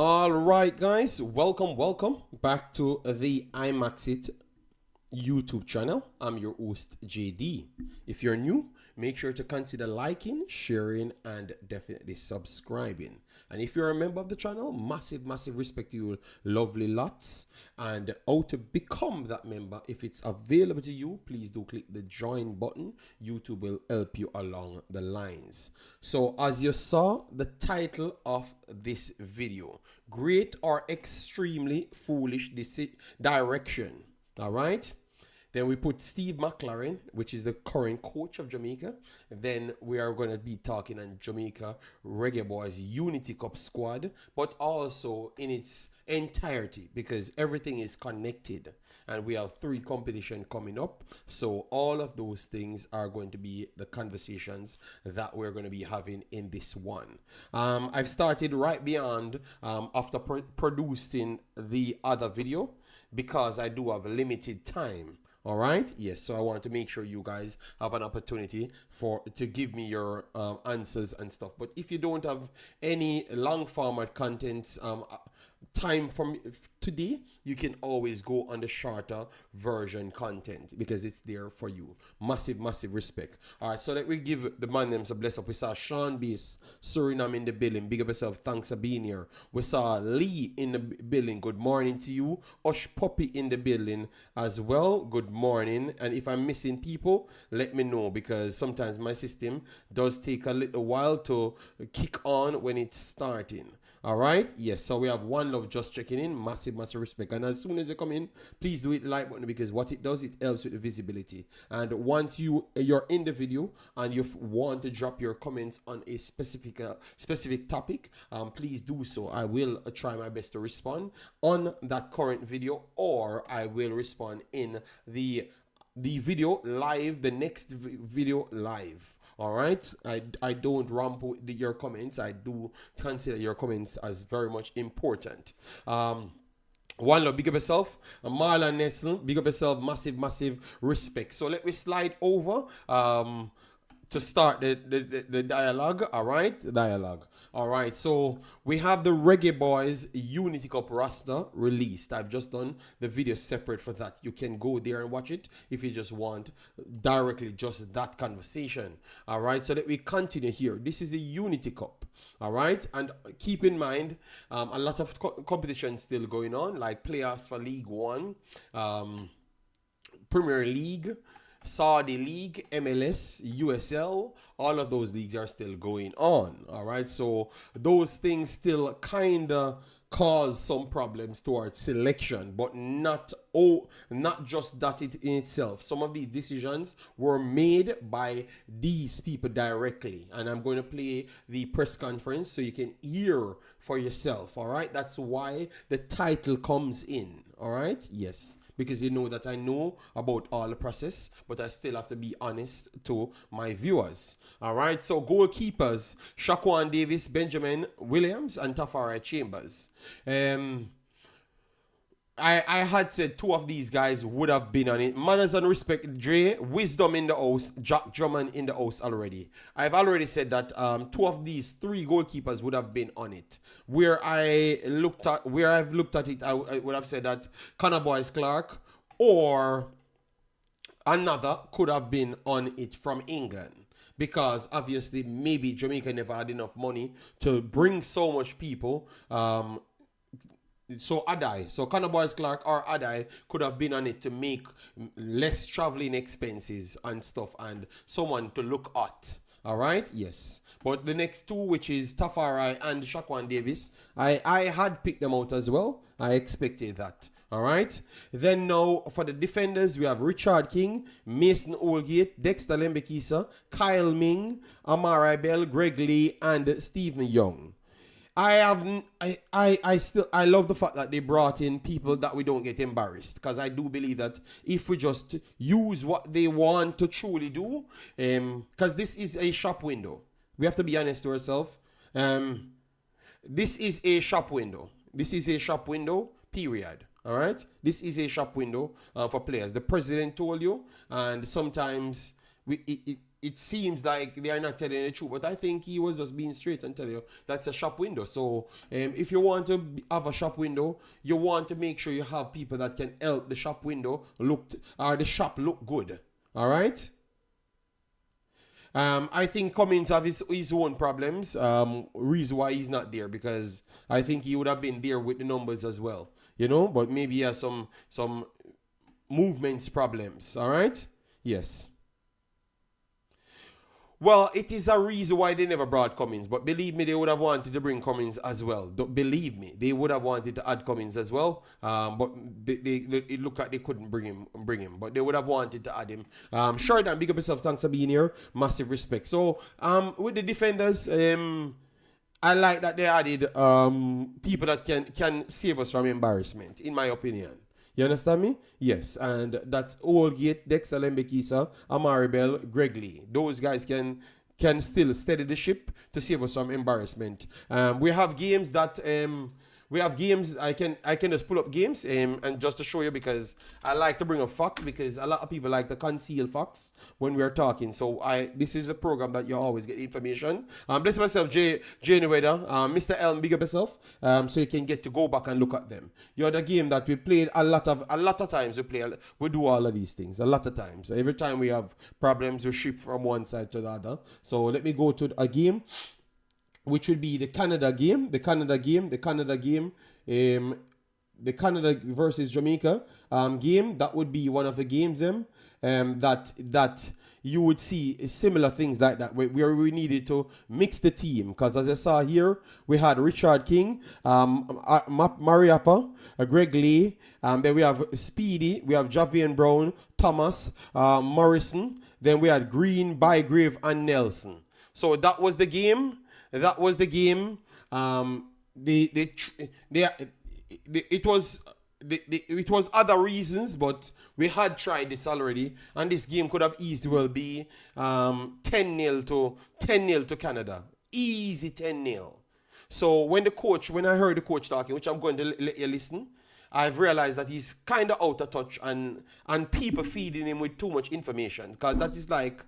All right, guys, welcome back to the Imaxit YouTube channel. I'm your host, JD. If you're new, make sure to consider liking, sharing, and definitely subscribing. And if you're a member of the channel, massive respect to you, lovely lots. And how to become that member, if it's available to you, please do click the join button. YouTube will help you along the lines. So as you saw, the title of this video, great or extremely foolish direction. All right. Then we put Steve Mcclaren, which is the current coach of Jamaica. Then we are going to be talking on Jamaica Reggae Boyz Unity Cup squad, but also in its entirety because everything is connected and we have 3 competitions coming up. So all of those things are going to be the conversations that we're going to be having in this one. I've started right beyond after producing the other video because I do have limited time. All right. Yes. So I want to make sure you guys have an opportunity to give me your answers and stuff. But if you don't have any long format content time from today, you can always go on the shorter version content because it's there for you. Massive respect. All right. So that we give the man names a bless up. We saw Sean Base, Suriname in the building. Big up yourself. Thanks for being here. We saw Lee in the building. Good morning to you. Osh Poppy in the building as well. Good morning. And if I'm missing people, let me know because sometimes my system does take a little while to kick on when it's starting. All right. Yes. So we have One Love just checking in. Massive respect. And as soon as you come in, please do it like button because what it does, it helps with the visibility. And once you're in the video and you want to drop your comments on a specific topic, please do so. I will try my best to respond on that current video, or I will respond in the video live, the next video live. All right. I don't ramp with your comments. I do consider your comments as very much important. One Love, big up yourself. Marla Nestle, big up yourself. Massive respect. So let me slide over to start the dialogue. All right. Dialogue. All right. So we have the Reggae Boyz Unity Cup roster released. I've just done the video separate for that. You can go there and watch it if you just want directly just that conversation. All right. So that we continue here. This is the Unity Cup. All right. And keep in mind, a lot of competitions still going on, like playoffs for League One, Premier League, Saudi League, MLS, USL, all of those leagues are still going on. All right. So those things still kind of cause some problems towards selection, but not just that it in itself. Some of these decisions were made by these people directly, and I'm going to play the press conference so you can hear for yourself. All right. That's why the title comes in. All right. Yes. Because you know that I know about all the process, but I still have to be honest to my viewers. All right. So goalkeepers, Shaquan Davis, Benjamin Williams, and Tafari Chambers. I had said 2 of these guys would have been on it. Manners and respect, Dre, Wisdom in the house, Jack Drummond in the house already. I've already said that 2 of these 3 goalkeepers would have been on it. Where I've looked at it, I would have said that Connor Boyce Clark or another could have been on it from England. Because obviously maybe Jamaica never had enough money to bring so much people. So Connor Boyce Clark or Adai could have been on it to make less traveling expenses and stuff and someone to look at. All right. Yes. But the next 2, which is Tafari and Shaquan Davis, I had picked them out as well. I expected that. All right. Then now for the defenders, we have Richard King, Mason Oldgate, Dexter Lembekisa, Kyle Ming, Amari Bell, Greg Lee, and Stephen Young. I love the fact that they brought in people that we don't get embarrassed, because I do believe that if we just use what they want to truly do, because this is a shop window. We have to be honest to ourselves. This is a shop window. This is a shop window, period. All right? This is a shop window for players. The president told you, and sometimes it seems like they are not telling the truth, but I think he was just being straight and tell you that's a shop window. So if you want to have a shop window, you want to make sure you have people that can help the shop window the shop look good. All right. I think Cummins have his own problems. Reason why he's not there, because I think he would have been there with the numbers as well. But maybe he has some movements problems. All right. Yes. Well, it is a reason why they never brought Cummins, but believe me, they would have wanted to bring Cummins as well. Believe me, they would have wanted to add Cummins as well. But it looked like they couldn't bring him, but they would have wanted to add him. Sheridan, big up yourself. Thanks for being here. Massive respect. So, with the defenders, I like that they added people that can save us from embarrassment, in my opinion. You understand me? Yes. And that's Oldgate, Dexter Lembekisa, Amari Bell, Greg Lee. Those guys can still steady the ship to save us from embarrassment. We have games that I can just pull up games and just to show you, because I like to bring up facts, because a lot of people like to conceal facts when we are talking. So this is a program that you always get information. Bless myself, Jay Weather, Mr. Elm, big up yourself, so you can get to go back and look at them. You're the game that we played a lot of times. We do all of these things a lot of times. Every time we have problems, we shift from one side to the other. So let me go to a game, which would be the Canada versus Jamaica game. That would be one of the games that you would see similar things like that, where we needed to mix the team. Because as I saw here, we had Richard King, Mariappa, Greg Lee, then we have Speedy, we have Javian Brown, Thomas, Morrison, then we had Green, Bygrave, and Nelson. So that was the game. It was other reasons, but we had tried this already, and this game could have easily well be 10-0 to Canada. Easy 10-0. So when I heard the coach talking, which I'm going to let you listen, I've realized that he's kind of out of touch, and people feeding him with too much information, because that is like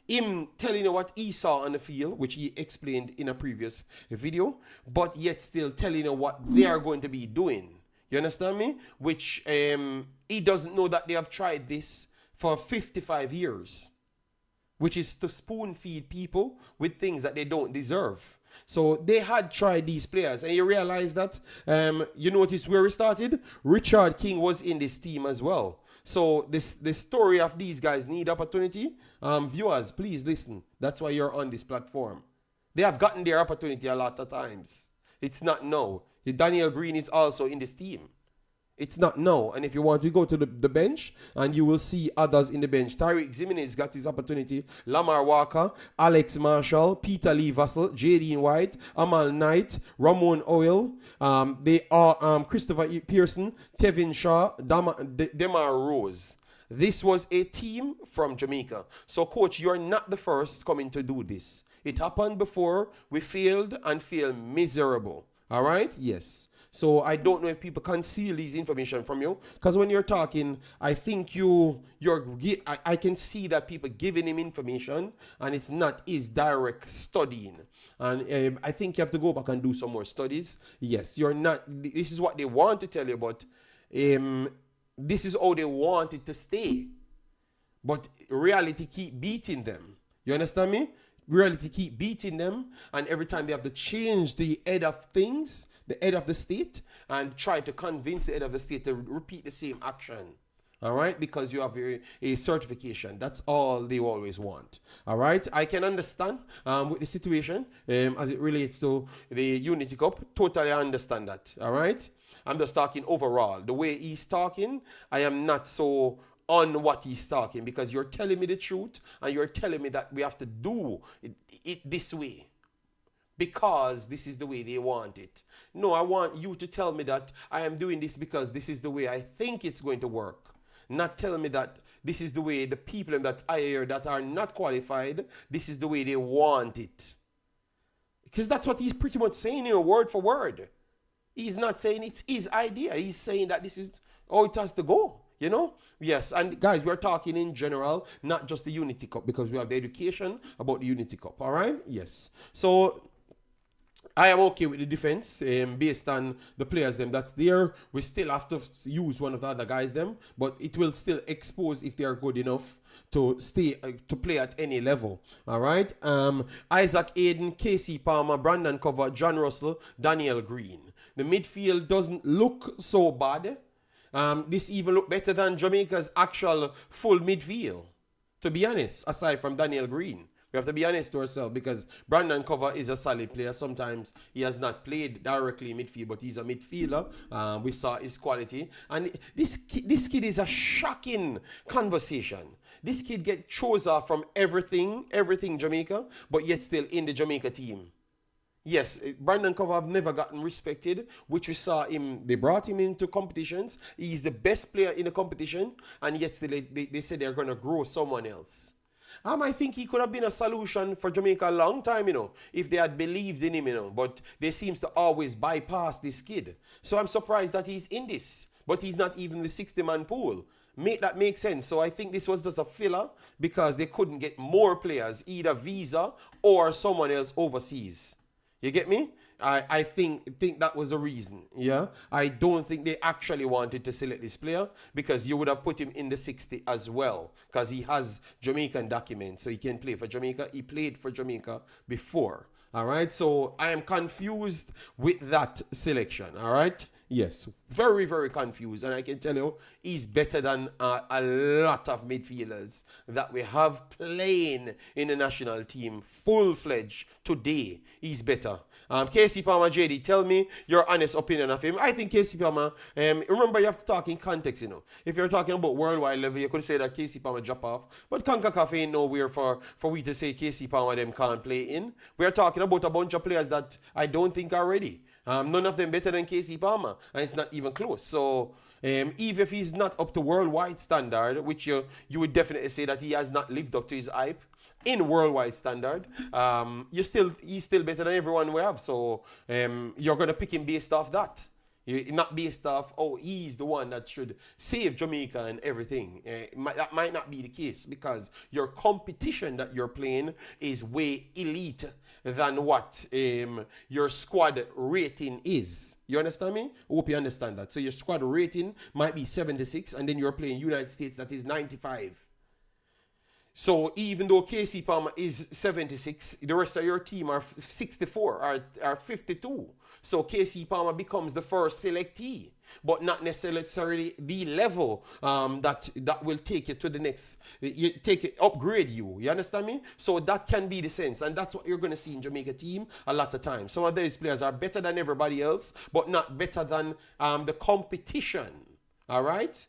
him telling you what he saw on the field, which he explained in a previous video, but yet still telling you what they are going to be doing. You understand me? Which he doesn't know that they have tried this for 55 years, which is to spoon feed people with things that they don't deserve. So they had tried these players, and you realize that, you notice where we started? Richard King was in this team as well. So the story of these guys need opportunity. Viewers, please listen. That's why you're on this platform. They have gotten their opportunity a lot of times. It's not now. Daniel Green is also in this team. It's not now. And if you want, we go to the bench, and you will see others in the bench. Tariq Zimenez got his opportunity. Lamar Walker, Alex Marshall, Peter Lee Vassell, J.D. White, Amal Knight, Ramon Oil. They are Christopher Pearson, Tevin Shaw, Demar Rose. This was a team from Jamaica. So, coach, you're not the first coming to do this. It happened before. We failed and failed miserable. All right? Yes. So I don't know if people conceal these information from you, because when you're talking, I think I can see that people giving him information, and it's not his direct studying. And I think you have to go back and do some more studies. Yes, you're not. This is what they want to tell you, but this is how they want it to stay. But reality keep beating them. You understand me? Reality keep beating them, and every time they have to change the head of things, the head of the state, and try to convince the head of the state to repeat the same action. All right, because you have a certification. That's all they always want. All right, I can understand with the situation as it relates to the Unity Cup. Totally understand that. All right, I'm just talking overall. The way he's talking, I am not so on what he's talking, because you're telling me the truth, and you're telling me that we have to do it this way because this is the way they want it. No, I want you to tell me that I am doing this because this is the way I think it's going to work. Not tell me that this is the way the people that I hear that are not qualified, this is the way they want it. Because that's what he's pretty much saying here, word for word. He's not saying it's his idea. He's saying that this is how it has to go. You know? Yes, and guys, we're talking in general, not just the Unity Cup, because we have the education about the Unity Cup, all right? Yes. So I am okay with the defense based on the players them that's there. We still have to use one of the other guys them, but it will still expose if they are good enough to stay to play at any level. All right. Isaac Aiden, Casey Palmer, Brandon Cover, John Russell, Daniel Green. The midfield doesn't look so bad. This even look better than Jamaica's actual full midfield, to be honest, aside from Daniel Green. We have to be honest to ourselves because Brandon Cover is a solid player. Sometimes he has not played directly in midfield, but he's a midfielder. We saw his quality. And this kid is a shocking conversation. This kid gets chosen off from everything Jamaica, but yet still in the Jamaica team. Yes, Brandon Cover have never gotten respected, which we saw him. They brought him into competitions. He's the best player in the competition, and yet still they said they're going to grow someone else. I think he could have been a solution for Jamaica a long time, if they had believed in him, but they seems to always bypass this kid. So I'm surprised that he's in this, but he's not even the 60-man pool. That makes sense. So I think this was just a filler because they couldn't get more players, either visa or someone else overseas. You get me? I think that was the reason. Yeah, I don't think they actually wanted to select this player because you would have put him in the 60 as well because he has Jamaican documents, so he can play for Jamaica. He played for Jamaica before. All right, so I am confused with that selection. All right, yes, very, very confused, and I can tell you he's better than a lot of midfielders that we have playing in the national team full-fledged today. He's better. Casey Palmer, JD, tell me your honest opinion of him. I think Casey Palmer, remember you have to talk in context, If you're talking about worldwide level, you could say that Casey Palmer drop off. But Concacaf ain't nowhere for we to say Casey Palmer them can't play in. We are talking about a bunch of players that I don't think are ready. None of them better than Casey Palmer, and it's not even close. So even if he's not up to worldwide standard, which you would definitely say that he has not lived up to his hype in worldwide standard, he's still better than everyone we have. So you're gonna pick him based off that. Not based off, he's the one that should save Jamaica and everything. That might not be the case because your competition that you're playing is way elite than what your squad rating is. You understand me? I hope you understand that. So your squad rating might be 76 and then you're playing United States that is 95. So even though Casey Palmer is 76, the rest of your team are 64, are 52. So Casey Palmer becomes the first selectee, but not necessarily the level that will take you to the next, upgrade you. You understand me? So that can be the sense, and that's what you're going to see in Jamaica team a lot of times. Some of these players are better than everybody else, but not better than the competition. All right?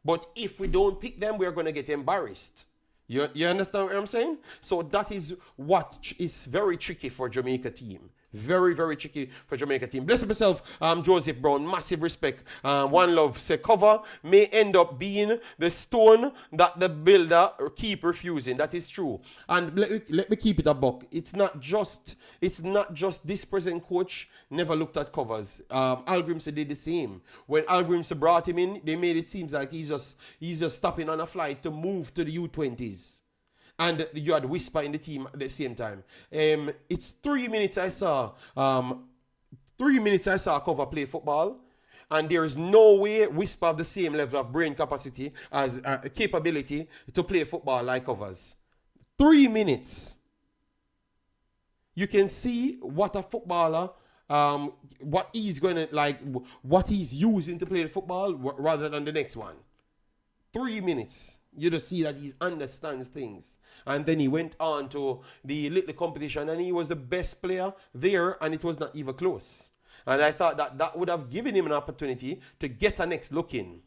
But if we don't pick them, we're going to get embarrassed. You understand what I'm saying? So that is what is very tricky for Jamaica team. Very, very tricky for Jamaica team. Bless myself, Joseph Brown. Massive respect. One Love say cover may end up being the stone that the builder keep refusing. That is true. And let me keep it a buck. It's not just this present coach never looked at covers. Al Grimsey did the same. When Al Grimsey brought him in, they made it seem like he's just stopping on a flight to move to the U20s. And you had Whisper in the team at the same time. It's 3 minutes I saw. 3 minutes I saw Cover play football. And there is no way Whisper have the same level of brain capacity as capability to play football like Covers. 3 minutes. You can see what a footballer, what he's going to, like, what he's using to play the football rather than the next one. 3 minutes. You just see that he understands things. And then he went on to the little competition and he was the best player there and it was not even close. And I thought that would have given him an opportunity to get a next look in.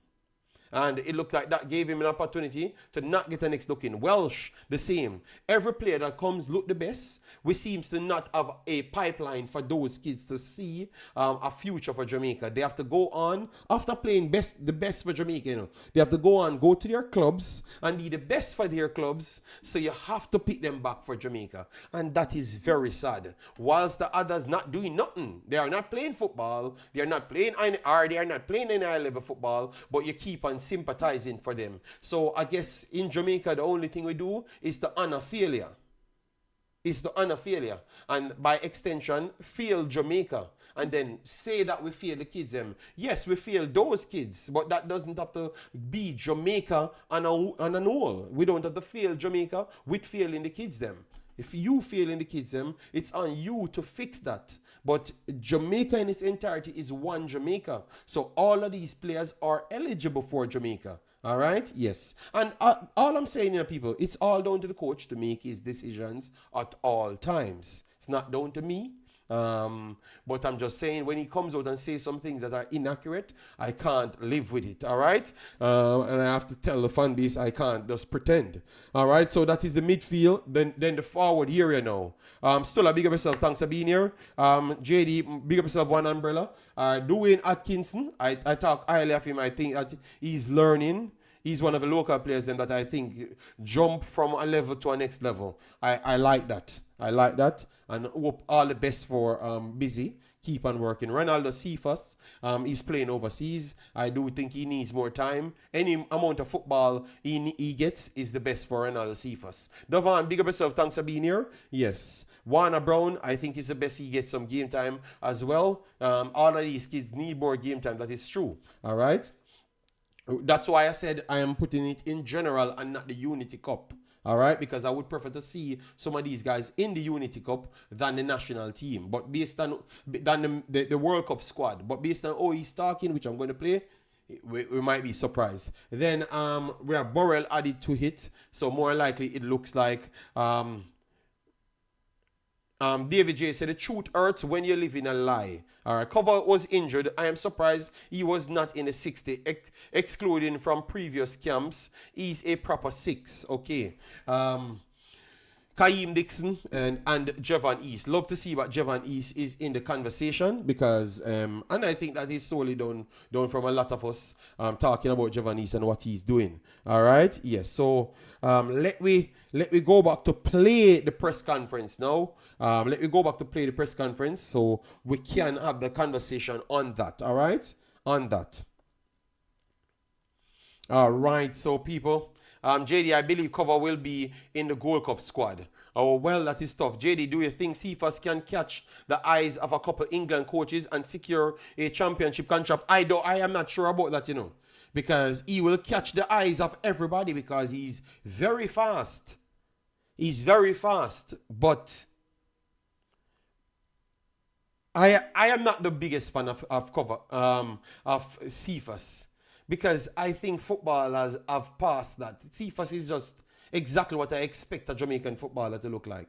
And it looked like that gave him an opportunity to not get a next look in. Welsh, the same. Every player that comes look the best. We seems to not have a pipeline for those kids to see a future for Jamaica. They have to go on, after playing the best for Jamaica, they have to go to their clubs and be the best for their clubs. So you have to pick them back for Jamaica. And that is very sad. Whilst the others not doing nothing. They are not playing football. They are not playing any high level football. But you keep on sympathizing for them. So I guess in Jamaica, the only thing we do is to honor failure. Is to honor failure. And by extension, fail Jamaica. And then say that we fail the kids. Yes, we fail those kids, but that doesn't have to be Jamaica on an whole. We don't have to fail Jamaica with failing the kids them. If you fail in the kids them, it's on you to fix that. But Jamaica in its entirety is one Jamaica. So all of these players are eligible for Jamaica. All right? Yes. And all I'm saying here, people, it's all down to the coach to make his decisions at all times. It's not down to me. But I'm just saying, when he comes out and says some things that are inaccurate, I can't live with it, all right? And I have to tell the fan base I can't just pretend, all right? So that is the midfield. Then the forward area now. Still, I big up yourself. Thanks for being here. JD, big up yourself, one umbrella. Dwayne Atkinson, I talk highly of him. I think that he's learning. He's one of the local players then that I think jump from a level to a next level. I like that. I like that. And hope all the best for Busy. Keep on working. Ronaldo Cephas, he's playing overseas. I do think he needs more time. Any amount of football he gets is the best for Ronaldo Cephas. Dovan, big up yourself. Thanks for being here. Yes. Warner Brown, I think is the best. He gets some game time as well. All of these kids need more game time. That is true. All right. That's why I said I am putting it in general and not the Unity Cup. All right, because I would prefer to see some of these guys in the Unity Cup than the national team. But based on the World Cup squad, but based on he's talking, which I'm going to play, we might be surprised. Then we have Borrell added to it, so more likely it looks like David J said the truth hurts when you live in a lie. All right, Cover was injured. I am surprised he was not in the 60, excluding from previous camps. He's a proper 6. Okay. Kaim Dixon and Javon East. Love to see what Javon East is in the conversation because, and I think that is solely done from a lot of us talking about Javon East and what he's doing. All right. Yes. So let me go back to play the press conference now. Let me go back to play the press conference so we can have the conversation on that. All right. On that. All right. So people. JD, I believe Cover will be in the Gold Cup squad. Oh, well, that is tough. JD, do you think Cephas can catch the eyes of a couple England coaches and secure a championship contract? I am not sure about that, because he will catch the eyes of everybody because he's very fast. He's very fast, but I am not the biggest fan of Cover of Cephas. Because I think footballers have passed that. Cephas is just exactly what I expect a Jamaican footballer to look like.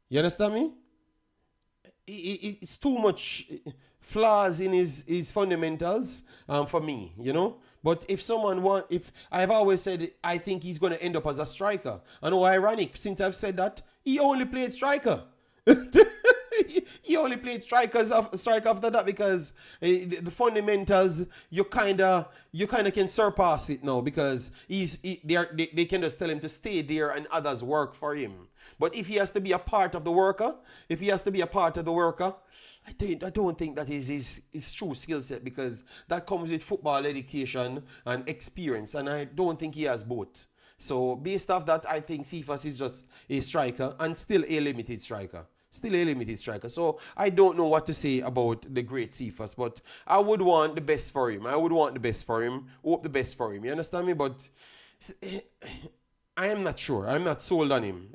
You understand me? It's too much flaws in his fundamentals for me, But if I've always said I think he's going to end up as a striker. I know ironic, since I've said that, he only played striker. He only played striker after that because the fundamentals you kind of can surpass it now because they can just tell him to stay there and others work for him. But if he has to be a part of the worker, I don't think that is his true skill set because that comes with football education and experience, and I don't think he has both. So based off that, I think Cephas is just a striker and still a limited striker. So I don't know what to say about the great Cephas, but I would want the best for him. Hope the best for him. You understand me? But I am not sure. I'm not sold on him,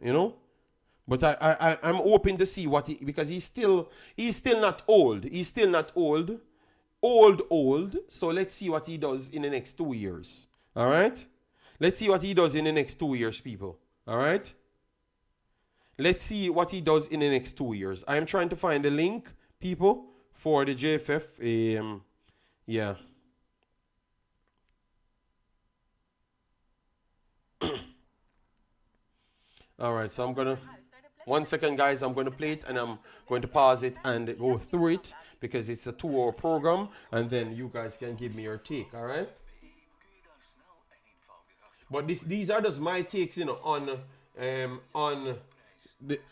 But I'm hoping to see because he's still not old. He's still not old. Old. So let's see what he does in the next 2 years. All right? Let's see what he does in the next 2 years, people. All right? Let's see what he does in the next 2 years. I am trying to find the link, people, for the JFF. Yeah. All right, so I'm going to... 1 second, guys. I'm going to play it, and I'm going to pause it and go through it, because it's a 2-hour program, and then you guys can give me your take, all right? But these are just my takes, on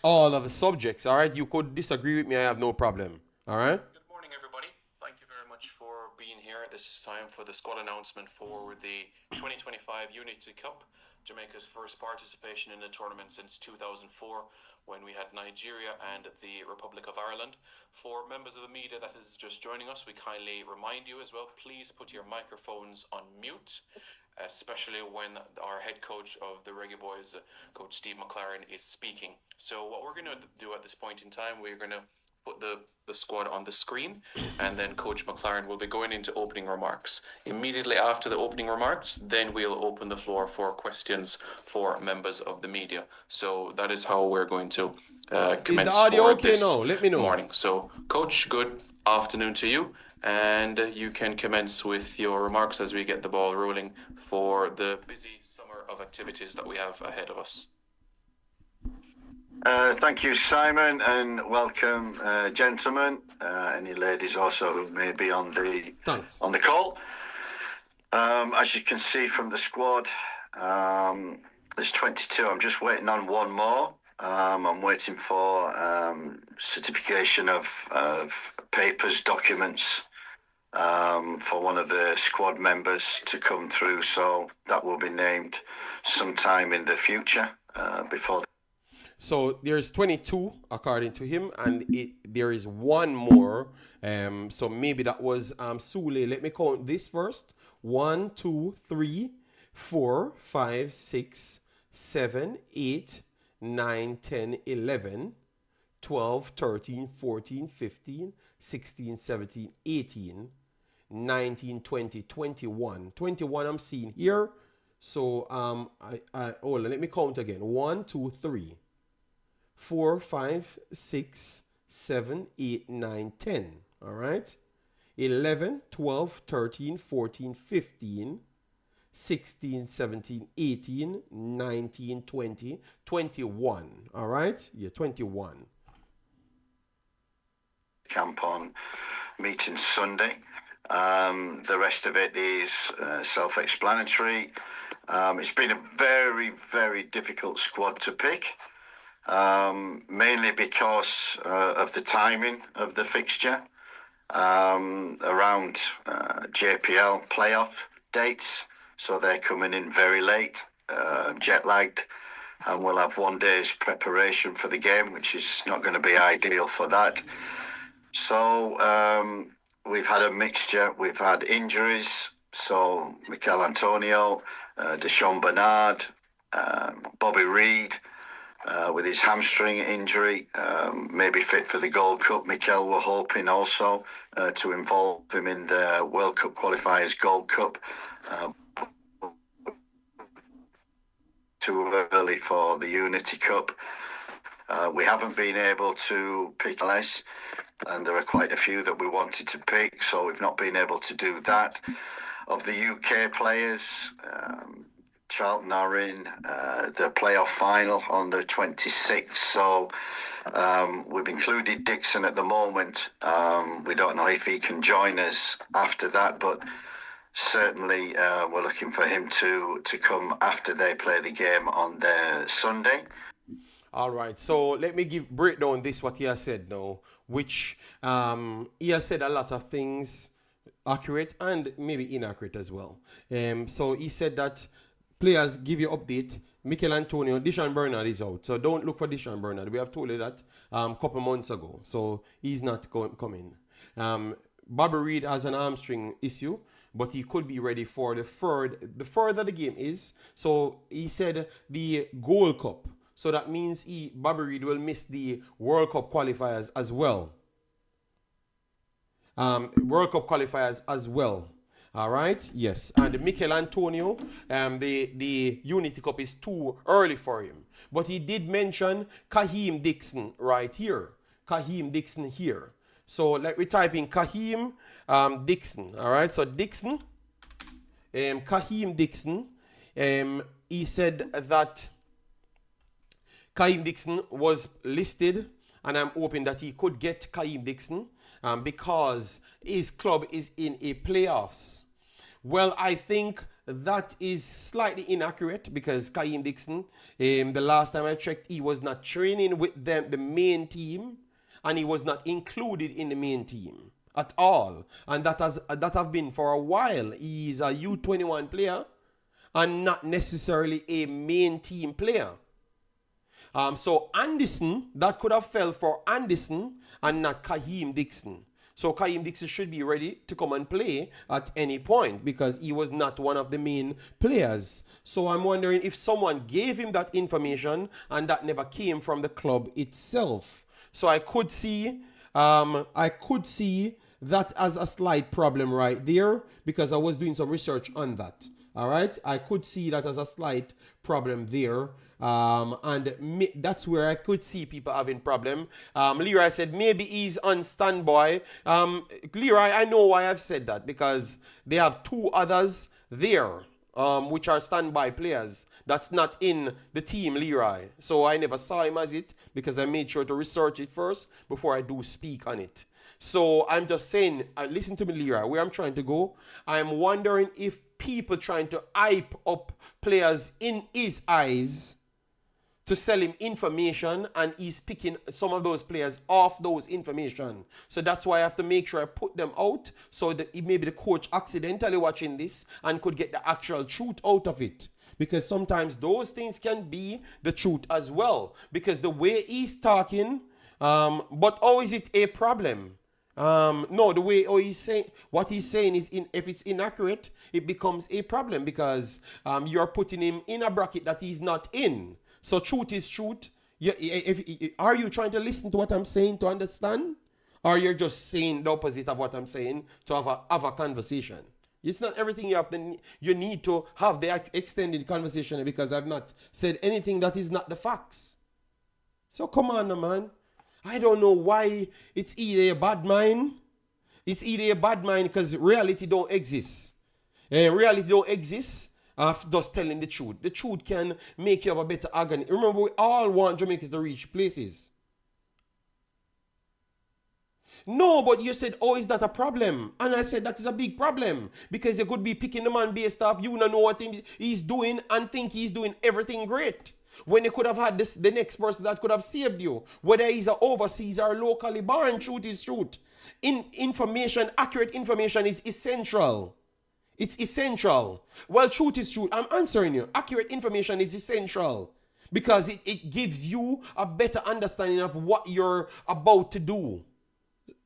all of the subjects, all right? You could disagree with me, I have no problem, all right? Good morning, everybody. Thank you very much for being here. this time for the squad announcement for the 2025 Unity Cup, Jamaica's first participation in the tournament since 2004, when we had Nigeria and the Republic of Ireland. For members of the media that is just joining us, we kindly remind you as well, please put your microphones on mute, especially when our head coach of the Reggae Boyz, Coach Steve Mcclaren, is speaking. So what we're going to do at this point in time, we're going to put the squad on the screen, and then Coach Mcclaren will be going into opening remarks. Immediately after the opening remarks, then we'll open the floor for questions for members of the media. So that is how we're going to commence. Is the audio okay now? Let me know. Morning. So, Coach, good afternoon to you, and you can commence with your remarks as we get the ball rolling for the busy summer of activities that we have ahead of us. Thank you, Simon, and welcome, gentlemen. Any ladies also who may be on the call. As you can see from the squad, there's 22. I'm just waiting on one more. I'm waiting for certification of papers, documents for one of the squad members to come through. So that will be named sometime in the future before. So there's 22 according to him, and there is one more. So maybe that was Sule. Let me count this first. 1, 2, 3, 4, 5, 6, 7, 8, 9, 10, 11, 12, 13, 14, 15, 16, 17, 18, 19, 20, 21. 21 I'm seeing here. So hold on, let me count again. 1, 2, 3. 4, 5, 6, 7, 8, 9, 10. All right. 11, 12, 13, 14, 15, 16, 17, 18, 19, 20, 21. All right. Yeah, 21. Camp on meeting Sunday. The rest of it is self-explanatory. It's been a very, very difficult squad to pick. Mainly because of the timing of the fixture around JPL playoff dates, so they're coming in very late, jet lagged, and we'll have 1 day's preparation for the game, which is not going to be ideal for that. So we've had a mixture. We've had injuries, so Mikel Antonio, Deshaun Bernard, Bobby Reid, with his hamstring injury, maybe fit for the Gold Cup. Mikel were hoping also to involve him in the World Cup qualifiers Gold Cup. Too early for the Unity Cup. We haven't been able to pick less, and there are quite a few that we wanted to pick, so we've not been able to do that. Of the UK players, Charlton are in the playoff final on the 26th, so we've included Dixon at the moment. We don't know if he can join us after that, but certainly we're looking for him to come after they play the game on their Sunday. All right, so let me break down this what he has said now, which he has said a lot of things accurate and maybe inaccurate as well. So he said that players give you update. Mikel Antonio, Deshaun Bernard is out, so don't look for Deshaun Bernard. We have told you that a couple months ago, so he's not coming. Bobby Reid has an hamstring issue, but he could be ready for the further the game is. So he said the Gold Cup. So that means Bobby Reid will miss the World Cup qualifiers as well. World Cup qualifiers as well. All right, yes. And Mikel Antonio, the Unity Cup is too early for him. But he did mention Kaheem Dixon right here. Kaheem Dixon here. So like we type in Kaheem Dixon. All right, so Dixon, Kaheem Dixon, he said that Kaheem Dixon was listed, and I'm hoping that he could get Kaheem Dixon because his club is in a playoffs. Well, I think that is slightly inaccurate because Kaheem Dixon, the last time I checked, he was not training with them, the main team, and he was not included in the main team. at all. And that have been for a while. He's a U21 player and not necessarily a main team player. So Anderson, that could have fell for Anderson and not Kaheem Dixon. So Kaheem Dixon should be ready to come and play at any point because he was not one of the main players. So I'm wondering if someone gave him that information and that never came from the club itself. So I could see that as a slight problem right there because I was doing some research on that. All right, I could see that as a slight problem there. That's where I could see people having problem. Leroy said maybe he's on standby. Leroy, I know why I've said that because they have two others there, which are standby players. That's not in the team, Leroy. So I never saw him as it because I made sure to research it first before I do speak on it. So I'm just saying, listen to me, Leroy, where I'm trying to go. I'm wondering if people trying to hype up players in his eyes to sell him information and he's picking some of those players off those information. So that's why I have to make sure I put them out so that maybe the coach accidentally watching this and could get the actual truth out of it. Because sometimes those things can be the truth as well. Because the way he's talking, but how is it a problem? No, the way he's saying what he's saying is if it's inaccurate, it becomes a problem because you're putting him in a bracket that he's not in. So truth is truth. Are you trying to listen to what I'm saying to understand? Or you're just saying the opposite of what I'm saying to have a conversation? It's not everything you need to have the extended conversation because I've not said anything that is not the facts. So come on, man. I don't know why it's either a bad mind. It's either a bad mind because reality don't exist. Reality don't exist. Just telling the truth. The truth can make you have a better agony. Remember, we all want Jamaica to reach places. No, but you said, oh, is that a problem? And I said that is a big problem because you could be picking the man based off you don't know what he's doing and think he's doing everything great. When you could have had the next person that could have saved you, whether he's an overseas or locally born, truth is truth. Accurate information is essential. It's essential. Well, truth is truth. I'm answering you. Accurate information is essential because it gives you a better understanding of what you're about to do.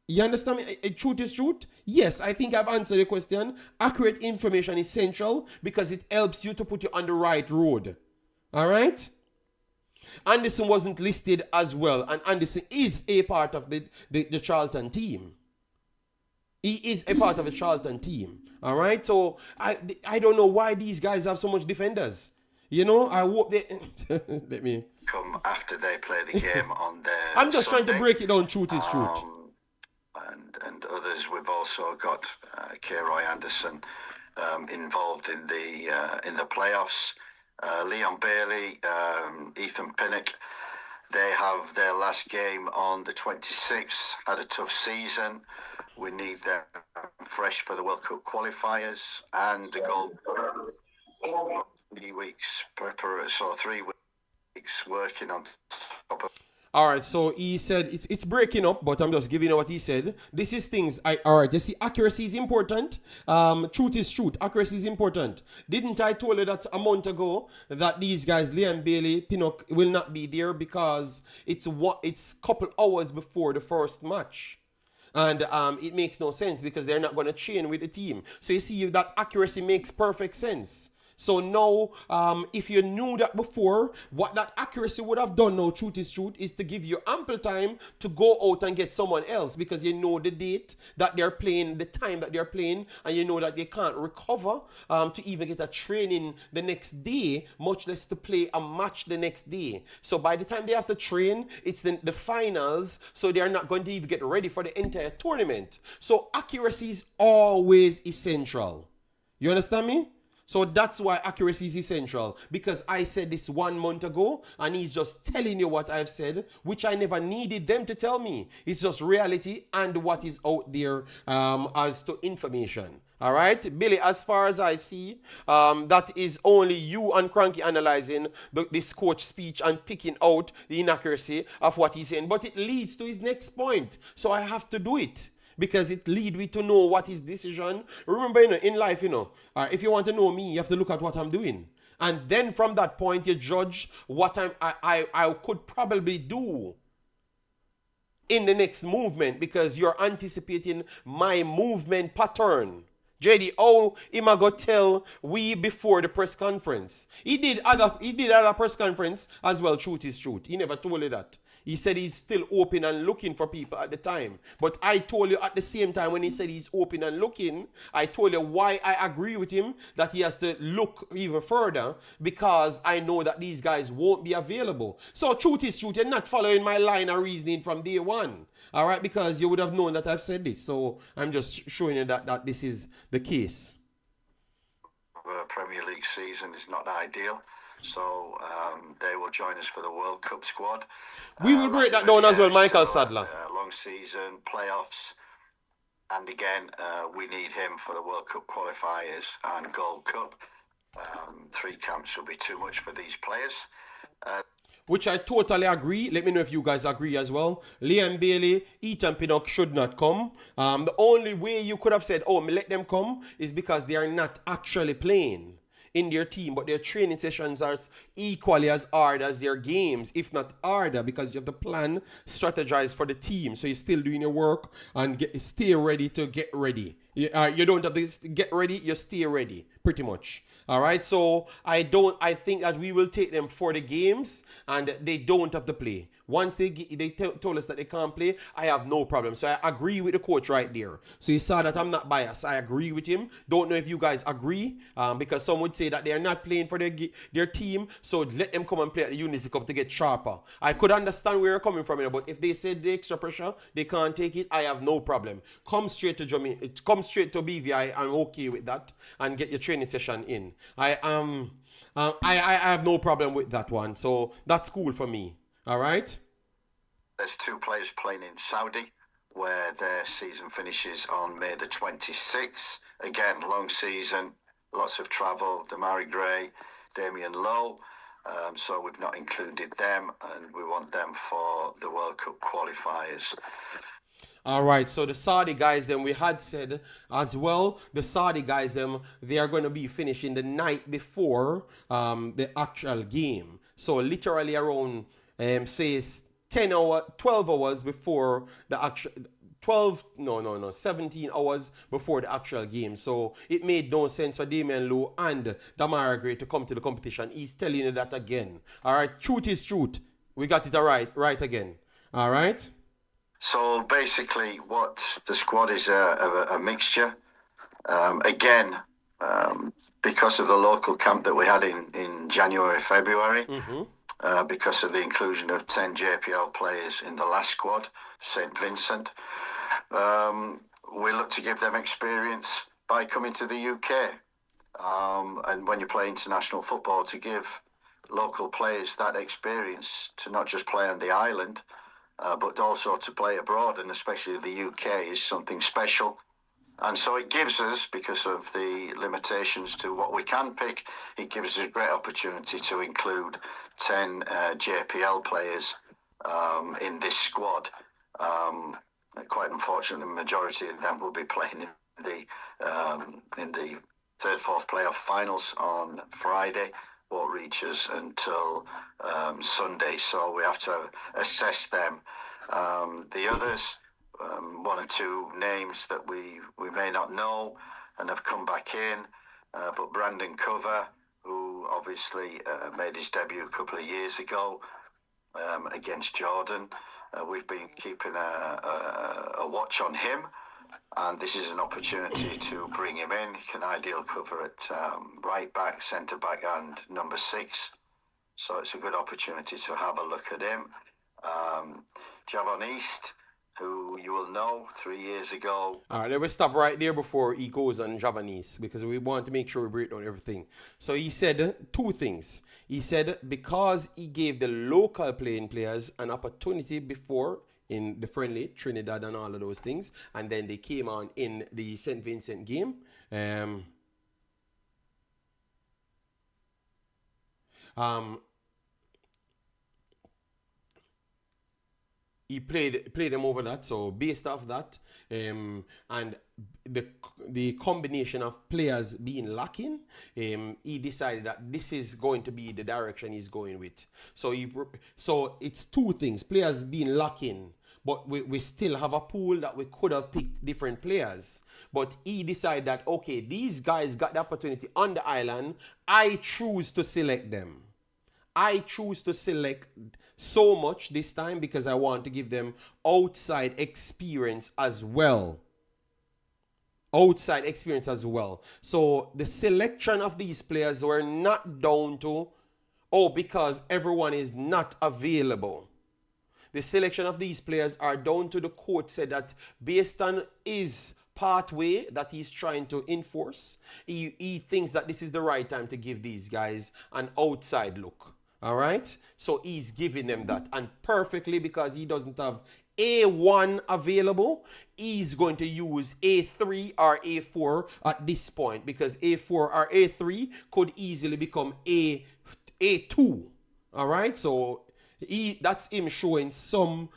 You understand me? Truth is truth? Yes, I think I've answered the question. Accurate information is essential because it helps you to put you on the right road. All right? Anderson wasn't listed as well, and Anderson is a part of the Charlton team. He is a part of the Charlton team. All right? So I don't know why these guys have so much defenders. You know, I hope they... Let me... Come after they play the game on their I'm just Sunday. trying to break it down. Truth is truth. And others. We've also got K-Roy Anderson involved in the playoffs. Leon Bailey, Ethan Pinnock, they have their last game on the 26th. Had a tough season. We need them fresh for the World Cup qualifiers and the goal. 3 weeks preparation, so 3 weeks working on top of. All right, so he said it's breaking up, but I'm just giving you what he said. This is things. All right, you see, accuracy is important. Truth is truth. Accuracy is important. Didn't I told you that a month ago that these guys, Liam Bailey, Pinnock, will not be there because it's couple hours before the first match. And it makes no sense because they're not going to train with the team. So you see that accuracy makes perfect sense. So now, if you knew that before, what that accuracy would have done now, truth is truth, is to give you ample time to go out and get someone else because you know the date that they're playing, the time that they're playing, and you know that they can't recover to even get a training the next day, much less to play a match the next day. So by the time they have to train, it's the finals, so they're not going to even get ready for the entire tournament. So accuracy is always essential. You understand me? So that's why accuracy is essential, because I said this 1 month ago and he's just telling you what I've said, which I never needed them to tell me. It's just reality and what is out there as to information. All right, Billy, as far as I see, that is only you and Cranky analyzing this coach speech and picking out the inaccuracy of what he's saying. But it leads to his next point. So I have to do it. because it lead me to know what his decision. Remember, in life, if you want to know me, you have to look at what I'm doing. And then from that point, you judge what I could probably do in the next movement, because you're anticipating my movement pattern. JD, oh, him go tell we before the press conference. He did other press conference as well, truth is truth. He never told you that. He said he's still open and looking for people at the time. But I told you at the same time when he said he's open and looking, I told you why I agree with him that he has to look even further, because I know that these guys won't be available. So truth is truth. You're not following my line of reasoning from day one. All right, because you would have known that I've said this. So I'm just showing you that this is the case. Premier League season is not ideal. So they will join us for the World Cup squad. We will break that down as well, Michael Sadler. Long season, playoffs. And again, we need him for the World Cup qualifiers and Gold Cup. 3 camps will be too much for these players. Which I totally agree. Let me know if you guys agree as well. Liam Bailey, Ethan Pinnock should not come. The only way you could have said, oh, let them come, is because they are not actually playing in their team, but their training sessions are equally as hard as their games, if not harder, because you have to plan, strategize for the team. So you're still doing your work and stay ready to get ready. You don't have to get ready, you stay ready, pretty much. All right, so I think that we will take them for the games, and they don't have to play. Once they told us that they can't play, I have no problem. So I agree with the coach right there. So you saw that I'm not biased. I agree with him. Don't know if you guys agree, because some would say that they are not playing for their team, so let them come and play at the Unity Cup to get sharper. I could understand where you're coming from, but if they said the extra pressure, they can't take it, I have no problem. Come straight to Jamaica, come straight to BVI. I'm okay with that, and get your training session in. I have no problem with that one, so that's cool for me. All right. There's 2 players playing in Saudi, where their season finishes on May the 26th. Again, long season, lots of travel. Damari Gray, Damian Lowe. So we've not included them, and we want them for the World Cup qualifiers. All right, so the Saudi guys, then we had said as well, the Saudi guys, they are going to be finishing the night before the actual game. So literally around, say, 12 hours before the actual, 17 hours before the actual game. So it made no sense for Damian Lowe and Damara Gray to come to the competition. He's telling you that again. All right, truth is truth. We got it right again. All right. So basically, what the squad is a mixture. Again, because of the local camp that we had in January, February, because of the inclusion of 10 JPL players in the last squad, St. Vincent, we look to give them experience by coming to the UK. And when you play international football, to give local players that experience to not just play on the island, but also to play abroad, and especially the UK, is something special. And so it gives us, because of the limitations to what we can pick, it gives us a great opportunity to include 10 JPL players in this squad. Quite unfortunately, the majority of them will be playing in the third, fourth playoff finals on Friday. Won't reach us until Sunday, so we have to assess them. The others, 1 or 2 names that we may not know and have come back in, but Brandon Cover, who obviously made his debut a couple of years ago against Jordan, we've been keeping a watch on him. And this is an opportunity to bring him in. He can ideal cover at right back, centre back, and number 6. So it's a good opportunity to have a look at him. Javon East, who you will know 3 years ago. All right, let me stop right there before he goes on Javanese, because we want to make sure we break down everything. So he said 2 things. He said because he gave the local playing players an opportunity before in the friendly, Trinidad and all of those things, and then they came on in the St. Vincent game. he played them over that. So based off that, and the combination of players being lacking, he decided that this is going to be the direction he's going with. So it's two things: players being lacking, but we still have a pool that we could have picked different players. But he decided that, okay, these guys got the opportunity on the island. I choose to select them. I choose to select so much this time because I want to give them outside experience as well. Outside experience as well. So the selection of these players were not down to, because everyone is not available. The selection of these players are down to the coach said that based on his pathway that he's trying to enforce, he thinks that this is the right time to give these guys an outside look. All right? So he's giving them that. And perfectly, because he doesn't have A1 available, he's going to use A3 or A4 at this point, because A4 or A3 could easily become A2. All right? So that's him showing some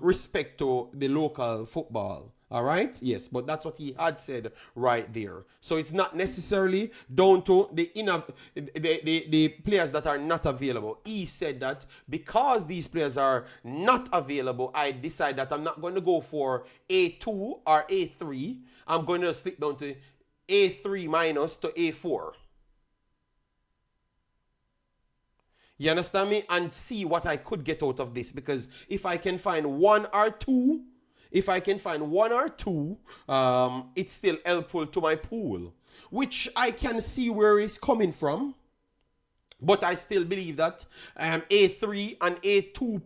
respect to the local football. All right? Yes, but that's what he had said right there. So it's not necessarily down to the players that are not available. He said that because these players are not available, I decide that I'm not going to go for A2 or A3. I'm going to slip down to A3 minus to A4. You understand me? And see what I could get out of this. Because if I can find one or two, it's still helpful to my pool, which I can see where it's coming from. But I still believe that A3 and A2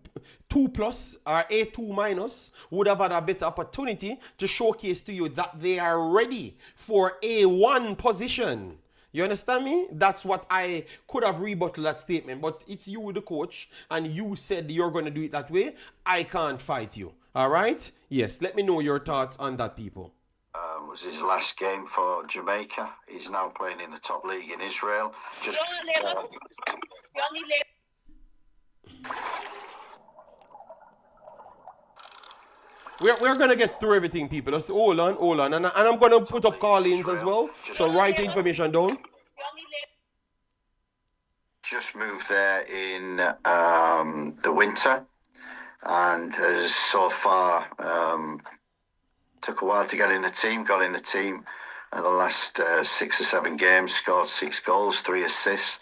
plus or A2 minus would have had a better opportunity to showcase to you that they are ready for A1 position. You understand me? That's what I could have rebutted that statement. But it's you, the coach, and you said you're going to do it that way. I can't fight you. All right? Yes, let me know your thoughts on that, people. Was his last game for Jamaica. He's now playing in the top league in Israel. We're going to get through everything, people. Just hold on. And I'm going to put up call-ins as well. So write the information down. Just moved there in the winter. And has so far took a while to get in the team. Got in the team in the last 6 or 7 games, scored 6 goals, 3 assists.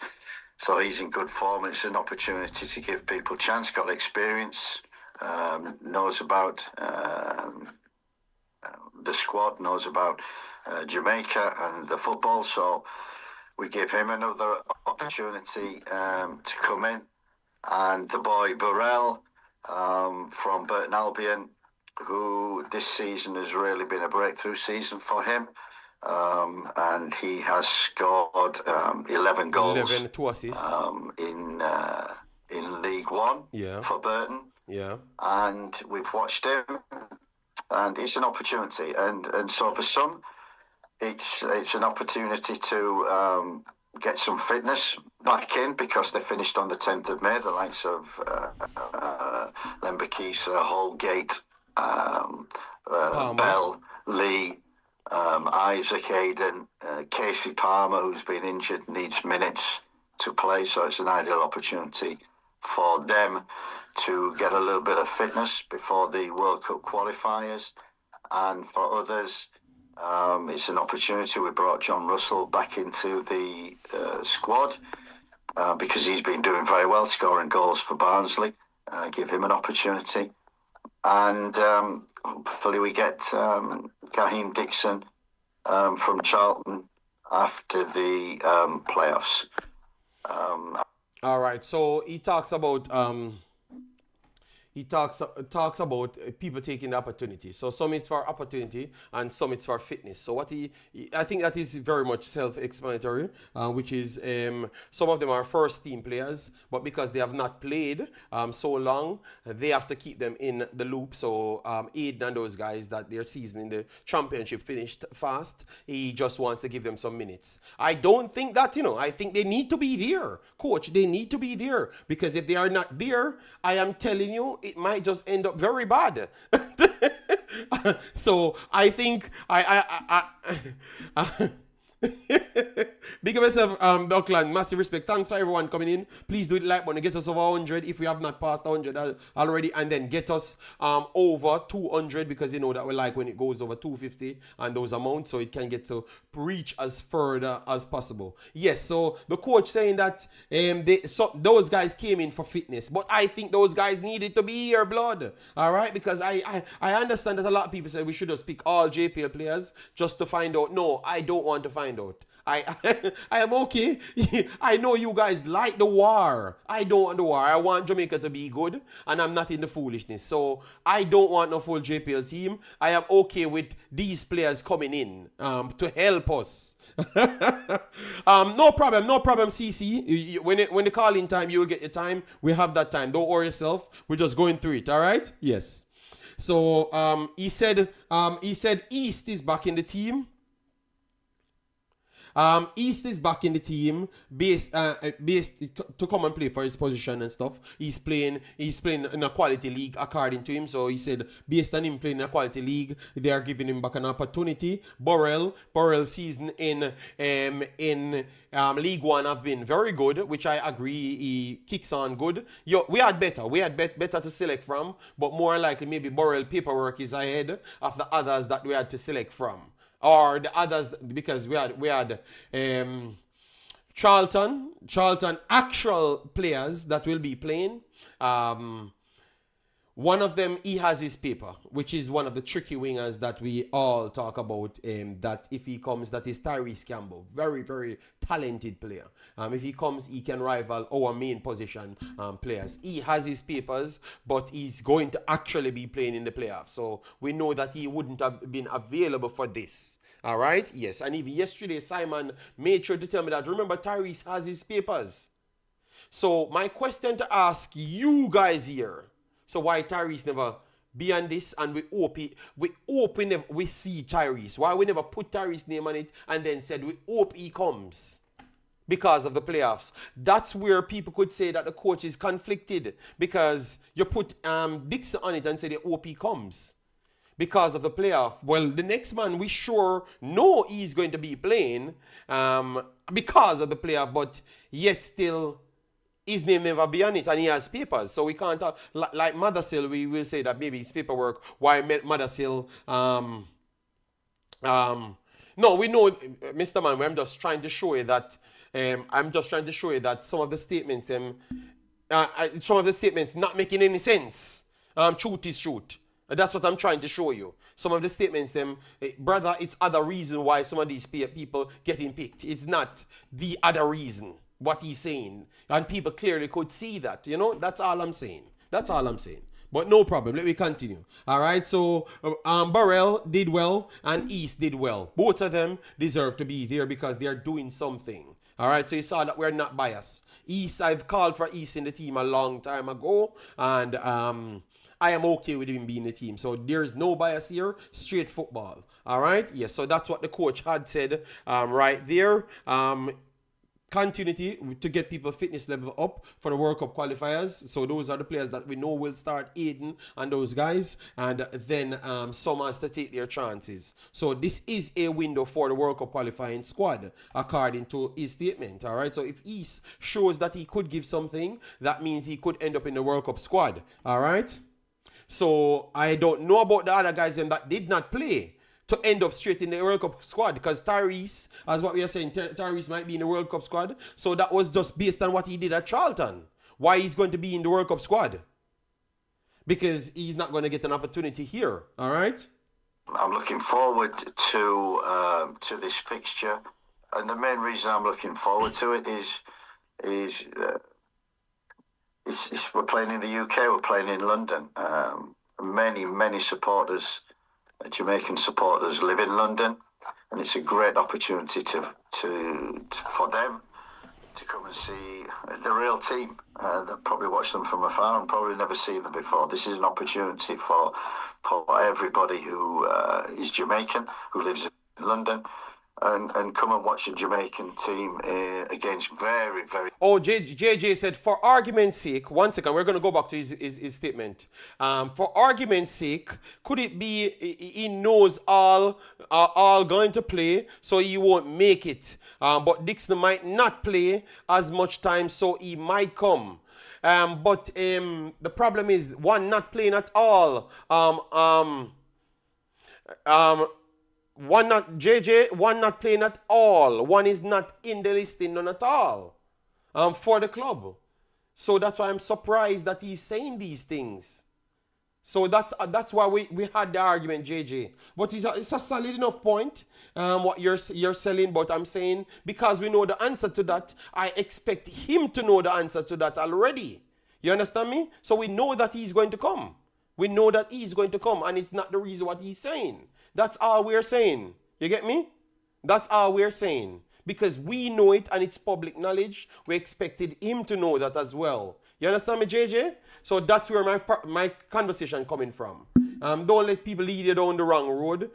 So he's in good form. It's an opportunity to give people a chance. Got experience, knows about the squad, knows about Jamaica and the football. So we give him another opportunity to come in. And the boy Burrell, from Burton Albion, who this season has really been a breakthrough season for him. And he has scored 11 goals, 2 assists in League One for Burton. Yeah. And we've watched him, and it's an opportunity. And so for some, it's an opportunity to get some fitness back in, because they finished on the 10th of May, the likes of Lembakisa, Holgate, Bell, Lee, Isaac Hayden, Casey Palmer, who's been injured, needs minutes to play. So it's an ideal opportunity for them to get a little bit of fitness before the World Cup qualifiers. And for others, it's an opportunity. We brought John Russell back into the squad because he's been doing very well, scoring goals for Barnsley. Give him an opportunity. And hopefully we get Kaheem Dixon from Charlton after the playoffs. All right. So he talks about talks about people taking the opportunity. So some it's for opportunity and some it's for fitness. So I think that is very much self-explanatory, which is some of them are first team players, but because they have not played so long, they have to keep them in the loop. So Aiden and those guys that their season in the championship finished fast, he just wants to give them some minutes. I don't think that, I think they need to be there. Coach, they need to be there, because if they are not there, I am telling you, it might just end up very bad. So I think big up yourself, Dockland. Massive respect. Thanks for everyone coming in. Please do it like button. Get us over 100 if we have not passed 100 already, and then get us over 200, because you know that we like when it goes over 250 and those amounts, so it can get to reach as further as possible. Yes. So the coach saying that those guys came in for fitness, but I think those guys needed to be here, blood. All right, because I understand that a lot of people say we should just pick all JPL players just to find out. No, I don't want to find out. I am okay. I know you guys like the war. I don't want the war. I want Jamaica to be good, and I'm not in the foolishness. So I don't want no full JPL team. I am okay with these players coming in to help us. No problem, CC. When the call in time, you will get your time. We have that time. Don't worry yourself. We're just going through it. All right? Yes. So he said East is back in the team. East is back in the team, based to come and play for his position and stuff. He's playing in a quality league according to him. So he said, based on him playing in a quality league, they are giving him back an opportunity. Burrell season in League One have been very good, which I agree. He kicks on good. We had better to select from, but more likely maybe Burrell paperwork is ahead of the others that we had to select from. Or the others, because we had Charlton actual players that will be playing. One of them, he has his paper, which is one of the tricky wingers that we all talk about. That if he comes, that is Tyrese Campbell. Very, very talented player. If he comes, he can rival our main position players. He has his papers, but he's going to actually be playing in the playoffs. So we know that he wouldn't have been available for this. All right? Yes. And even yesterday, Simon made sure to tell me that, remember, Tyrese has his papers. So my question to ask you guys here, so why Tyrese never be on this, and we see Tyrese? Why we never put Tyrese's name on it and then said we hope he comes because of the playoffs? That's where people could say that the coach is conflicted, because you put Dixon on it and say the hope he comes because of the playoff. Well, the next man we sure know he's going to be playing because of the playoff, but yet still his name never be on it, and he has papers. So we can't talk like Mothersill. We will say that maybe it's paperwork. Why Mothersill? No, we know, Mr. Man. I'm just trying to show you that. Some of the statements, not making any sense. Truth is truth. That's what I'm trying to show you. Some of the statements, brother, it's other reason why some of these people getting picked. It's not the other reason. What he's saying, and people clearly could see that. That's all I'm saying. But no problem, let me continue. All right, so Burrell did well and East did well. Both of them deserve to be there because they're doing something. All right, so you saw that we're not biased. East, I've called for East in the team a long time ago, and I am okay with him being in the team. So there's no bias here, straight football. All right, yes, so that's what the coach had said right there. Continuity to get people fitness level up for the World Cup qualifiers. So those are the players that we know will start aiding and those guys, and then some has to take their chances. So this is a window for the World Cup qualifying squad according to his statement. All right, so if East shows that he could give something, that means he could end up in the World Cup squad. All right, so I don't know about the other guys that did not play to end up straight in the World Cup squad, because Tyrese, as what we are saying, Tyrese might be in the World Cup squad. So that was just based on what he did at Charlton. Why he's going to be in the World Cup squad? Because he's not going to get an opportunity here. All right? I'm looking forward to this fixture, and the main reason I'm looking forward to it is we're playing in the UK, we're playing in London. Many supporters, Jamaican supporters, live in London, and it's a great opportunity for them to come and see the real team. They'll probably watch them from afar and probably never seen them before. This is an opportunity for everybody who is Jamaican, who lives in London, and come and watch the Jamaican team against very, very. Oh, JJ said, for argument's sake, 1 second, we're going to go back to his statement. For argument's sake, could it be he knows all going to play, so he won't make it? But Dixon might not play as much time, so he might come. But the problem is, one not playing at all. One not playing at all. One is not in the listing, none at all. For the club. So that's why I'm surprised that he's saying these things. So that's why we had the argument, JJ. But it's a solid enough point, what you're selling. But I'm saying, because we know the answer to that, I expect him to know the answer to that already. You understand me? So we know that he's going to come. We know that he's going to come, and it's not the reason what he's saying. That's all we're saying. You get me? That's all we're saying. Because we know it and it's public knowledge, we expected him to know that as well. You understand me, JJ? So that's where my conversation coming from. Don't let people lead you down the wrong road.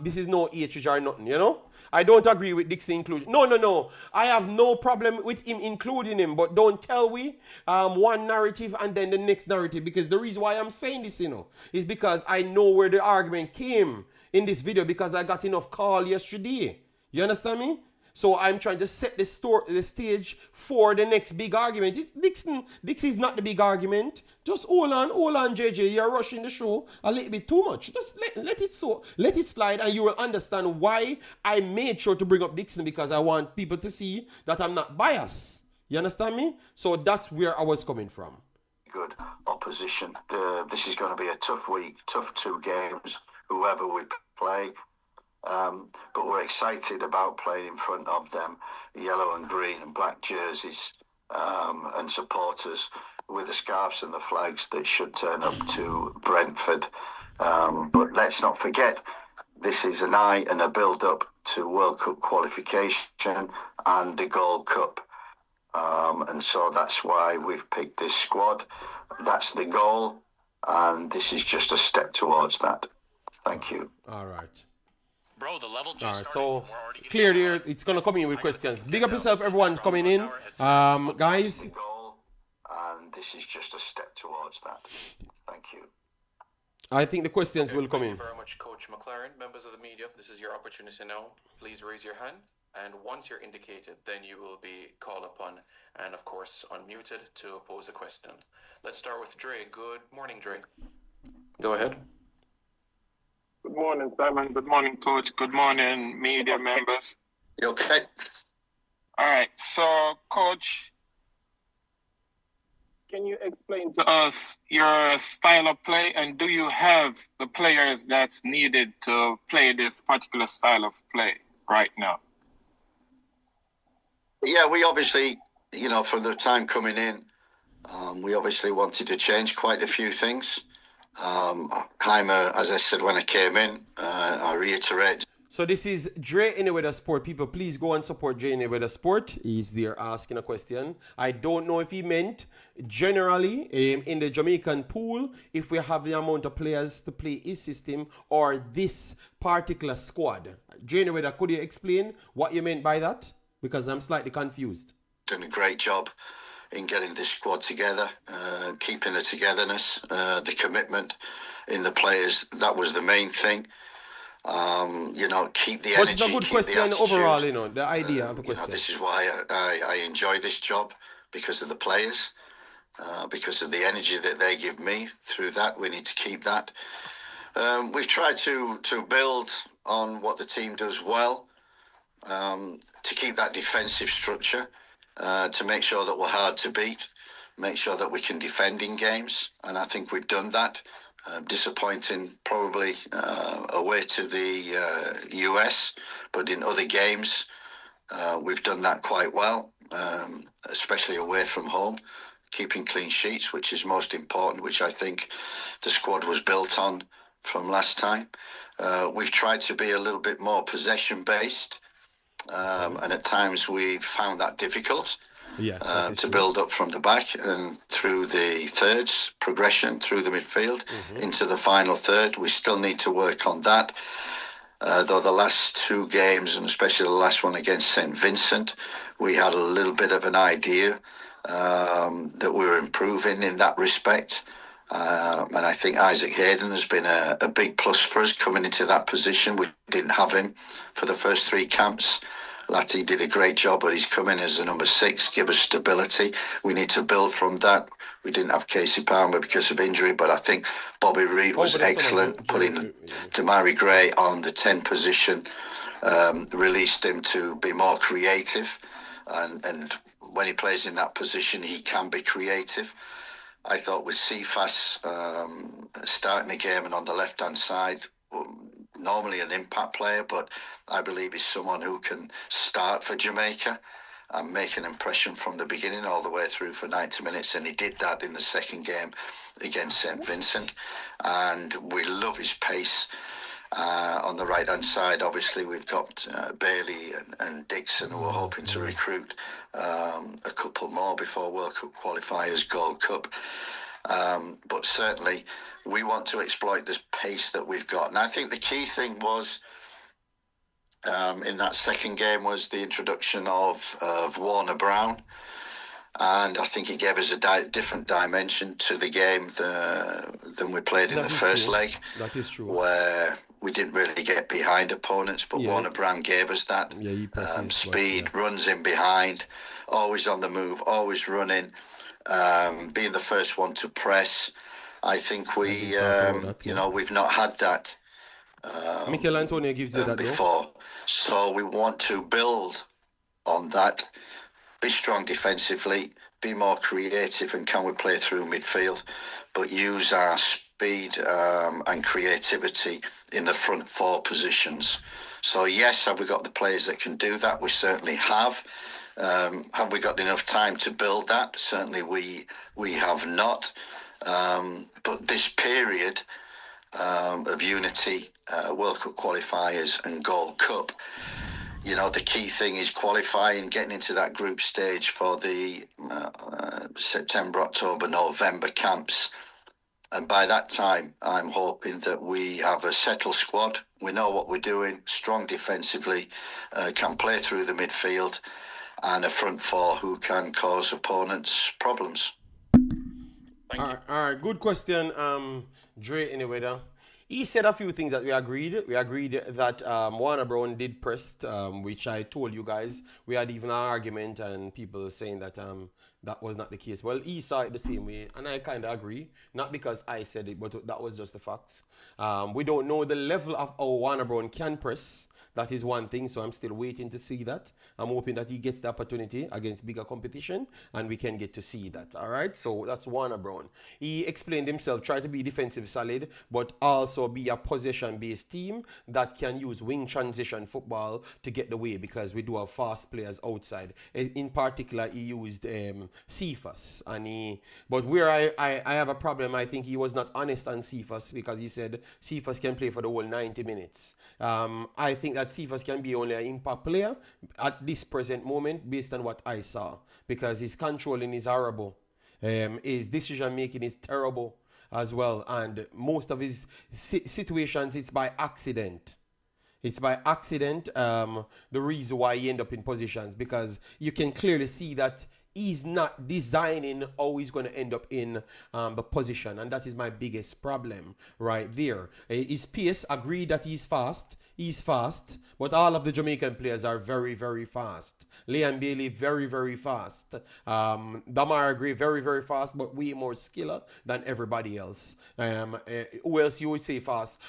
This is no HH or nothing, you know? I don't agree with Dixon inclusion. No. I have no problem with him including him, but don't tell we one narrative and then the next narrative. Because the reason why I'm saying this, you know, is because I know where the argument came in this video, because I got enough call yesterday. You understand me? So I'm trying to set the stage for the next big argument. It's Dixon is not the big argument. Just hold on, JJ. You're rushing the show a little bit too much. Just let it slide, and you will understand why I made sure to bring up Dixon, because I want people to see that I'm not biased. You understand me? So that's where I was coming from. Good opposition. This is going to be a tough week, tough 2 games, whoever we play. But we're excited about playing in front of them, yellow and green and black jerseys, and supporters with the scarves and the flags that should turn up to Brentford. But let's not forget, this is an eye and a build-up to World Cup qualification and the Gold Cup. And so that's why we've picked this squad. That's the goal, and this is just a step towards that. Thank you. All right. Bro, the level just All right, started. so clear here. It's gonna come in with questions. Big up yourself, everyone's coming in. Guys. Goal, and this is just a step towards that. Thank you. I think the questions will come in. Thank you very much, Coach Mcclaren. Members of the media, this is your opportunity now. Please raise your hand, and once you're indicated, then you will be called upon and, of course, unmuted to pose a question. Let's start with Dre. Good morning, Dre. Go ahead. Good morning, Simon. Good morning, Coach. Good morning, media members. You okay? All right. So, Coach, can you explain to us your style of play, and do you have the players that's needed to play this particular style of play right now? Yeah, we obviously, from the time coming in, we obviously wanted to change quite a few things. Heimer, as I said when I came in, I reiterate. So this is Dre Anyway the Sport. People, please go and support Dre Anyway the Sport. He's there asking a question. I don't know if he meant generally in the Jamaican pool, if we have the amount of players to play his system or this particular squad. Dre Anyway, could you explain what you meant by that? Because I'm slightly confused. Done a great job in getting this squad together, keeping the togetherness, the commitment in the players. That was the main thing. Keep the energy. But it's a good question overall, the idea of the question. This is why I enjoy this job, because of the players, because of the energy that they give me. Through that, we need to keep that. We've tried to build on what the team does well, to keep that defensive structure, to make sure that we're hard to beat, make sure that we can defend in games, and I think we've done that. Disappointing probably away to the US, but in other games we've done that quite well, especially away from home, keeping clean sheets, which is most important, which I think the squad was built on from last time. We've tried to be a little bit more possession based, and at times we've found that difficult. To build up from the back and through the thirds, progression through the midfield into the final third. We still need to work on that. though the last two games, and especially the last one against St. Vincent, we had a little bit of an idea that we were improving in that respect. And I think Isaac Hayden has been a big plus for us coming into that position. We didn't have him for the first three camps. Latty did a great job, but he's come in as a number 6, give us stability. We need to build from that. We didn't have Casey Palmer because of injury, but I think Bobby Reid was excellent, putting Damari Gray on the 10 position, released him to be more creative. And when he plays in that position, he can be creative. I thought with Cephas starting the game and on the left-hand side, normally an impact player, but I believe he's someone who can start for Jamaica and make an impression from the beginning all the way through for 90 minutes. And he did that in the second game against St. Vincent. And we love his pace. On the right-hand side, obviously, we've got Bailey and Dixon, who are hoping to recruit a couple more before World Cup qualifiers, Gold Cup. But certainly, we want to exploit this pace that we've got. And I think the key thing was, in that second game, was the introduction of Warner Brown. And I think it gave us a different dimension to the game than we played in the first leg. That is true. Where we didn't really get behind opponents, but Warner Brown gave us that. Yeah, he presses speed, runs in behind, always on the move, always running, being the first one to press. I think we've not had that. Mikel Antonio gives you that before. So we want to build on that, be strong defensively, be more creative, and can we play through midfield, but use our speed and creativity in the front 4 positions. So yes, have we got the players that can do that? We certainly have. Have we got enough time to build that? Certainly we have not. But this period of unity, World Cup qualifiers and Gold Cup, the key thing is qualifying, getting into that group stage for the September, October, November camps. And by that time, I'm hoping that we have a settled squad. We know what we're doing, strong defensively, can play through the midfield, and a front 4 who can cause opponents problems. Thank you. All right, good question, Dre, anyway, though. He said a few things that we agreed. We agreed that Warner Brown did press, which I told you guys. We had even an argument and people saying that that was not the case. Well, he saw it the same way, and I kind of agree. Not because I said it, but that was just the fact. We don't know the level of how Warner Brown can press. That is one thing, so I'm still waiting to see that. I'm hoping that he gets the opportunity against bigger competition and we can get to see that, all right? So that's Warner Brown. He explained himself, try to be defensive solid, but also be a possession-based team that can use wing transition football to get the way, because we do have fast players outside. In particular, he used Cephas. But where I have a problem, I think he was not honest on Cephas, because he said Cephas can play for the whole 90 minutes. I think that Cephas can be only an impact player at this present moment based on what I saw, because his controlling is horrible. His decision making is terrible as well, and most of his situations it's by accident. It's by accident, the reason why he end up in positions, because you can clearly see that he's not designing how he's going to end up in the position, and that is my biggest problem right there. His pace, agreed that he's fast, but all of the Jamaican players are very, very fast. Liam Bailey, very, very fast. Damar Gray, very, very fast, but way more skiller than everybody else. Who else you would say fast?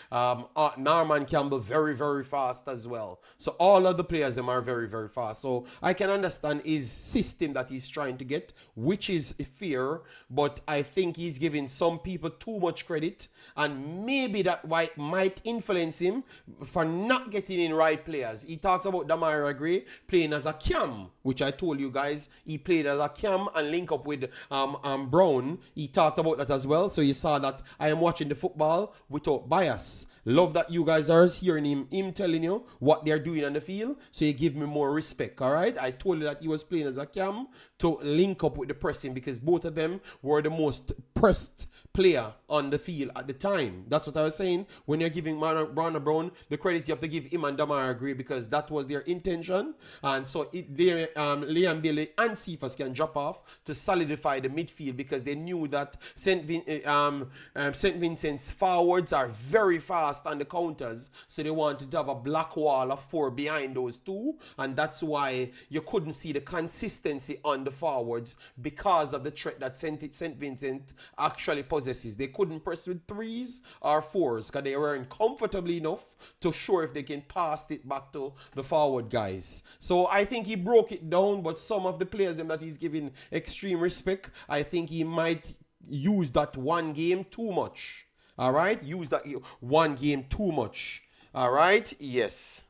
Norman Campbell, very, very fast as well. So all of the players, them are very, very fast. So I can understand his system that he's trying to get, which is fair, but I think he's giving some people too much credit, and maybe that might influence him for not getting in right players. He talks about Damara Gray playing as a cam, which I told you guys he played as a cam and link up with Brown. He talked about that as well, so you saw that I am watching the football without bias. Love that you guys are hearing him telling you what they're doing on the field, so you give me more respect, all right? I told you that he was playing as a cam to link up with the pressing, because both of them were the most pressed player on the field at the time. That's what I was saying. When you're giving Brandon Brown the credit, you have to give him and Damara Gray because that was their intention. And so Liam Bailey and Cephas can drop off to solidify the midfield because they knew that St. Vincent's forwards are very fast on the counters. So they wanted to have a black wall of 4 behind those two. And that's why you couldn't see the consistency on the forwards because of the threat that St. Vincent actually possesses. They couldn't press with 3s or 4s because they weren't comfortably enough to show if they can pass it back to the forward guys. So I think he broke it down, but some of the players that he's giving extreme respect, I think he might use that one game too much. All right? Use that one game too much. All right? Yes.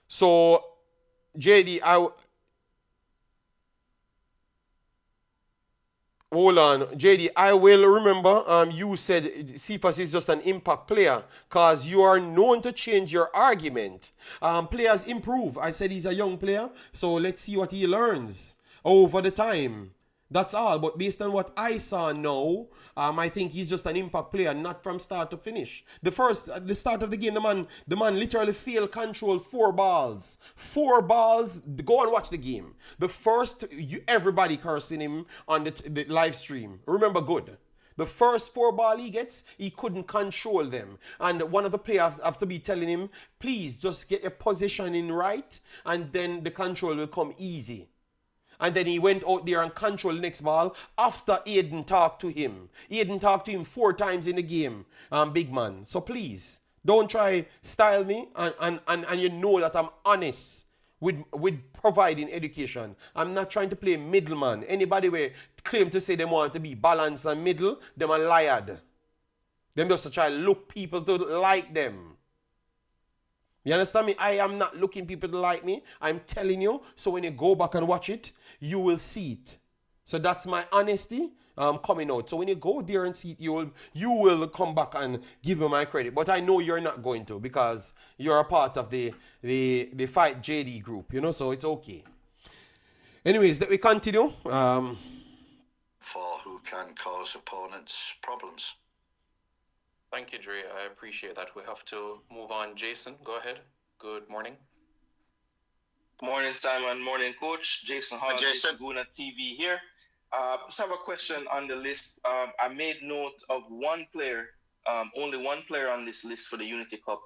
So, JD, hold on, JD, I will remember you said Cephas is just an impact player because you are known to change your argument. Players improve. I said he's a young player, so let's see what he learns over the time. That's all. But based on what I saw now, I think he's just an impact player, not from start to finish. The start of the game, the man literally failed control 4 balls. 4 balls. Go and watch the game. The first, everybody cursing him on the live stream. Remember good. The first 4 ball he gets, he couldn't control them. And one of the players have to be telling him, please just get your positioning right, and then the control will come easy. And then he went out there and controlled the next ball after Aiden talked to him. Aiden talked to him 4 times in the game, big man. So please, don't try style me and you know that I'm honest with providing education. I'm not trying to play middleman. Anybody will claim to say they want to be balanced and middle, them are lied. Them just to try to look people to like them. You understand me? I am not looking people to like me. I'm telling you. So when you go back and watch it, you will see it. So that's my honesty coming out. So when you go there and see it, you will come back and give me my credit. But I know you're not going to because you're a part of the Fight JD group, you know, so it's okay. Anyways, let me continue. For who can cause opponents problems. Thank you, Dre. I appreciate that. We have to move on. Jason, go ahead. Good morning. Morning, Simon. Morning, Coach. Jason Hall, Jason. Guna TV here. Just have a question on the list. I made note of one player, only one player on this list for the Unity Cup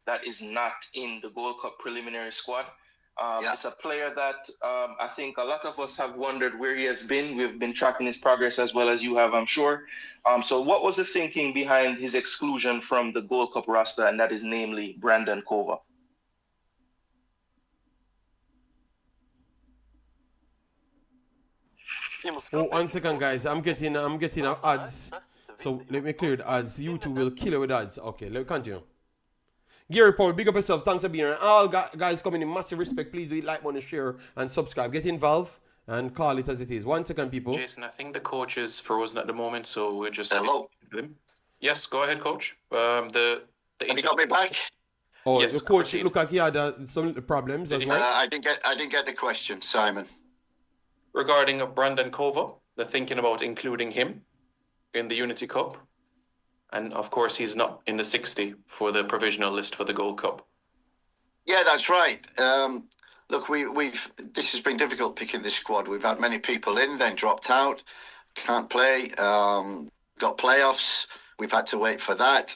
that is not in the Gold Cup preliminary squad. It's a player that I think a lot of us have wondered where he has been. We've been tracking his progress as well as you have, I'm sure. So what was the thinking behind his exclusion from the Gold Cup roster, and that is namely Brandon Kova? Oh, 1 second, guys. I'm getting ads. So let me clear the ads. YouTube will kill it with ads. Okay, let me continue. Gary Paul, big up yourself. Thanks for being here. All guys coming in, massive respect. Please do like, want to share, and subscribe. Get involved and call it as it is. 1 second, people. Jason, I think the coach is frozen at the moment, so we're just... Hello? Yes, go ahead, Coach. Have you got me back? Oh, yes, the coach proceed. looked like he had some problems as well. I didn't get the question, Simon. Regarding Brandon Kova, they're thinking about including him in the Unity Cup. And of course, he's not in the 60 for the provisional list for the Gold Cup. Yeah, that's right. Look, this has been difficult picking this squad. We've had many people in, then dropped out, can't play, got playoffs. We've had to wait for that.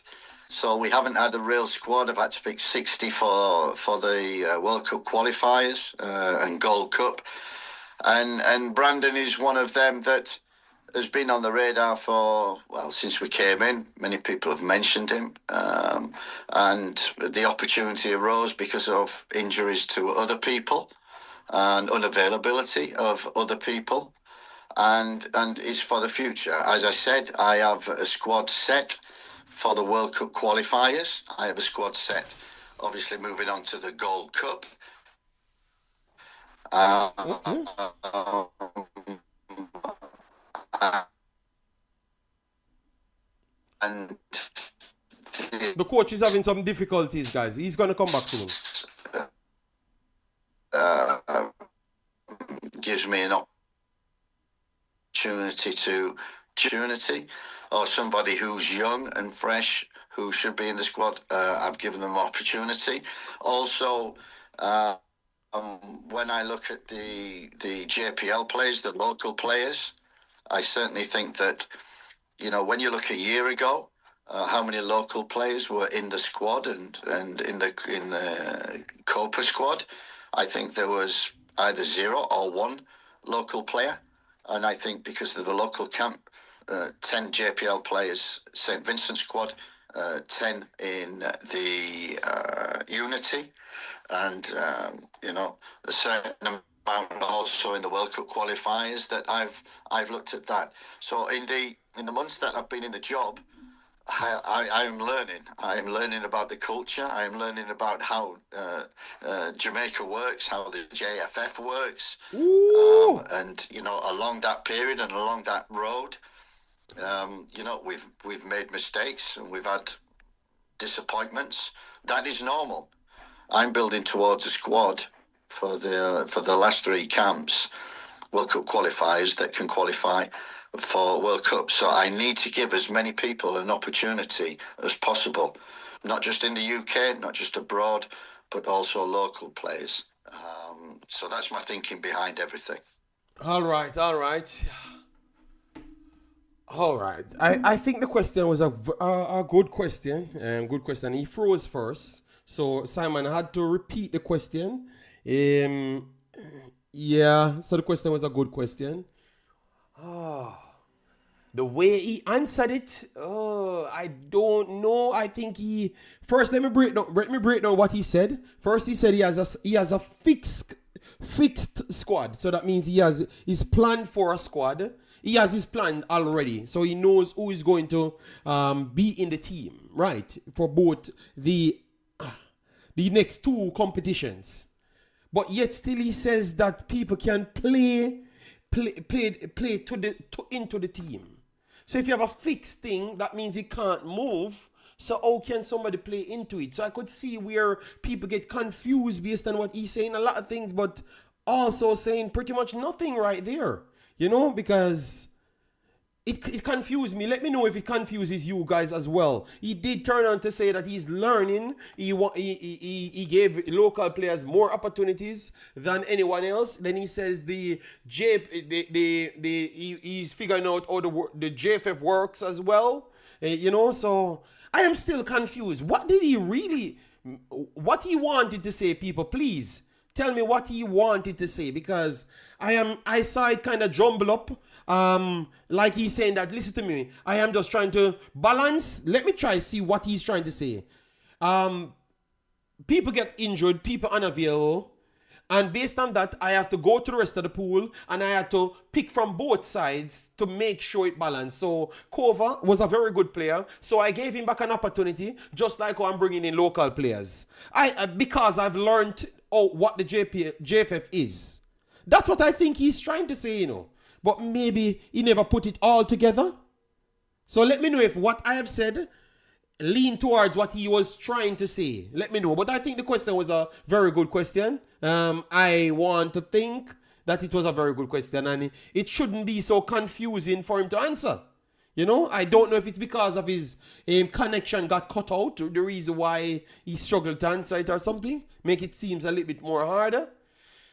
So we haven't had a real squad. I've had to pick 60 for the World Cup qualifiers and Gold Cup. And Brandon is one of them that has been on the radar since we came in. Many people have mentioned him. And the opportunity arose because of injuries to other people and unavailability of other people. And it's for the future. As I said, I have a squad set for the World Cup qualifiers. I have a squad set, obviously moving on to the Gold Cup. And the coach is having some difficulties, guys. He's going to come back soon. Gives me an opportunity to opportunity, or somebody who's young and fresh who should be in the squad, I've given them opportunity. Also, when I look at the JPL players, the local players, I certainly think that, when you look a year ago, how many local players were in the squad and in the Copa squad, I think there was either 0 or 1 local player. And I think because of the local camp, 10 JPL players, St. Vincent squad, 10 in the Unity, and a certain amount also in the World Cup qualifiers that I've looked at that. So in the months that I've been in the job, I'm learning. I'm learning about the culture. I'm learning about how Jamaica works, how the JFF works, and along that period and along that road, we've made mistakes and we've had disappointments. That is normal. I'm building towards a squad for the last 3 camps, World Cup qualifiers that can qualify for World Cup. So I need to give as many people an opportunity as possible, not just in the UK, not just abroad, but also local players. So that's my thinking behind everything. All right. I think the question was a good question. Good question. He froze first, so Simon had to repeat the question. Yeah. So the question was a good question. The way he answered it, I don't know. I think he first let me break down what he said. First, he said he has a fixed squad. So that means he's planned for a squad. He has his plan already, so he knows who is going to be in the team, right? For both the next 2 competitions. But yet still he says that people can play into the team. So if you have a fixed thing, that means it can't move. So how can somebody play into it? So I could see where people get confused based on what he's saying, a lot of things, but also saying pretty much nothing right there. Because it confused me. Let me know if it confuses you guys as well. He did turn on to say that he's learning. He gave local players more opportunities than anyone else. Then he says he's figuring out how the JFF works as well. So I am still confused. What he wanted to say, people, please tell me what he wanted to say, because I saw it kind of jumble up. Like he's saying that, listen to me, I am just trying to balance. Let me try see what he's trying to say. People get injured, people unavailable, and based on that, I have to go to the rest of the pool and I had to pick from both sides to make sure it balanced. So Kova was a very good player, so I gave him back an opportunity, just like how I'm bringing in local players. Because I've learned what the JFF is. That's what I think he's trying to say, But maybe he never put it all together. So let me know if what I have said lean towards what he was trying to say. Let me know. But I think the question was a very good question. I want to think that it was a very good question, and it shouldn't be so confusing for him to answer. I don't know if it's because of his connection got cut out, the reason why he struggled to answer it or something. Make it seems a little bit more harder.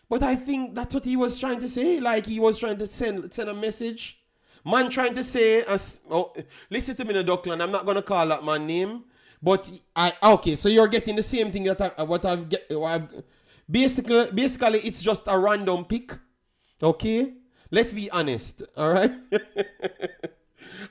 But I think that's what he was trying to say. Like he was trying to send a message. Man trying to say, listen to me, Duckland. I'm not going to call that man name. But okay, so you're getting the same thing that basically it's just a random pick. Okay? Let's be honest. All right?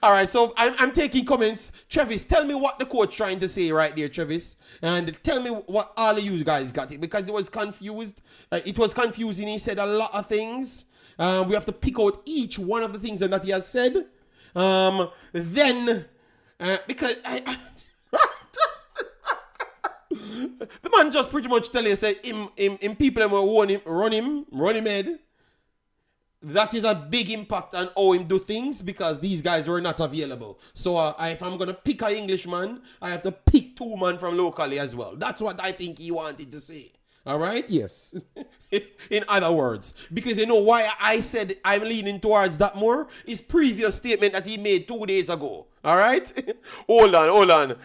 All right, so I'm taking comments. Travis, tell me what the coach trying to say right there, Travis. And tell me what all of you guys got it. Because it was confused. It was confusing. He said a lot of things. We have to pick out each one of the things that he has said. Because the man just pretty much tell you, say, him people run him head. That is a big impact on how him do things, because these guys were not available. So if I'm going to pick an Englishman, I have to pick 2 men from locally as well. That's what I think he wanted to say. All right, yes. In other words, because you know why I said I'm leaning towards that more is previous statement that he made 2 days ago. All right, hold on.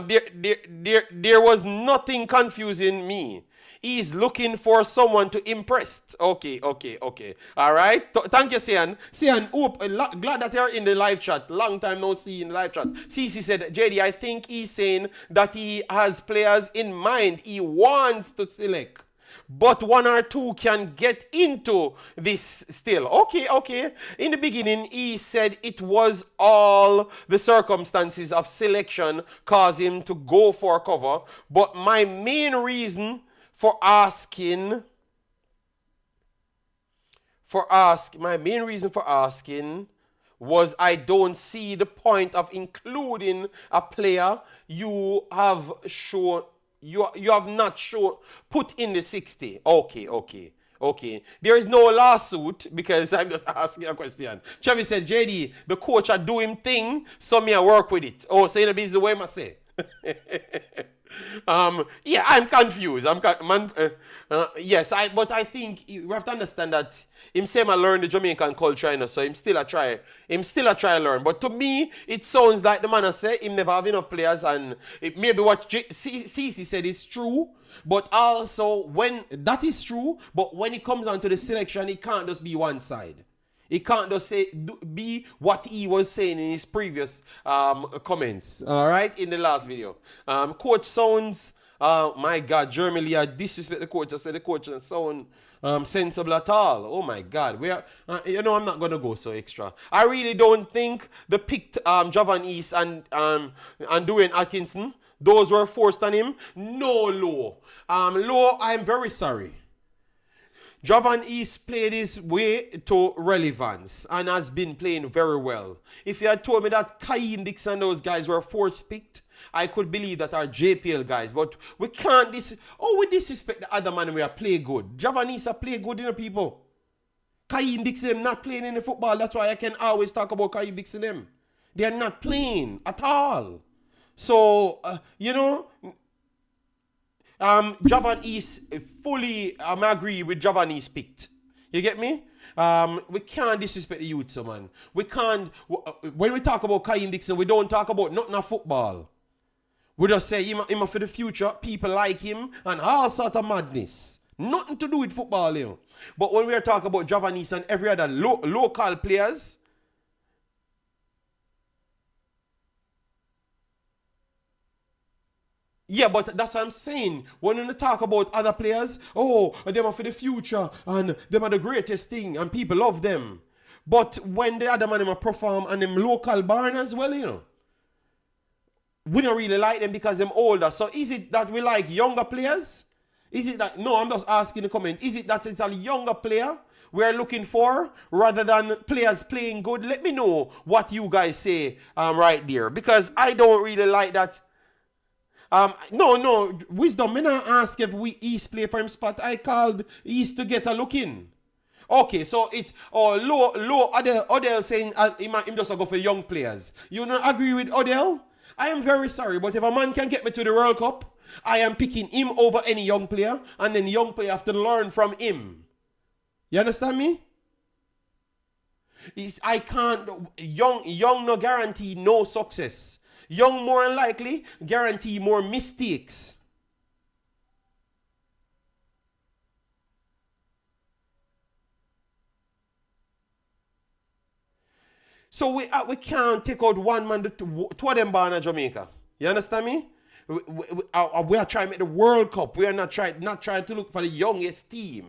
There was nothing confusing me. He's looking for someone to impress. Okay. All right. Thank you, Sian. Sian, glad that you're in the live chat. Long time no see in the live chat. Cece said, JD, I think he's saying that he has players in mind he wants to select. But 1 or 2 can get into this still. Okay. In the beginning, he said it was all the circumstances of selection caused him to go for cover. But my main reason for asking was I don't see the point of including a player you have shown you have not shown put in the 60. Okay. There is no lawsuit because I'm just asking a question. Chavi said, JD, the coach are doing thing, so me I work with it. Oh, so in a busy way, I say. Yeah, I'm confused. Yes, but I think you have to understand that him say I learn the Jamaican culture, you know, so him still a try learn. But to me, it sounds like the man I say him never have enough players, and maybe what Cece said is true. But also when that is true, but when it comes down to the selection, it can't just be one side. He can't just be what he was saying in his previous comments, all right, in the last video. Coach sounds, my God, Jeremy Lee, I disrespect the coach. I said the coach doesn't sound sensible at all. Oh, my God. I'm not going to go so extra. I really don't think the picked Javan East and Dwayne Atkinson, those were forced on him. No, Low. Low, I'm very sorry. Javan East played his way to relevance and has been playing very well. If you had told me that Kaim Dixon and those guys were forced picked, I could believe that are JPL guys. But we can't we disrespect the other man we are play good. Javan East are play good, people. Kaim Dixon them not playing in the football. That's why I can always talk about Kaim Dixon them. They are not playing at all. So, Javan East fully agree with Javan East picked. You get me? We can't disrespect the youth, so man. We can't, when we talk about Kaim Dixon, we don't talk about nothing of football. We just say him for the future, people like him, and all sort of madness. Nothing to do with football, But when we are talking about Javan East and every other local players, yeah, but that's what I'm saying. When we talk about other players, them are for the future and them are the greatest thing and people love them. But when the other man perform and them local barn as well, we don't really like them because them older. So is it that we like younger players? Is it that, no, I'm just asking the comment. Is it that it's a younger player we are looking for rather than players playing good? Let me know what you guys say right there, because I don't really like that. No, Wisdom, me not ask if we East play for him spot. I called East to get a look in. Okay, so it's low Odell saying him just go for young players. You don't agree with Odell? I am very sorry, but if a man can get me to the World Cup, I am picking him over any young player, and then young player have to learn from him. You understand me? I can't, young no guarantee no success. Young more likely guarantee more mistakes. So we can't take out one man to them born in Jamaica. You understand me? We are trying to make the World Cup. We are not trying to look for the youngest team.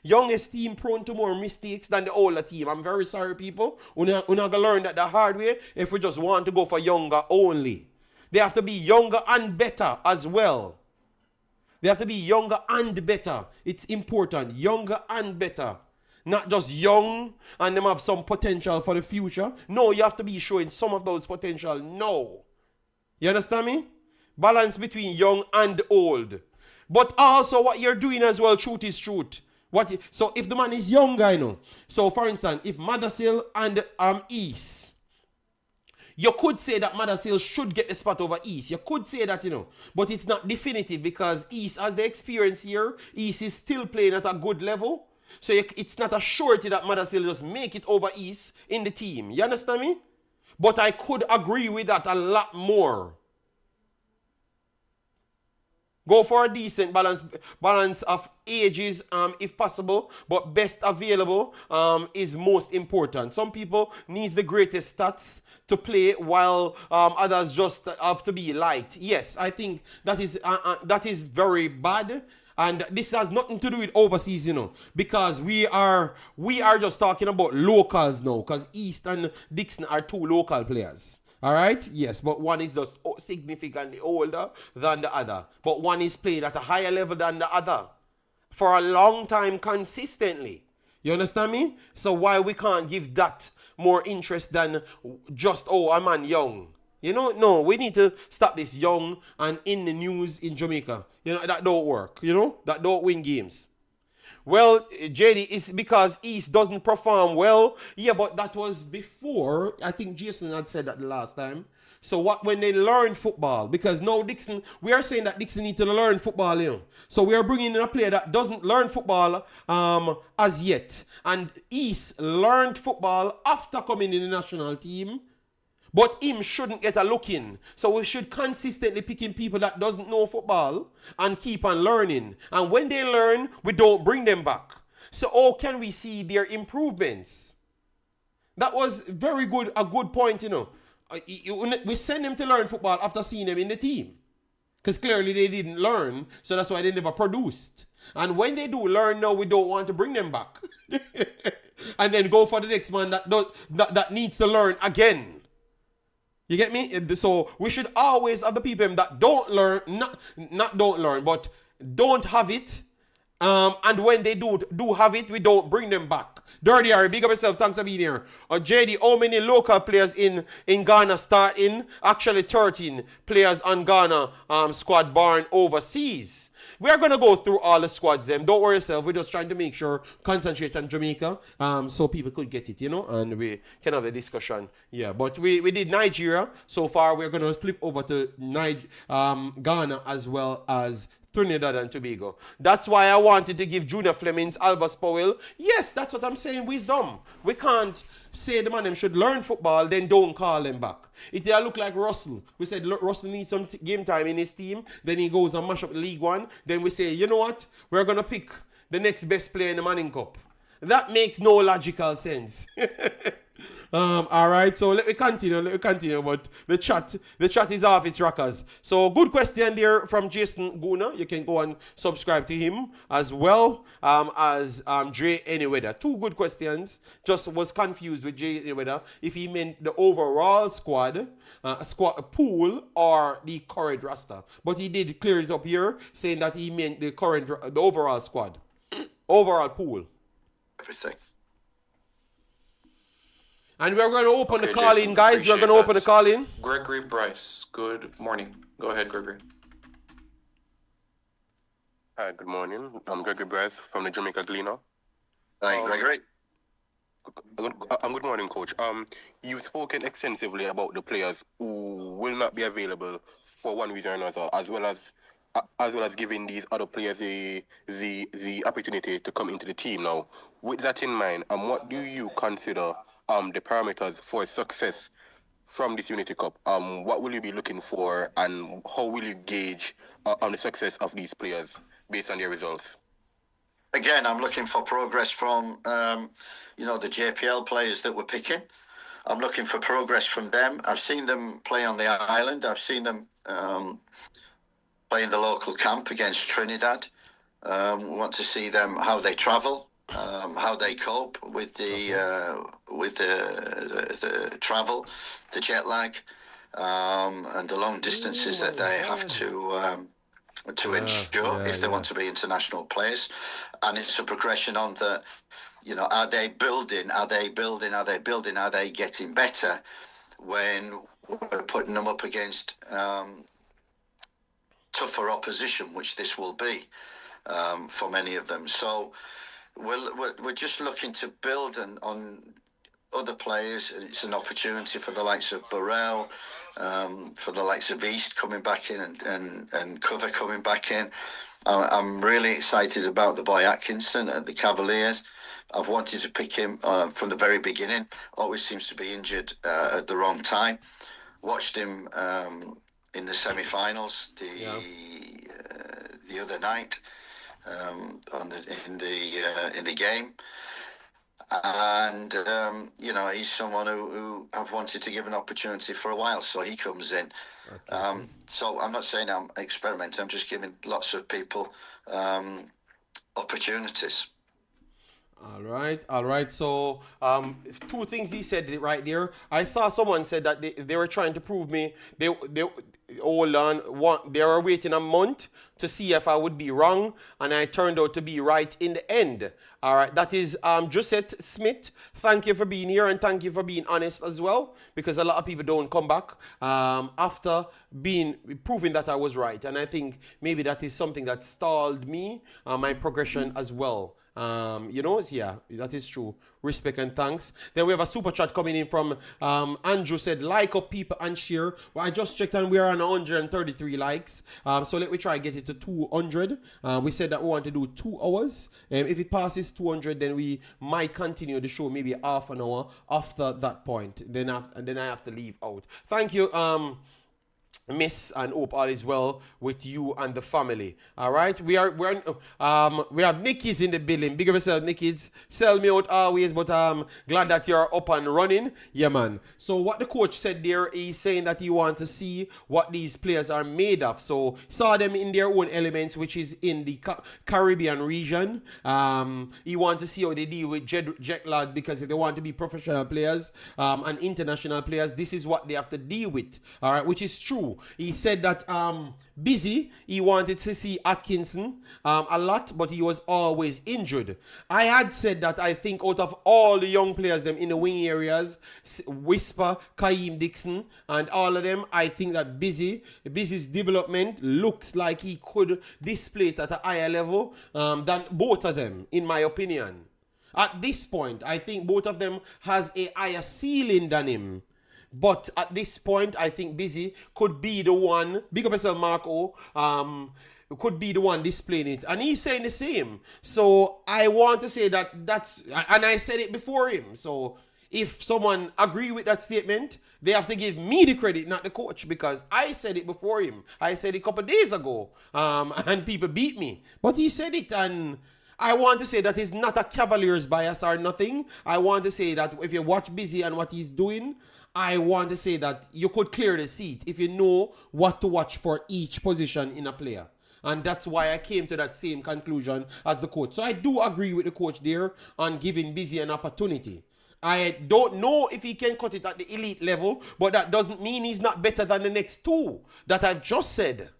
Youngest team prone to more mistakes than the older team. I'm very sorry, people. We're not going to learn that the hard way if we just want to go for younger only. They have to be younger and better as well. They have to be younger and better. It's important. Younger and better. Not just young and them have some potential for the future. No, you have to be showing some of those potential. No. You understand me? Balance between young and old. But also what you're doing as well, truth is truth. So if the man is younger, so for instance, if Madasil and East, You could say that Madasil should get the spot over East. You could say that, but it's not definitive because East, as the experience here, East is still playing at a good level. So it's not a surety that Madasil just make it over East in the team. You understand me? But I could agree with that a lot more. Go for a decent balance of ages, if possible, but best available is most important. Some people need the greatest stats to play, while others just have to be light. Yes, I think that is very bad. And this has nothing to do with overseas, because we are just talking about locals now, because East and Dixon are two local players. All right? Yes, but one is just significantly older than the other. But one is played at a higher level than the other for a long time consistently. You understand me? So why we can't give that more interest than just, a man young? No, we need to stop this young and in the news in Jamaica. That don't work. That don't win games. Well, JD, it's because East doesn't perform well. Yeah, but that was before. I think Jason had said that the last time. So when they learn football, because now Dixon, we are saying that Dixon need to learn football, So we are bringing in a player that doesn't learn football as yet. And East learned football after coming in the national team. But him shouldn't get a look in. So we should consistently pick in people that doesn't know football and keep on learning. And when they learn, we don't bring them back. So how can we see their improvements? That was a good point, We send them to learn football after seeing them in the team. Because clearly they didn't learn, so that's why they never produced. And when they do learn now, we don't want to bring them back. And then go for the next man that needs to learn again. You get me? So we should always have the people that don't learn, not don't learn, but don't have it. And when they do have it, we don't bring them back. Dirty Harry, big up yourself. Thanks for being here. JD, how many local players in Ghana start in? Actually, 13 players on Ghana squad born overseas. We are going to go through all the squads then. Don't worry yourself. We're just trying to make sure, concentrate on Jamaica, so people could get it, and we can have a discussion. Yeah, but we did Nigeria. So far, we're going to flip over to Ghana as well as Trinidad and Tobago. That's why I wanted to give Junior Flemings, Albus Powell. Yes, that's what I'm saying, wisdom. We can't say the man should learn football, then don't call him back. It look like Russell. We said Russell needs some game time in his team. Then he goes and mash up League One. Then we say, you know what? We're going to pick the next best player in the Manning Cup. That makes no logical sense. All right, so let me continue, but the chat is off its rockers. So good question there from Jason Guna. You can go and subscribe to him as well as Dre Anyweather. Two good questions. Just was confused with Dre Anyweather if he meant the overall squad pool or the current roster. But he did clear it up here, saying that he meant the overall squad, overall pool. Everything. And we're going to open the call in, guys. We're going to open the call in. Gregory Bryce, good morning. Go ahead, Gregory. Hi, good morning. I'm Gregory Bryce from the Jamaica Gleaner. Hi, Gregory. Good morning, Coach. You've spoken extensively about the players who will not be available for one reason or another, as well as giving these other players the opportunity to come into the team. Now, with that in mind, what do you consider the parameters for success from this Unity Cup? What will you be looking for, and how will you gauge on the success of these players based on their results? Again, I'm looking for progress from, the JPL players that we're picking. I'm looking for progress from them. I've seen them play on the island. I've seen them play in the local camp against Trinidad. We want to see them, how they travel. How they cope with the travel, the jet lag, and the long distances that they have to ensure if they want to be international players. And it's a progression on the, are they building? Are they getting better when we're putting them up against tougher opposition, which this will be for many of them. So we're just looking to build on other players. It's an opportunity for the likes of Burrell, for the likes of East coming back in and Cover coming back in. I'm really excited about the boy Atkinson at the Cavaliers. I've wanted to pick him from the very beginning. Always seems to be injured at the wrong time. Watched him in the semi-finals the other night in the game. And you know, he's someone who I've wanted to give an opportunity for a while, so he comes in. So I'm not saying I'm experimenting, I'm just giving lots of people opportunities. All right. So, two things he said right there. I saw someone said that they were trying to prove me. They hold on. They were waiting a month to see if I would be wrong, and I turned out to be right in the end. All right. That is Josette Smith. Thank you for being here, and thank you for being honest as well, because a lot of people don't come back after proving that I was right, and I think maybe that is something that stalled me, my progression as well. Yeah, that is true. Respect and thanks. Then we have a super chat coming in from Andrew said, like up people and share. Well, I just checked and we are on 133 likes. So let me try and get it to 200. We said that we want to do 2 hours. If it passes 200, then we might continue the show maybe half an hour after that point. Then I have to leave out. Thank you. Miss, and hope all is well with you and the family. All right, we have Nicky's in the building. Big of yourself, Nicky's. Sell me out always, but glad that you're up and running. Yeah, man. So what the coach said there, he's saying that he wants to see what these players are made of. So saw them in their own elements, which is in the Caribbean region. He wants to see how they deal with jet lag, because if they want to be professional players and international players, this is what they have to deal with. All right, which is true. He said that Busy, he wanted to see Atkinson a lot, but he was always injured. I had said that I think out of all the young players them in the wing areas, Whisper, Kaim Dixon, and all of them, I think that Busy's development looks like he could display it at a higher level than both of them, in my opinion. At this point, I think both of them has a higher ceiling than him. But at this point, I think Busy could be the one, big up yourself, Marco, could be the one displaying it. And he's saying the same. So I want to say that's, and I said it before him. So if someone agree with that statement, they have to give me the credit, not the coach, because I said it before him. I said it a couple of days ago, and people beat me. But he said it, and I want to say that it's not a Cavaliers bias or nothing. I want to say that if you watch Busy and what he's doing, I want to say that you could clear the seat if you know what to watch for each position in a player. And that's why I came to that same conclusion as the coach. So I do agree with the coach there on giving Busy an opportunity. I don't know if he can cut it at the elite level, but that doesn't mean he's not better than the next two that I've just said.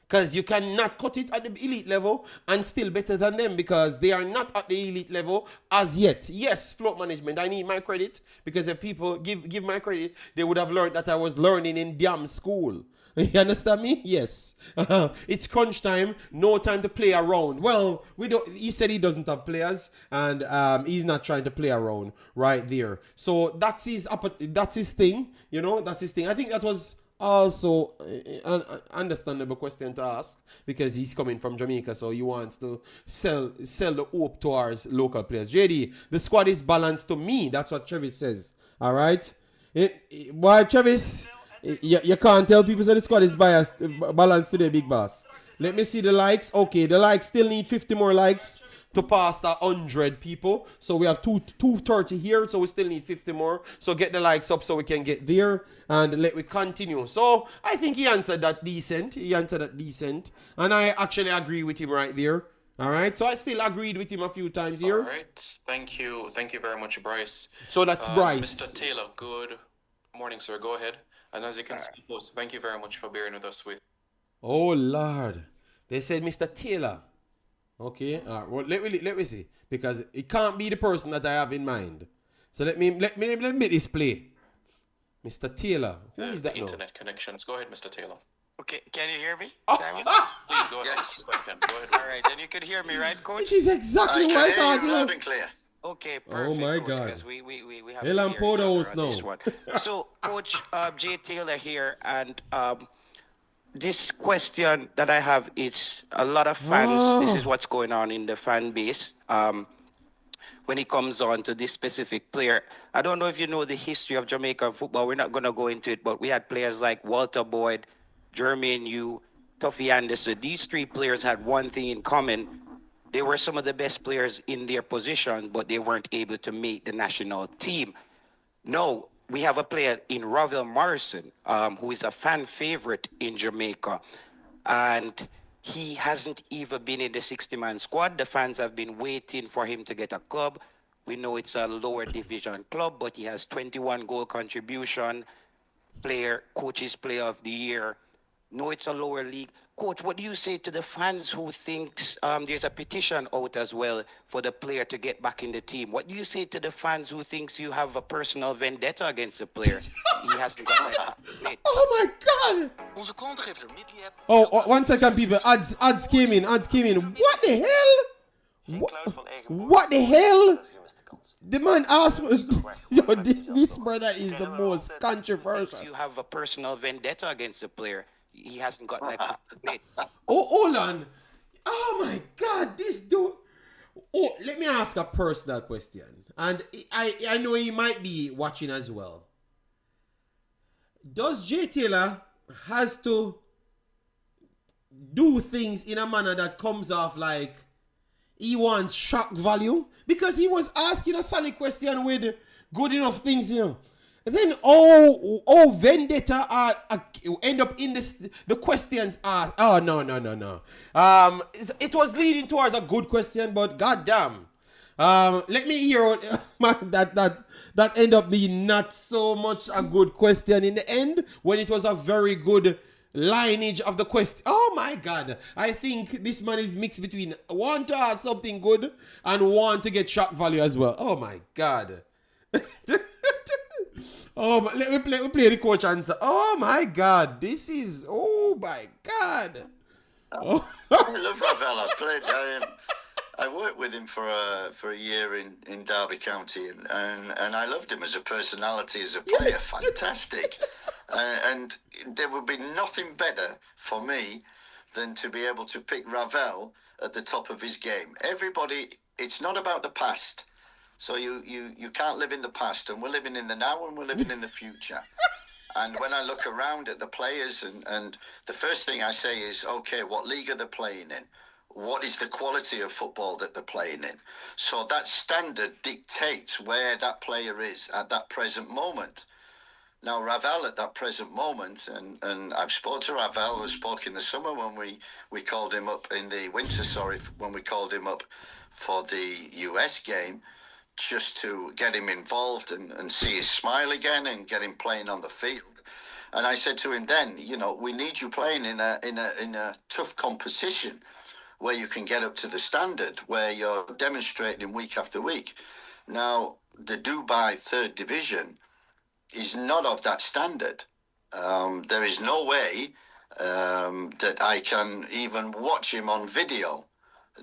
Because you cannot cut it at the elite level and still better than them, because they are not at the elite level as yet. Yes, float management, I need my credit, because if people give my credit, they would have learned that I was learning in damn school. You understand me? Yes. It's crunch time, no time to play around. Well, he said he doesn't have players, and he's not trying to play around right there. So that's his thing, you know, that's his thing. I think that was also an understandable question to ask, because he's coming from Jamaica, so he wants to sell the hope to our local players. JD, the squad is balanced to me. That's what Travis says. All right. Why, Travis? You can't tell people that the squad is balanced today, big boss. Let me see the likes. Okay, the likes still need 50 more likes to pass the 100 people. So we have 230 here, so we still need 50 more. So get the likes up so we can get there, and let we continue. So I think he answered that decent. And I actually agree with him right there. All right, so I still agreed with him a few times here. All right, thank you very much, Bryce. So that's Bryce. Mr. Taylor, good morning, sir. Go ahead. And as you can see, thank you very much for bearing with us with. Oh Lord, they said Mr. Taylor. Okay, all right. Well, let me see, because it can't be the person that I have in mind. So let me make this play. Mr. Taylor, who is that now? Internet connections. Go ahead, Mr. Taylor. Okay, can you hear me? Please go ahead. Yes. Go ahead. All right, then you could hear me, right, Coach? It is exactly what I thought. Loud and clear. Okay, Oh perfect, my coach, God. because we have Hell to and hear each other Podos on this now. one. So, Coach Jay Taylor here, and this question that I have is a lot of fans. This is Oh. what's going on in the fan base. When it comes on to this specific player, I don't know if you know the history of Jamaican football. We're not going to go into it, but we had players like Walter Boyd, Jermaine Yu, Tuffy Anderson. These three players had one thing in common. They were some of the best players in their position, but they weren't able to make the national team. No, we have a player in Ravel Morrison, who is a fan favorite in Jamaica. And he hasn't even been in the 60-man squad. The fans have been waiting for him to get a club. We know it's a lower division club, but he has 21 goal contribution, coaches player of the year. No, it's a lower league. Coach, what do you say to the fans who thinks there's a petition out as well for the player to get back in the team? What do you say to the fans who thinks you have a personal vendetta against the player? He hasn't got that plate. Oh my God. Onze klanten geven er Midley app. Oh, 1 second, people. Ads came in. What the hell? What the hell? The man asked. Yo, this brother is the most controversial. You have a personal vendetta against the player. He hasn't got that plate. Oh, hold on. Oh my God, this dude. Oh, let me ask a personal question. And I know he might be watching as well. Does Jay Taylor has to do things in a manner that comes off like he wants shock value? Because he was asking a solid question with good enough things, you know. Then vendetta end up in the questions are no. It was leading towards a good question, but goddamn. Let me hear that end up being not so much a good question in the end when it was a very good lineage of the question. Oh my God. I think this man is mixed between want to ask something good and want to get shock value as well. Oh my God. Oh, let me play the coach answer. Oh my God, this is, oh my God. Oh. I love Ravel. I worked with him for a year in Derby County, and I loved him as a personality, as a player. Fantastic. And there would be nothing better for me than to be able to pick Ravel at the top of his game. Everybody, it's not about the past. So you can't live in the past, and we're living in the now, and we're living in the future. And when I look around at the players, and the first thing I say is, okay, what league are they playing in? What is the quality of football that they're playing in? So that standard dictates where that player is at that present moment. Now, Ravel at that present moment, and I've spoke to Ravel, I spoke in the summer when we called him up, in the winter, when we called him up for the US game, just to get him involved and see his smile again and get him playing on the field. And I said to him then, you know, we need you playing in a tough competition where you can get up to the standard, where you're demonstrating week after week. Now, the Dubai third division is not of that standard. There is no way that I can even watch him on video.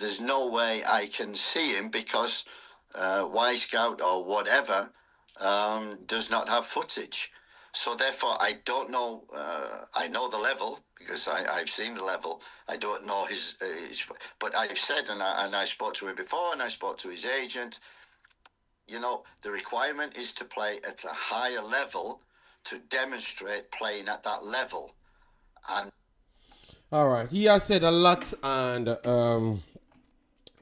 There's no way I can see him because Y-Scout or whatever does not have footage. So therefore, I don't know. I know the level because I've seen the level. I don't know his but I've said, and I spoke to him before, and I spoke to his agent. You know, the requirement is to play at a higher level to demonstrate playing at that level. And all right, he has said a lot, and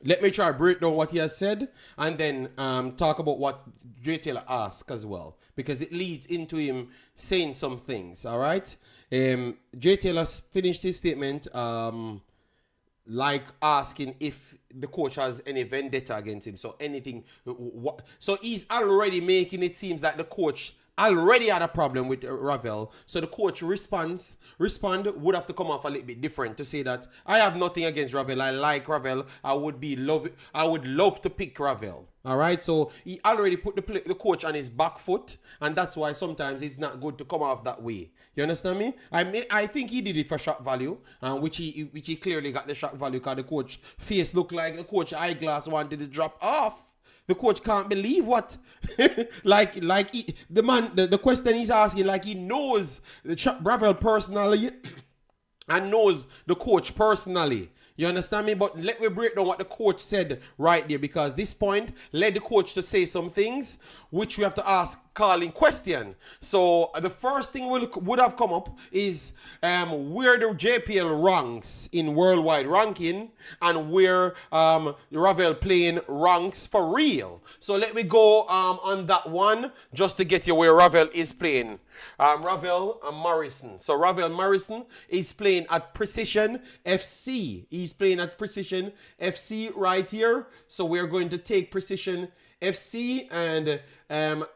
let me try to break down what he has said, and then talk about what Jay Taylor asked as well, because it leads into him saying some things. All right, Jay Taylor finished his statement like asking if the coach has any vendetta against him. So anything, so he's already making it seems like the coach already had a problem with Ravel. So the coach respond would have to come off a little bit different to say that I have nothing against Ravel. I like Ravel. I would love to pick Ravel. All right. So he already put the coach on his back foot, and that's why sometimes it's not good to come off that way. You understand me? I think he did it for shock value, which he clearly got the shock value because the coach face looked like the coach eyeglass wanted to drop off. The coach can't believe what, the question he's asking, like he knows the Ravel personally and knows the coach personally. You understand me? But let me break down what the coach said right there, because this point led the coach to say some things which we have to ask calling question. So the first thing would have come up is where the JPL ranks in worldwide ranking and where Ravel playing ranks for real. So let me go on that one just to get you where Ravel is playing. Ravel Morrison. So Ravel Morrison is playing at Precision FC. He's playing at Precision FC right here. So we're going to take Precision FC and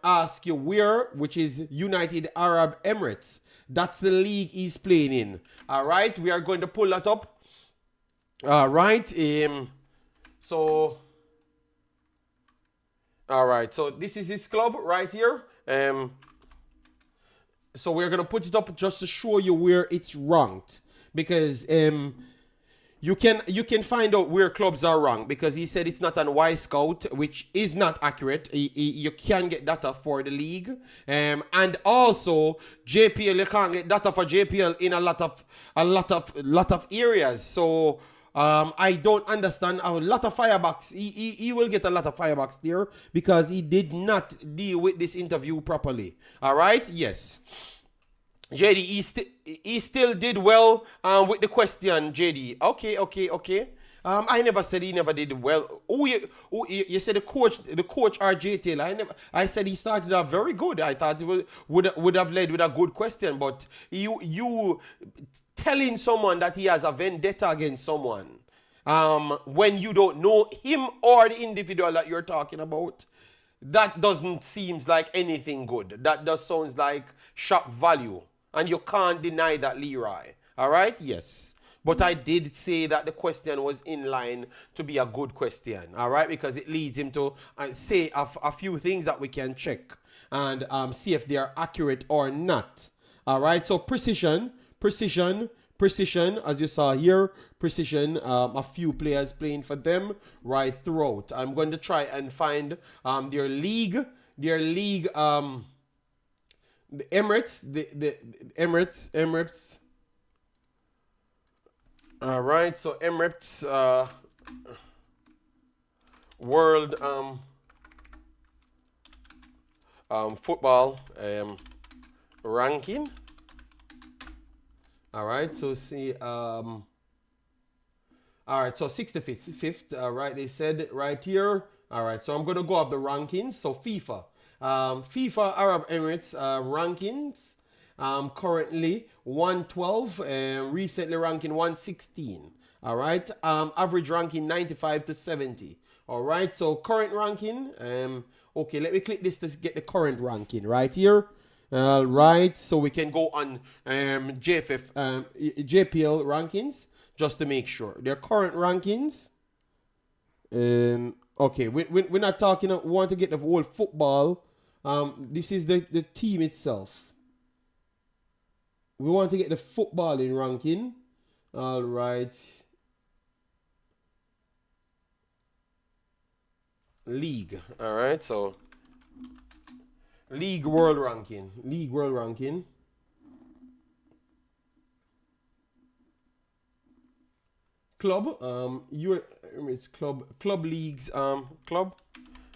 ask you where, which is United Arab Emirates. That's the league he's playing in. All right, we are going to pull that up. All right. So, all right. So this is his club right here. So we're going to put it up just to show you where it's ranked, because you can find out where clubs are ranked, because he said it's not on Y Scout, which is not accurate. You can get data for the league, and also JPL, you can't get data for JPL in a lot of areas. So I don't understand a lot of firebox. He will get a lot of firebox there because he did not deal with this interview properly. All right, yes. JD, he still did well with the question, JD. Okay. I never said he never did well. You said the coach RJ Taylor. I said he started off very good. I thought he would have led with a good question, but you telling someone that he has a vendetta against someone when you don't know him or the individual that you're talking about, that doesn't seem like anything good. That just sounds like shock value, and you can't deny that, Leroy. All right, yes. But I did say that the question was in line to be a good question, all right? Because it leads him to say a few things that we can check and see if they are accurate or not, all right? So precision, as you saw here, precision, a few players playing for them right throughout. I'm going to try and find their league, the Emirates, the Emirates. All right, so Emirates world football ranking. All right, so see, all right, so 65th, all right, they said right here. All right, so I'm going to go off the rankings. So FIFA Arab Emirates rankings. Currently 112, recently ranking 116. All right, average ranking 95 to 70. All right, so current ranking. Okay, let me click this to get the current ranking right here. All right, so we can go on JPL rankings just to make sure their current rankings. Okay, we're not talking. We want to get the whole football. This is the team itself. We want to get the footballing ranking. All right. League. All right. So League world ranking. Club. It's club leagues. Club.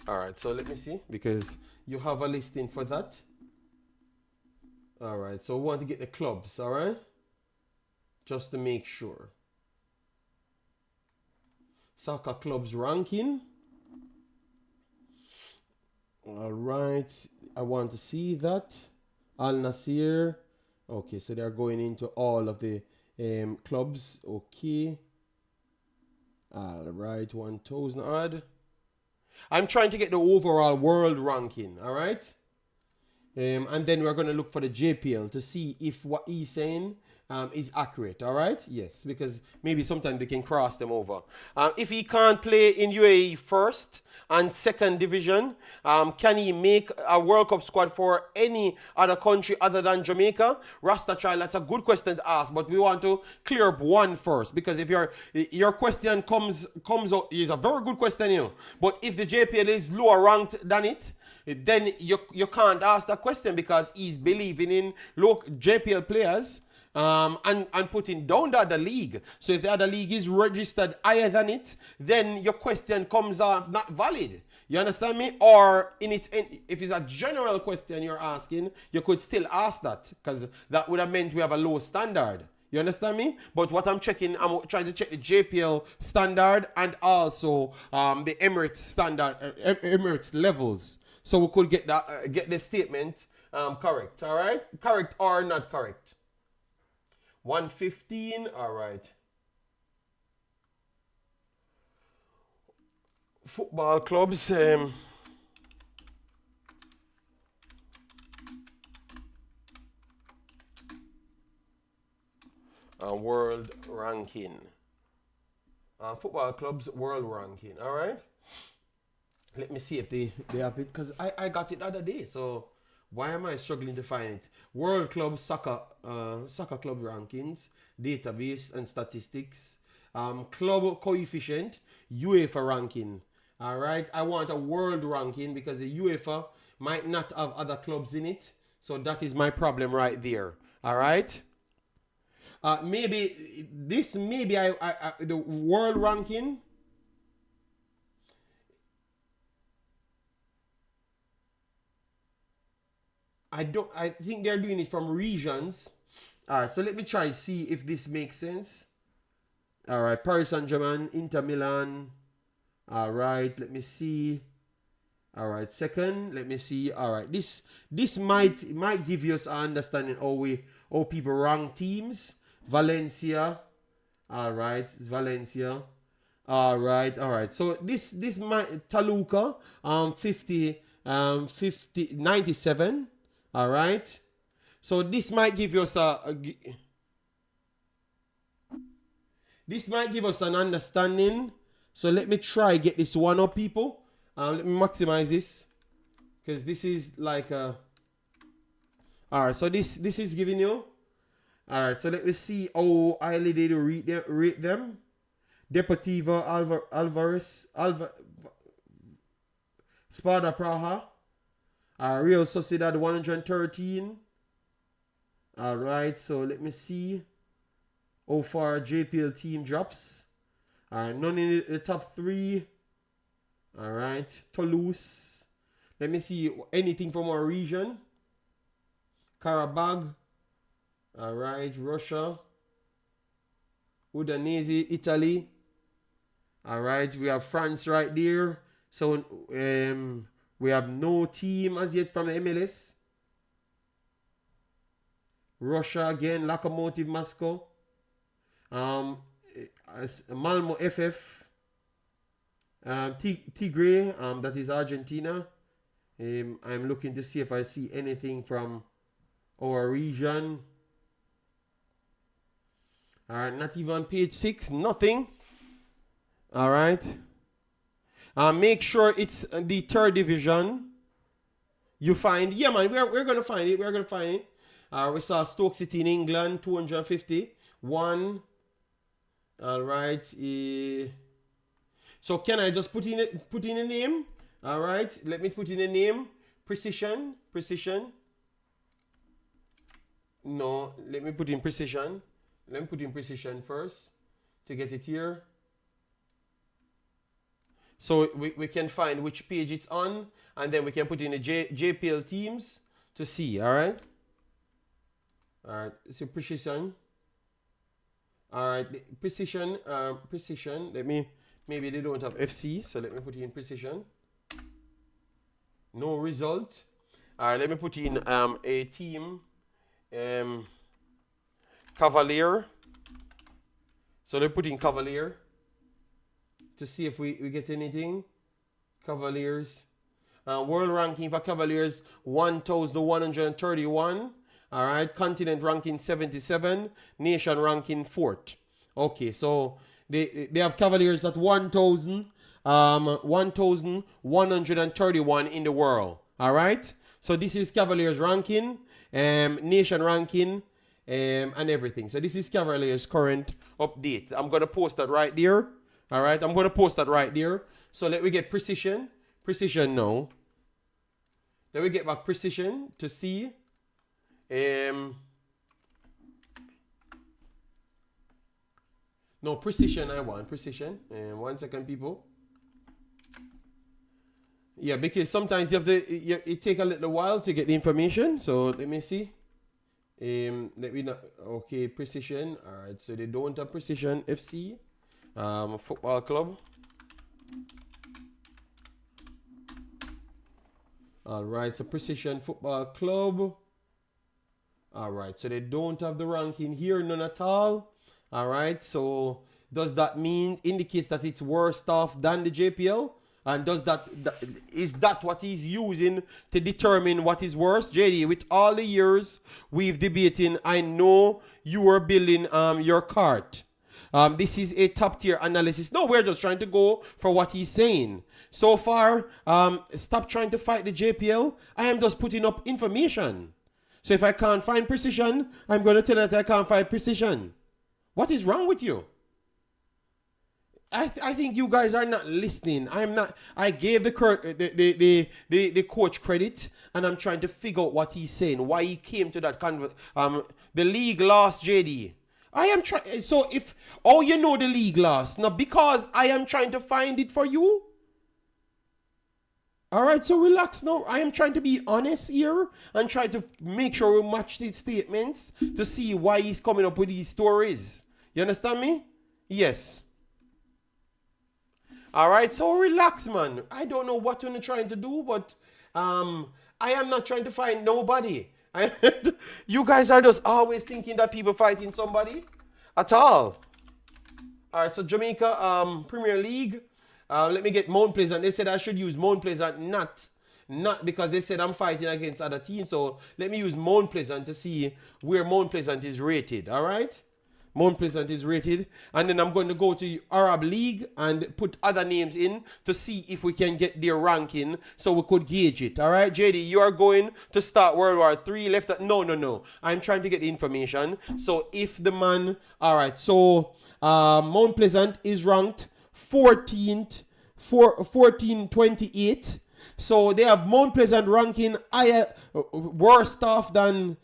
All right. So let me see, because you have a listing for that. All right, so we want to get the clubs, all right? Just to make sure. Soccer clubs ranking. All right, I want to see that. Al Nasir. Okay, so they're going into all of the clubs. Okay. All right, 1,000 odd. I'm trying to get the overall world ranking, all right? And then we're going to look for the JPL to see if what he's saying is accurate. All right? Yes, because maybe sometimes they can cross them over. If he can't play in UAE first, and second division? Can he make a World Cup squad for any other country other than Jamaica? Rasta Child, that's a good question to ask, but we want to clear up one first, because if your question comes out, is a very good question, you know. But if the JPL is lower ranked than it, then you can't ask that question, because he's believing in local JPL players and putting down the other league. So if the other league is registered higher than it, then your question comes off not valid. You understand me? Or if it's a general question you're asking, you could still ask that, because that would have meant we have a low standard. You understand me? But what I'm trying to check the JPL standard and also the Emirates standard, Emirates levels, so we could get the statement correct. All right, correct or not correct? 115. All right. Football clubs. World ranking. Football clubs world ranking. All right. Let me see if they have it, because I got it the other day. So why am I struggling to find it? World Club Soccer Club Rankings, Database and Statistics, Club Coefficient, UEFA ranking. All right, I want a world ranking, because the UEFA might not have other clubs in it. So that is my problem right there. All right. Maybe the world ranking. I think they're doing it from regions. All right, so let me try see if this makes sense. All right, Paris Saint-Germain, Inter Milan. All right, let me see. All right, second, let me see. All right, this might give you an understanding how people rank teams. Valencia. All right, it's Valencia. All right. So this might Toluca 97. All right. So this might give us an understanding. So let me try get this one up, people. Let me maximize this, because this is like a. All right. So this is giving you. All right. So let me see how highly they rate them. Deportivo Alvarez, Sparta Praha. Real Sociedad 113. All right, so let me see how far JPL team drops. All right, none in the top 3. All right, Toulouse. Let me see anything from our region. Karabakh. All right, Russia. Udinese, Italy. All right, we have France right there. So we have no team as yet from the MLS. Russia again, Lokomotiv Moscow. Malmo FF. Tigre, that is Argentina. I'm looking to see if I see anything from our region. All right, not even on page 6, nothing. All right. Make sure it's the third division. You find, yeah, man, we're gonna find it. We're gonna find it. We saw Stoke City in England, 251. All right. So can I just put in a name? All right. Let me put in a name. Precision. No, let me put in precision. Let me put in precision first to get it here. So we can find which page it's on, and then we can put in the JPL teams to see. All right. All right. So precision. All right. Precision. Maybe they don't have FC, so let me put in precision. No result. All right. Let me put in a team. Cavalier. So let me put in Cavalier to see if we get anything. Cavaliers. World ranking for Cavaliers 1,131. All right. Continent ranking 77. Nation ranking 4th. Okay, so they have Cavaliers at 1,000 1,131 in the world. All right. So this is Cavaliers ranking, nation ranking, and everything. So this is Cavaliers current update. I'm gonna post that right there. All right. I'm gonna post that right there. So let me get precision. Precision now. Let me get back precision to see. No, precision I want. Precision. 1 second, people. Yeah, because sometimes you have to, it take a little while to get the information. So let me see. Let me not, okay, precision. All right, so they don't have precision FC. Football club. All right, so precision football club. All right, so they don't have the ranking here, none at all. All right, so does that mean, indicates that it's worse off than the JPL? And is that what he's using to determine what is worse? JD, with all the years we've debating, I know you are building your cart. This is a top tier analysis. No, we're just trying to go for what he's saying. So far, stop trying to fight the JPL. I am just putting up information. So if I can't find precision, I'm going to tell you that I can't find precision. What is wrong with you? I think you guys are not listening. I'm not. I gave the coach credit, and I'm trying to figure out what he's saying, why he came to that the league lost, JD. I am trying. So if you know the league lost, now because I am trying to find it for you. All right, so relax now. I am trying to be honest here and try to make sure we match these statements to see why he's coming up with these stories. You understand me? Yes. All right, so relax, man. I don't know what you're trying to do, but I am not trying to find nobody. You guys are just always thinking that people fighting somebody at all. All right, so Jamaica Premier League. Let me get Mount Pleasant. They said I should use Mount Pleasant, not because they said I'm fighting against other teams. So let me use Mount Pleasant to see where Mount Pleasant is rated. All right. Mount Pleasant is rated, and then I'm going to go to Arab League and put other names in to see if we can get their ranking so we could gauge it. All right, JD, you are going to start World War III left. No. I'm trying to get the information. So if the man, all right, so Mount Pleasant is ranked 14th, 1428. So they have Mount Pleasant ranking higher, worse off than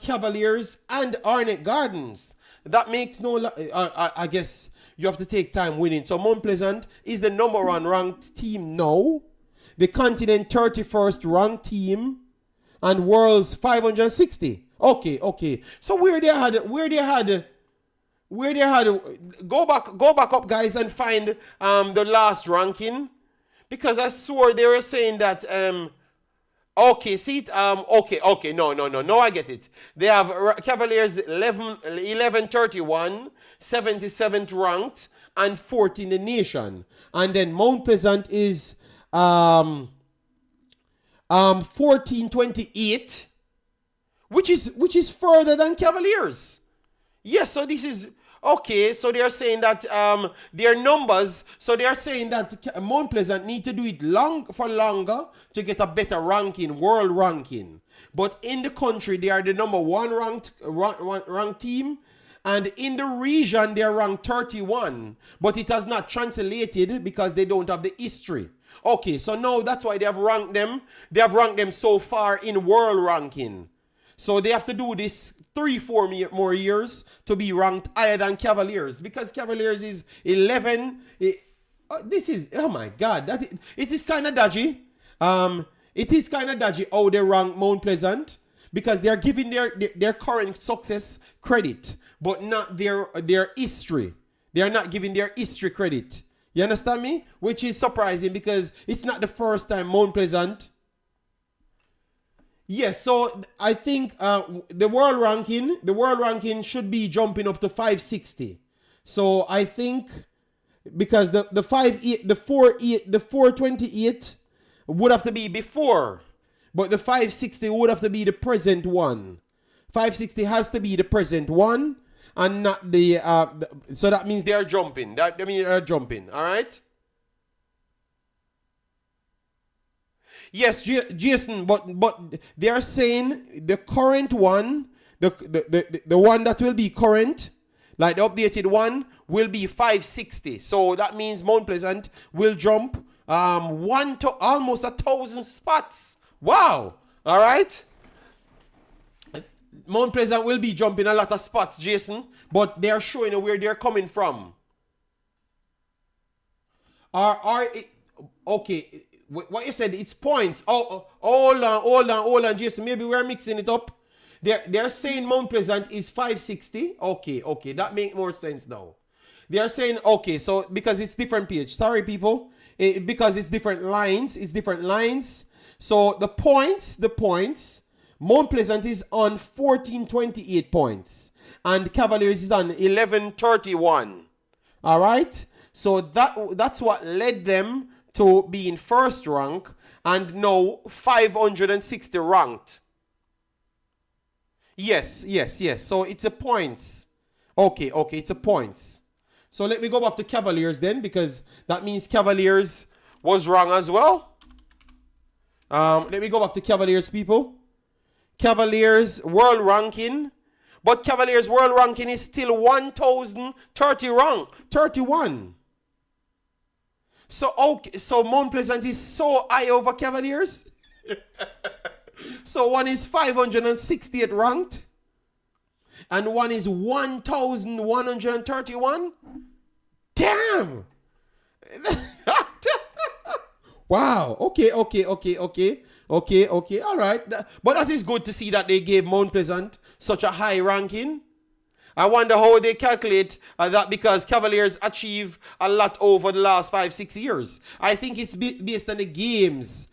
Cavaliers and Arnett Gardens. That makes no. I guess you have to take time winning. So Mount Pleasant is the number 1 ranked team now, the continent 31st ranked team, and world's 560. Okay. So where they had go back up, guys, and find the last ranking, because I swore they were saying that okay, see it. Okay. No, I get it. They have Cavaliers 1131, 77th ranked, and 4th in the nation. And then Mount Pleasant is 1428, which is further than Cavaliers. Yes, so this is okay. So they are saying that their numbers. So they are saying that Mount Pleasant need to do it longer to get a better ranking, world ranking. But in the country, they are the number 1 ranked team, and in the region they are ranked 31. But it has not translated because they don't have the history. Okay, so now that's why they have ranked them. They have ranked them so far in world ranking. So they have to do this 3-4 more years to be ranked higher than Cavaliers, because Cavaliers is 11. This is, oh my God, it is kind of dodgy. It is kind of dodgy how they rank Mount Pleasant, because they are giving their current success credit, but not their history. They are not giving their history credit. You understand me? Which is surprising, because it's not the first time Mount Pleasant. Yes, so I think the world ranking should be jumping up to 560. So I think because the 428 would have to be before, but the 560 would have to be the present one. 560 has to be the present one, and not the so that means they are jumping. That means they are jumping. All right. Yes, Jason, but they are saying the current one, the one that will be current, like the updated one, will be 560. So that means Mount Pleasant will jump almost 1,000 spots. Wow! All right. Mount Pleasant will be jumping a lot of spots, Jason, but they are showing you where they're coming from. Okay, what you said, it's points. Oh, hold on, Jason. Maybe we're mixing it up. They're saying Mount Pleasant is 560. Okay, that makes more sense now. They are saying, okay, so because it's different page. Sorry, people. Because it's different lines. So the points, Mount Pleasant is on 1428 points. And Cavaliers is on 1131. All right? So that's what led them to be in first rank and now 560 ranked. Yes. So it's a points. Okay, it's a points. So let me go back to Cavaliers then, because that means Cavaliers was wrong as well. Let me go back to Cavaliers, people. Cavaliers world ranking. But Cavaliers world ranking is still 1,031. So Mount Pleasant is so high over Cavaliers. So one is 568 ranked. And one is 1,131. Damn. Wow. Okay. All right. But that is good to see that they gave Mount Pleasant such a high ranking. I wonder how they calculate that, because Cavaliers achieve a lot over the last 5-6 years. I think it's based on the games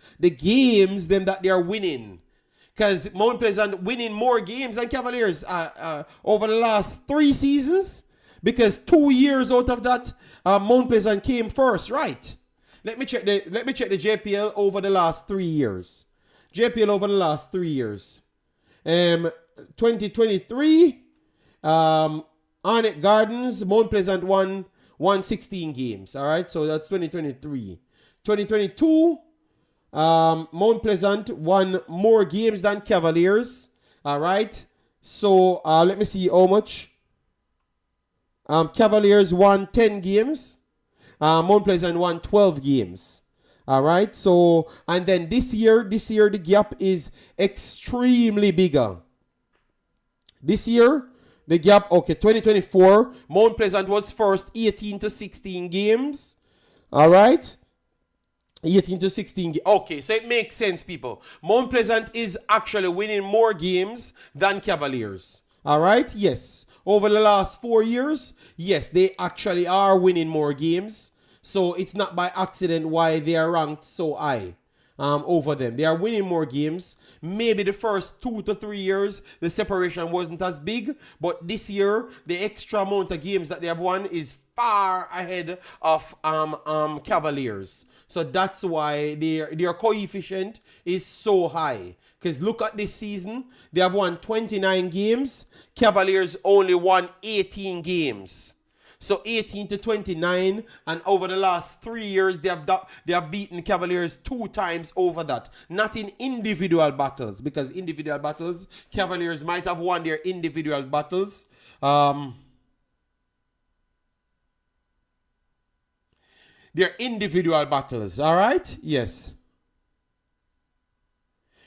them that they are winning. Because Mount Pleasant winning more games than Cavaliers over the last 3 seasons. Because 2 years out of that, Mount Pleasant came first, right? Let me check the JPL over the last 3 years. 2023. Arnett Gardens, Mount Pleasant won 16 games. All right, so that's 2023. 2022, Mount Pleasant won more games than Cavaliers. All right, so let me see how much. Cavaliers won 10 games. Mount Pleasant won 12 games. All right, so and then this year the gap is extremely bigger. This year, the gap, 2024, Mount Pleasant was first 18 to 16 games. All right? 18 to 16 games. Okay, so it makes sense, people. Mount Pleasant is actually winning more games than Cavaliers. All right? Yes. Over the last 4 years, yes, they actually are winning more games. So it's not by accident why they are ranked so high. Over them. They are winning more games. Maybe the first 2 to 3 years, the separation wasn't as big. But this year, the extra amount of games that they have won is far ahead of Cavaliers. So that's why their coefficient is so high. Because look at this season. They have won 29 games. Cavaliers only won 18 games. So 18 to 29, and over the last 3 years, they have beaten Cavaliers 2 times over that. Not in individual battles, because individual battles, Cavaliers might have won their individual battles. Their individual battles, all right? Yes.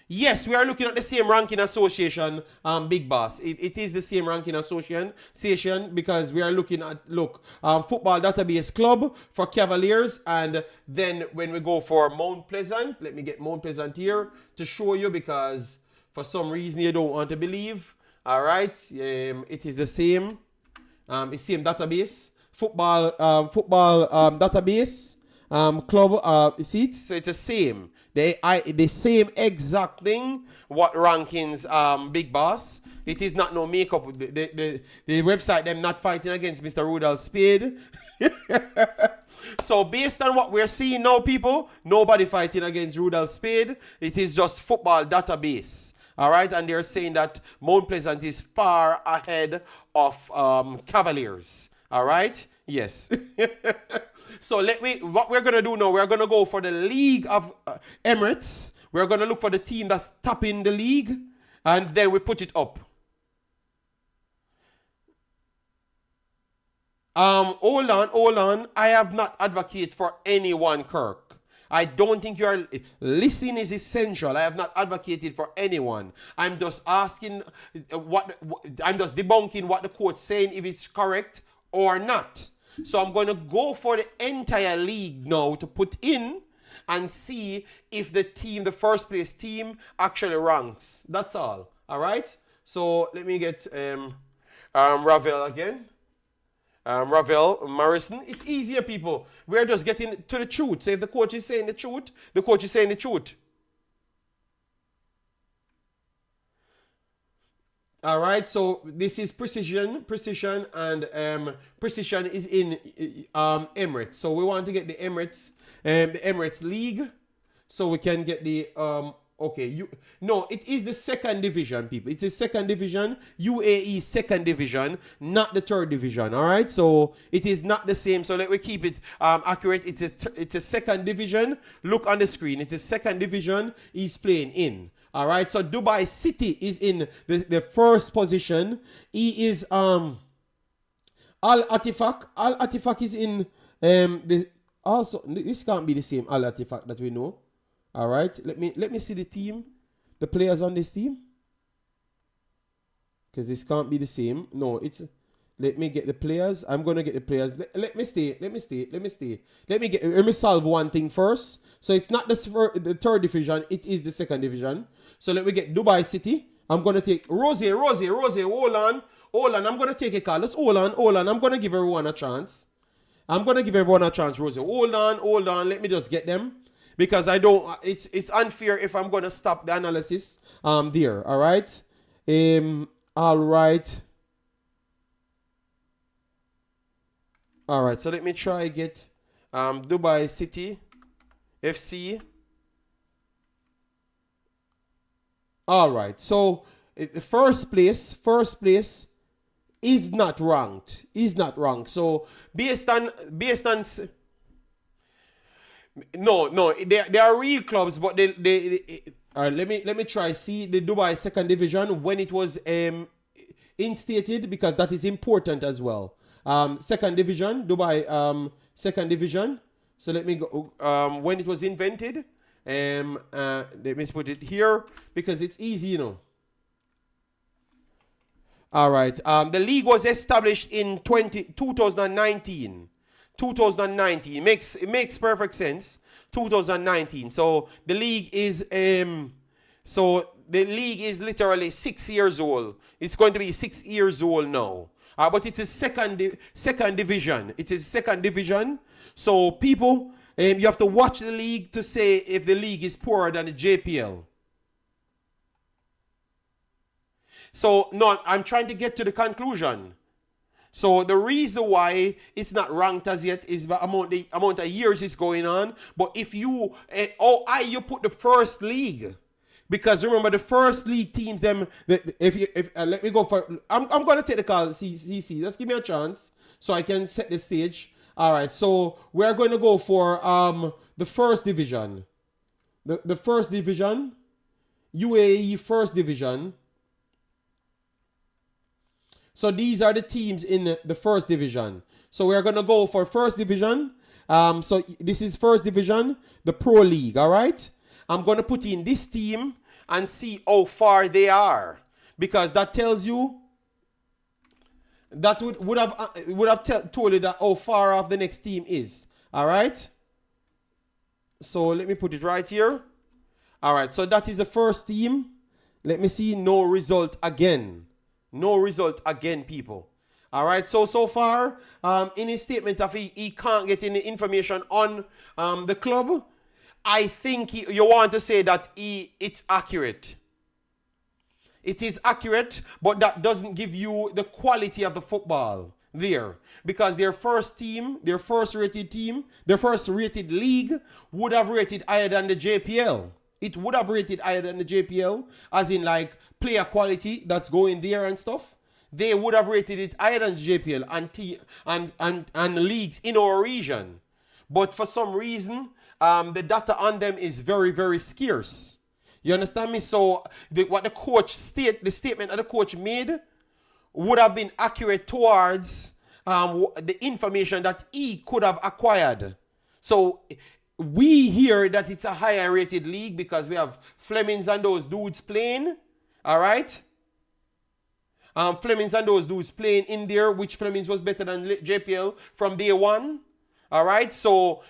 Yes, we are looking at the same ranking association, Big Boss. It is the same ranking association because we are looking at, Football Database Club for Cavaliers. And then when we go for Mount Pleasant, let me get Mount Pleasant here to show you because for some reason you don't want to believe. All right, it is the same, same database. Football Database Club, you see it? So it's the same. The same exact thing. What rankings, Big Boss? It is not no makeup. The website, them not fighting against Mr. Rudolph Spade. So based on what we're seeing now, people, nobody fighting against Rudolph Spade. It is just Football Database. All right, and they're saying that Mount Pleasant is far ahead of Cavaliers. All right, yes. So what we're gonna do now, we're gonna go for the League of Emirates. We're going to look for the team that's top in the league, and then we put it up. Hold on. I have not advocated for anyone, Kirk. I don't think you are listening is essential. I have not advocated for anyone. I'm just asking I'm just debunking what the coach saying, if it's correct or not. So I'm going to go for the entire league now to put in and see if the first place team actually ranks. That's all. All right. So let me get Ravel again. Ravel Morrison. It's easier, people. We're just getting to the truth. So if the coach is saying the truth, the coach is saying the truth. All right, so this is precision, and precision is in Emirates. So we want to get the Emirates League, so we can get the it is the second division, people. It's the second division, UAE second division, not the third division. All right, so it is not the same. So let me keep it accurate. It's a second division. Look on the screen. It's a second division he's playing in. All right, so Dubai City is in the first position. He is Al Attifaq. Al Attifaq is in also this can't be the same Al Attifaq that we know. All right, let me see the team, the players on this team, because this can't be the same. No, let me get the players. I'm gonna get the players. Let me solve one thing first. So it's not the third division, it is the second division. So let me get Dubai City. I'm gonna take Rosie. Hold on. I'm gonna take a call. Let's hold on. I'm gonna give everyone a chance. Rosie. Hold on. Let me just get them. Because I don't, it's unfair if I'm going to stop the analysis there, all right? All right. All right, so let me try get Dubai City FC. All right, so first place is not ranked. So based on No, they are real clubs, but let me try see the Dubai second division when it was instated, because that is important as well. Second division, Dubai second division. So let me go when it was invented. Let me put it here because it's easy, you know. All right. The league was established in 2019. 2019 it makes perfect sense. 2019. So the league is literally 6 years old. It's going to be 6 years old now. But it's a second division. It's a second division. So people, you have to watch the league to say if the league is poorer than the JPL. So no, I'm trying to get to the conclusion. So the reason why it's not ranked as yet is the amount of years it's going on. But if you you put the first league, because remember the first league teams them. Let me go for. I'm going to take the call. CC, just give me a chance so I can set the stage. All right. So we're going to go for the first division, the first division, UAE first division. So these are the teams in the first division. So we're going to go for first division. So this is first division, the Pro League, all right? I'm going to put in this team and see how far they are. Because that tells you, that would have told you that how far off the next team is, all right? So let me put it right here. All right, so that is the first team. Let me see, no result again. No result again, people. All right. So far, in his statement of he can't get any information on the club, I think you want to say that it's accurate. It is accurate, but that doesn't give you the quality of the football there. Because their first rated league would have rated higher than the JPL. It would have rated higher than the JPL, as in like player quality that's going there and stuff. They would have rated it higher than JPL and leagues in our region. But for some reason, the data on them is very, very scarce. You understand me? So what the statement that the coach made would have been accurate towards the information that he could have acquired. So we hear that it's a higher rated league because we have Flemings and those dudes playing. All right. Flemings and those dudes playing in there, which Flemings was better than JPL from day one. All right. So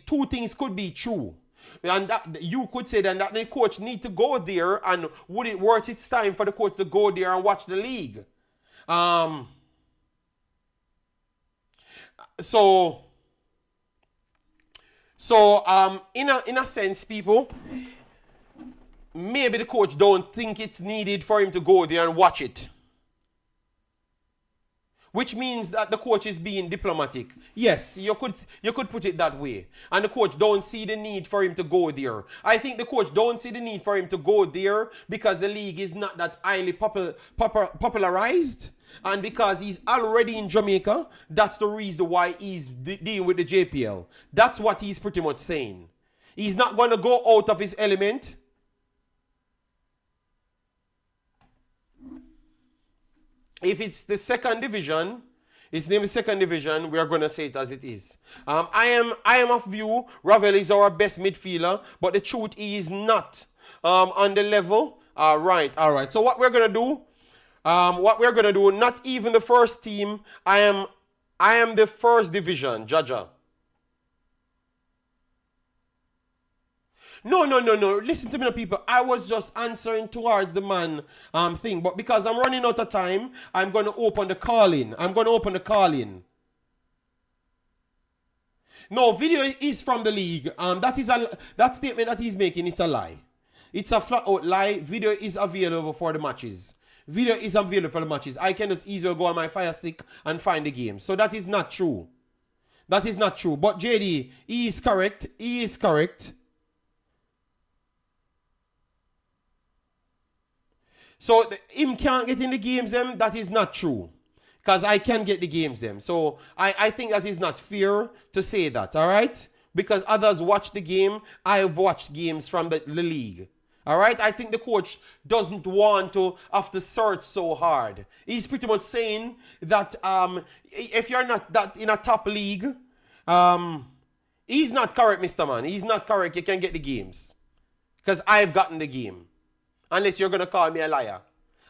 two things could be true. And that you could say then that the coach need to go there, and would it worth its time for the coach to go there and watch the league? In a sense, people, maybe the coach don't think it's needed for him to go there and watch it. Which means that the coach is being diplomatic. Yes, you could put it that way. And the coach don't see the need for him to go there. I think the coach don't see the need for him to go there because the league is not that highly popularized. And because he's already in Jamaica, that's the reason why he's dealing with the JPL. That's what he's pretty much saying. He's not going to go out of his element. If it's the second division, it's named the second division, we are going to say it as it is. I am of view, Ravel is our best midfielder, but the truth is not on the level. All right. So what we're going to do, not even the first team. I am the first division, Jaja. No. Listen to me, people. I was just answering towards the man thing. But because I'm running out of time, I'm going to open the call-in. No, video is from the league. That statement that he's making, it's a lie. It's a flat-out lie. Video is available for the matches. I can just easily go on my Fire Stick and find the game. So that is not true. But JD, he is correct. So him can't get in the games them, that is not true. Because I can get the games them. So I think that is not fair to say that, all right? Because others watch the game, I've watched games from the league. All right? I think the coach doesn't want to have to search so hard. He's pretty much saying that if you're not that in a top league, he's not correct, Mr. Man. He's not correct. You can get the games. Because I've gotten the game. Unless you're going to call me a liar.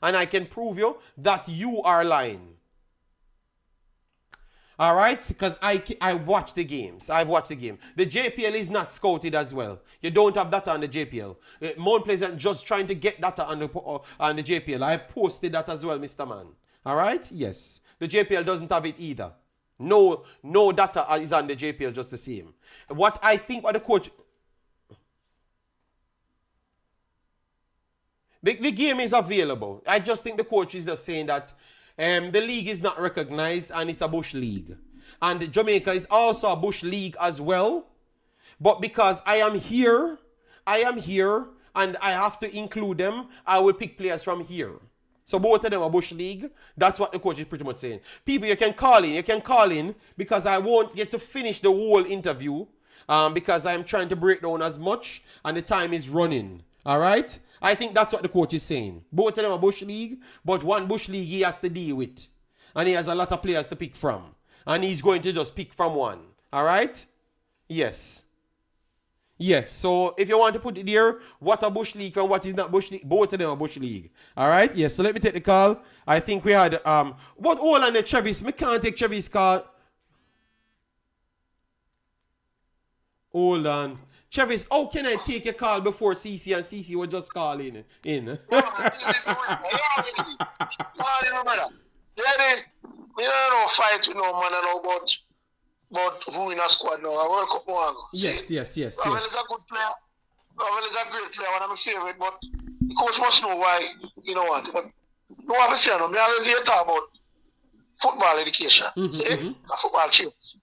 And I can prove you that you are lying. All right? Because I've watched the games. The JPL is not scouted as well. You don't have data on the JPL. Mount Pleasant just trying to get data on the JPL. I've posted that as well, Mr. Man. All right? Yes. The JPL doesn't have it either. No data is on the JPL just the same. What I think what the coach... The game is available. I just think the coach is just saying that the league is not recognized and it's a bush league. And Jamaica is also a bush league as well. But because I am here and I have to include them, I will pick players from here. So both of them are bush league. That's what the coach is pretty much saying. People, you can call in because I won't get to finish the whole interview because I'm trying to break down as much and the time is running. All right? I think that's what the coach is saying. Both of them are bush league, but one bush league he has to deal with. And he has a lot of players to pick from. And he's going to just pick from one. All right? Yes. So if you want to put it there, what a bush league and what is not bush league, both of them are bush league. All right? Yes, so let me take the call. I think we had, what all on the Travis? Me can't take Travis' call. Hold on. Travis, how can I take a call before CC and CC were just calling in? We don't fight with no man about who in a squad now. I World Cup one. Yes. Ravel is a good player. Ravel is a great player, one of my favorite, but the coach must know why, you know what. But no one say no. Me always hear talk about football education. See? Football change.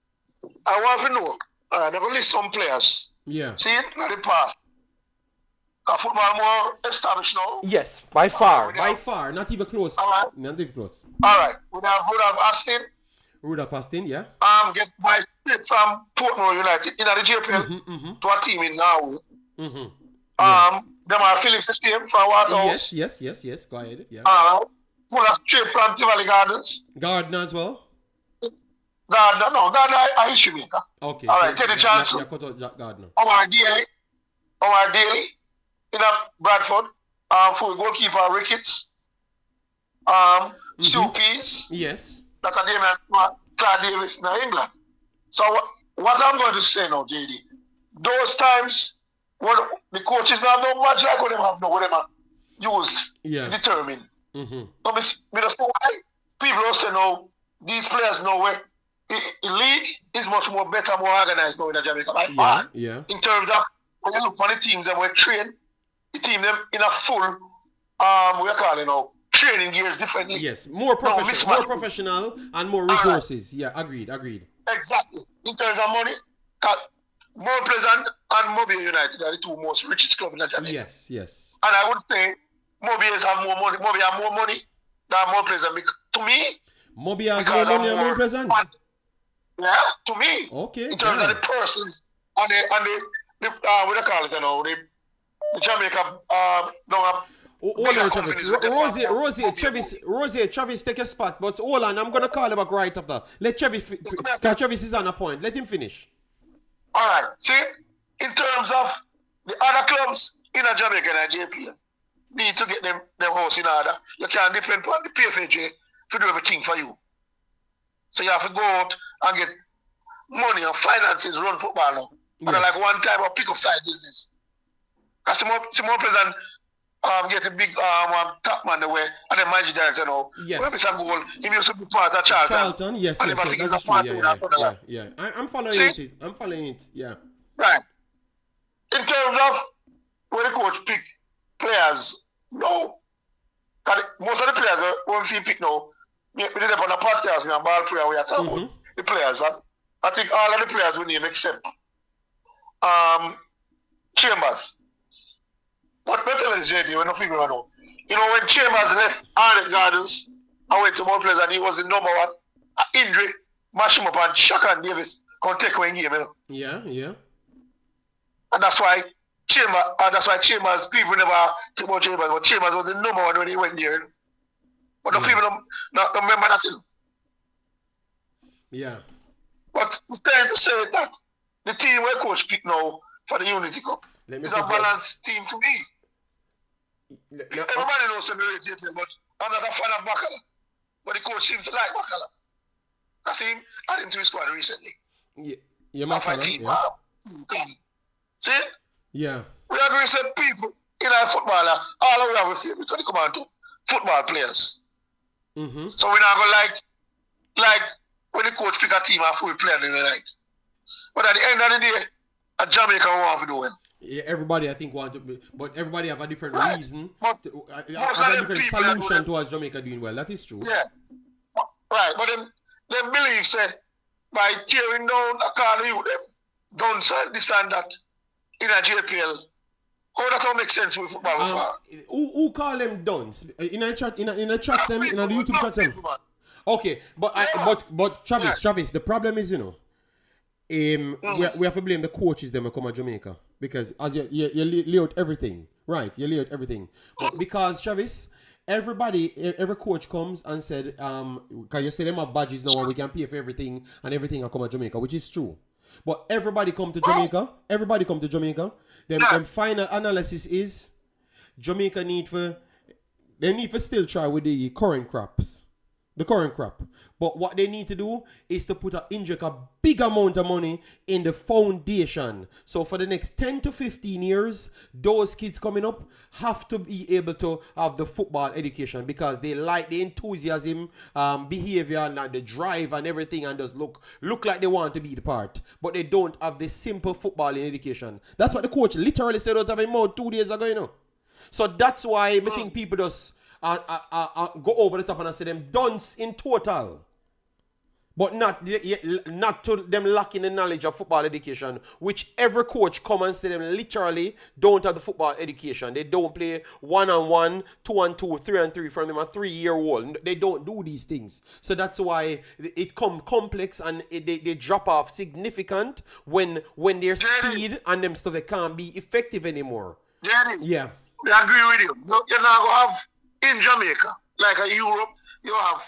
I want to know. I'm going to list some players. Yeah. See it? Not the past. Football more established now. Yes, by far. Not even close. All right. Not even close. All right. We have Aston. Rudolph Aston, yeah. Get by straight from Portmore United in the JPL to a team in Norway. Them are Phillips System for Waterhouse. Yes. Go ahead. Yeah. Full of straight from Tivoli Gardens. Gardner as well. Gardner, I issue maker. Okay. All so right, Teddy Johnson. Yeah, cut out Gardner. Omar Daly. In Bradford. For goalkeeper Ricketts. Stu Pease. Yes. That are Damian Claude Davis in England. So what I'm going to say now, JD, those times when the coaches now know much like what them have used to determine. So me just know why people also know these players know where the league is much more better, more organized now in Jamaica by far. Yeah. In terms of when you look for the teams that were trained, the team them in a full we call it now training gears differently. Yes, more professional and more resources. Yeah, agreed. Exactly. In terms of money, Mount Pleasant and Mobile United are the two most richest clubs in Jamaica. Yes. And I would say Mobile have more money. Mobile have more money than Mount Pleasant. To me, Mobile has more money than Mount Pleasant. Yeah, to me. Okay. In terms of the persons and the what do you call it? You know, the Jamaica Rosie, Travis, take a spot. But hold on, I'm gonna call him back right after. Let Travis. Travis is on a point. Let him finish. All right. See, in terms of the other clubs in Jamaica and JPL, need to get them house in order. You can't depend on the PFAJ to do everything for you. So you have to go out and get money and finances run football now. And like one time or pick up side business. Because Simon President get a big top man away and the managing director now. Yes. When some goal, he used to be part of Charlton. Yes, that's true. Yeah. I'm following it. Yeah. Right. In terms of when the coach pick players, no. Most of the players when we see pick now, we did it on a podcast, we have ball player, we are talking about the players. And I think all of the players we name except Chambers. What better is JD when I figure it out? You know, when Chambers left Arnett Gardens, I went to Mount Pleasant, he was the number one. Injury, mash him up and Shaka Davis can take away in game, you know. Yeah. And that's why Chambers, people never talk about Chambers, but Chambers was the number one when he went there. But the people don't remember that, you know. Yeah. But it's time to say that the team where coach picked now for the Unity Cup is a balanced team to me. Everybody knows some JPL, but I'm not a fan of Bacala. But the coach seems to like Bacala. I see him add him to his squad recently. Yeah, Bacala. See? Yeah. We agree with people in our footballer, all we have a favorite when it comes to football players. So we're not going like when the coach pick a team after we play in the night. But at the end of the day, a Jamaica want to do well. Yeah, everybody I think want to be, but everybody have a different reason, have a different solution towards Jamaica doing well. That is true. Yeah, right. But them believe say by tearing down a car you them done this and that in a JPL. How that don't make sense with football? Who call them duns in a chat? In a chat them in a YouTube chat them. Okay, but Travis, the problem is we have to blame the coaches them who come to Jamaica because as you lay out everything, right? You lay out everything, but because Travis, every coach comes and said, because you say them have badges now and we can pay for everything and everything will come to Jamaica, which is true. But everybody come to Jamaica. Then final analysis is Jamaica need for still try with the current crops. The current crop. But what they need to do is to inject a big amount of money in the foundation. So for the next 10 to 15 years, those kids coming up have to be able to have the football education because they like the enthusiasm, behavior, and the drive and everything, and just look like they want to be the part. But they don't have the simple footballing education. That's what the coach literally said out of his mouth 2 days ago, So that's why I think people just go over the top and say them dunce in total. But not to them lacking the knowledge of football education, which every coach come and say them literally don't have the football education. They don't play 1-on-1, 2-on-2, 3-on-3 from them a 3-year-old. They don't do these things. So that's why it come complex and they drop off significant when their speed and them stuff they can't be effective anymore. Jerry, Yeah. I agree with you. You're not going to have in Jamaica, like in Europe, you have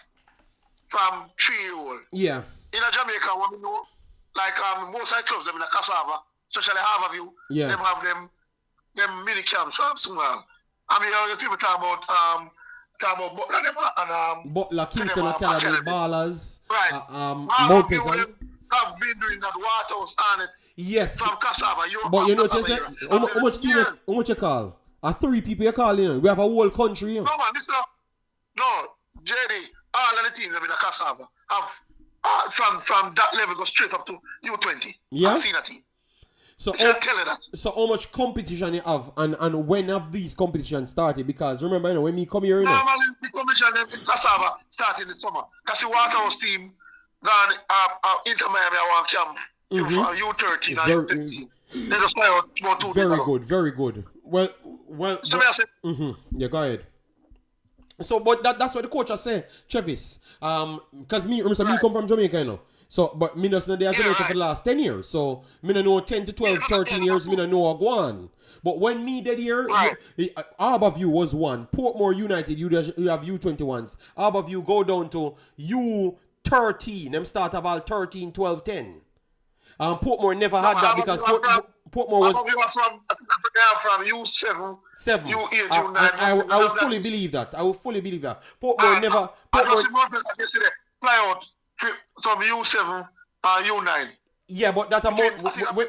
from 3-year-old. Yeah. In Jamaica, what we know, like most of the clubs, them in a Cassava, especially half of you, Yeah. them have them mini camps from small. I mean, people talk about Butler them, and Butler, Kingston Academy, Ballers, right. Mount Pleasant. Have been doing that Waterhouse and Yes. from Cassava. But you notice that how much you call? 3 people you call, you know. We have a whole country, you know. No man, listen up. No, JD, all of the teams that in the Cassava have from that level go straight up to U20. Yeah. I've seen a team. So I tell you that. So how much competition you have and when have these competitions started? Because remember, you know, when me come here, you know. Normally the competition in Cassava started this summer. Because the Waterhouse team gone into Miami one camp for U13 and U15. They just play out about 2 days ago. Very good. Well. So me I say, Yeah, go ahead. So, but that's what the coach has said, Travis. Because me come from Jamaica, you know. So, but me just know they are Jamaica for the last 10 years. So, me don't know 10 to 12, 13 years, me don't know a go on. But when me did here, Harbourview was one. Portmore United, you have U21s. Harbourview go down to U13. Them start of all 13, 12, 10. Portmore never had that because Portmore was from U7, U8, U9. I will fully believe that. Portmore never. I just see more players yesterday play out from U7 U9. Yeah, but that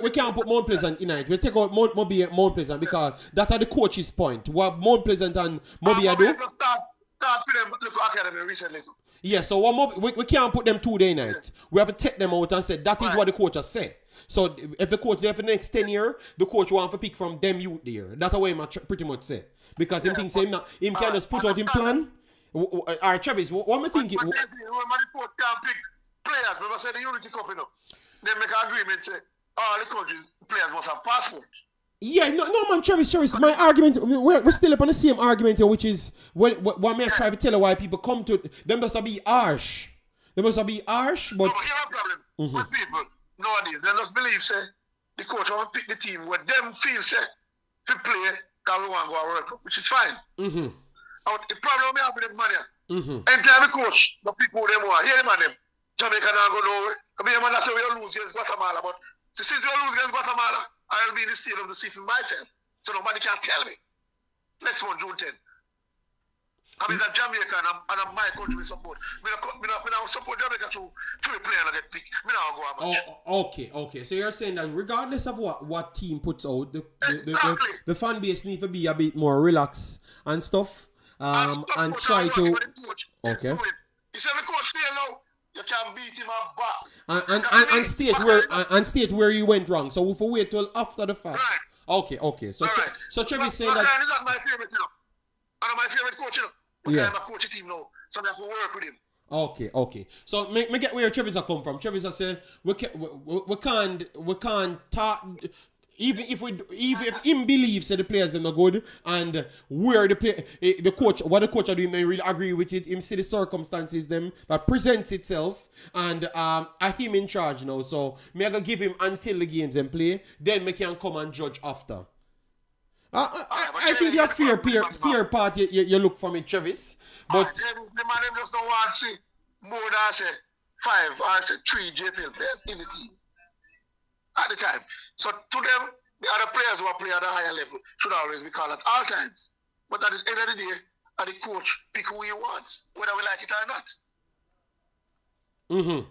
we can't put Mount Pleasant in it. We take out Mount Pleasant because that are the coach's point. What Mount Pleasant and Mobia do. Start for them look academy recently. Yeah, so we can't put them 2 day night. Yeah. We have to take them out and say that is what the coach has said. So if the coach there for the next 10 years, the coach want to pick from them youth there. That's the way I pretty much say. Because him thinks him can just put out him plan. Alright, Travis, what am I thinking? Remember the coach can't pick players. Remember say the Unity Cup, you know. They make an agreement say all the countries players must have passport. Yeah, no, man, Travis. My argument, we're still up on the same argument here, which is what may I try to tell you why people come to them must be harsh. They must be harsh, but. No, but you have a problem with people nowadays. They just believe, say, the coach will pick the team where them feel, say, to play, because we want to go World Cup, which is fine. The problem we have with them, man, anytime the coach, the pick who them want, hear them and them, Jamaica not go nowhere. I mean, man, I say we lose against Guatemala, but since we lose against Guatemala, I'll be in the stadium to see for myself. So nobody can tell me. Next one, June 10. I mean, that Jamaica and I'm my country we support. I support Jamaica to play and get picked. Okay. So you're saying that regardless of what team puts out, the fan base needs to be a bit more relaxed and stuff. And try to. Okay. You say the coach stay low. You can beat him up back. And state where you went wrong. So we'll wait till after the fact. Right. Okay. So Travis saying that. Is not my favorite, you know. And my favorite coach, you know. But I'm a coach team now, so I have to work with him. Okay. So me get where Travis come from. Travis said we can't talk. Even if him believes that the players them are good and where the coach are doing, may really agree with it. Him see the circumstances them that presents itself and him in charge now. So me I gonna give him until the games and play. Then me can come and judge after. I think you're fair part you look from it, Travis. But the man them just don't want to see more than say 5 or 3 JPL players in the team at the time. So to them, the other players who are playing at a higher level should always be called at all times. But at the end of the day, the coach pick who he wants, whether we like it or not.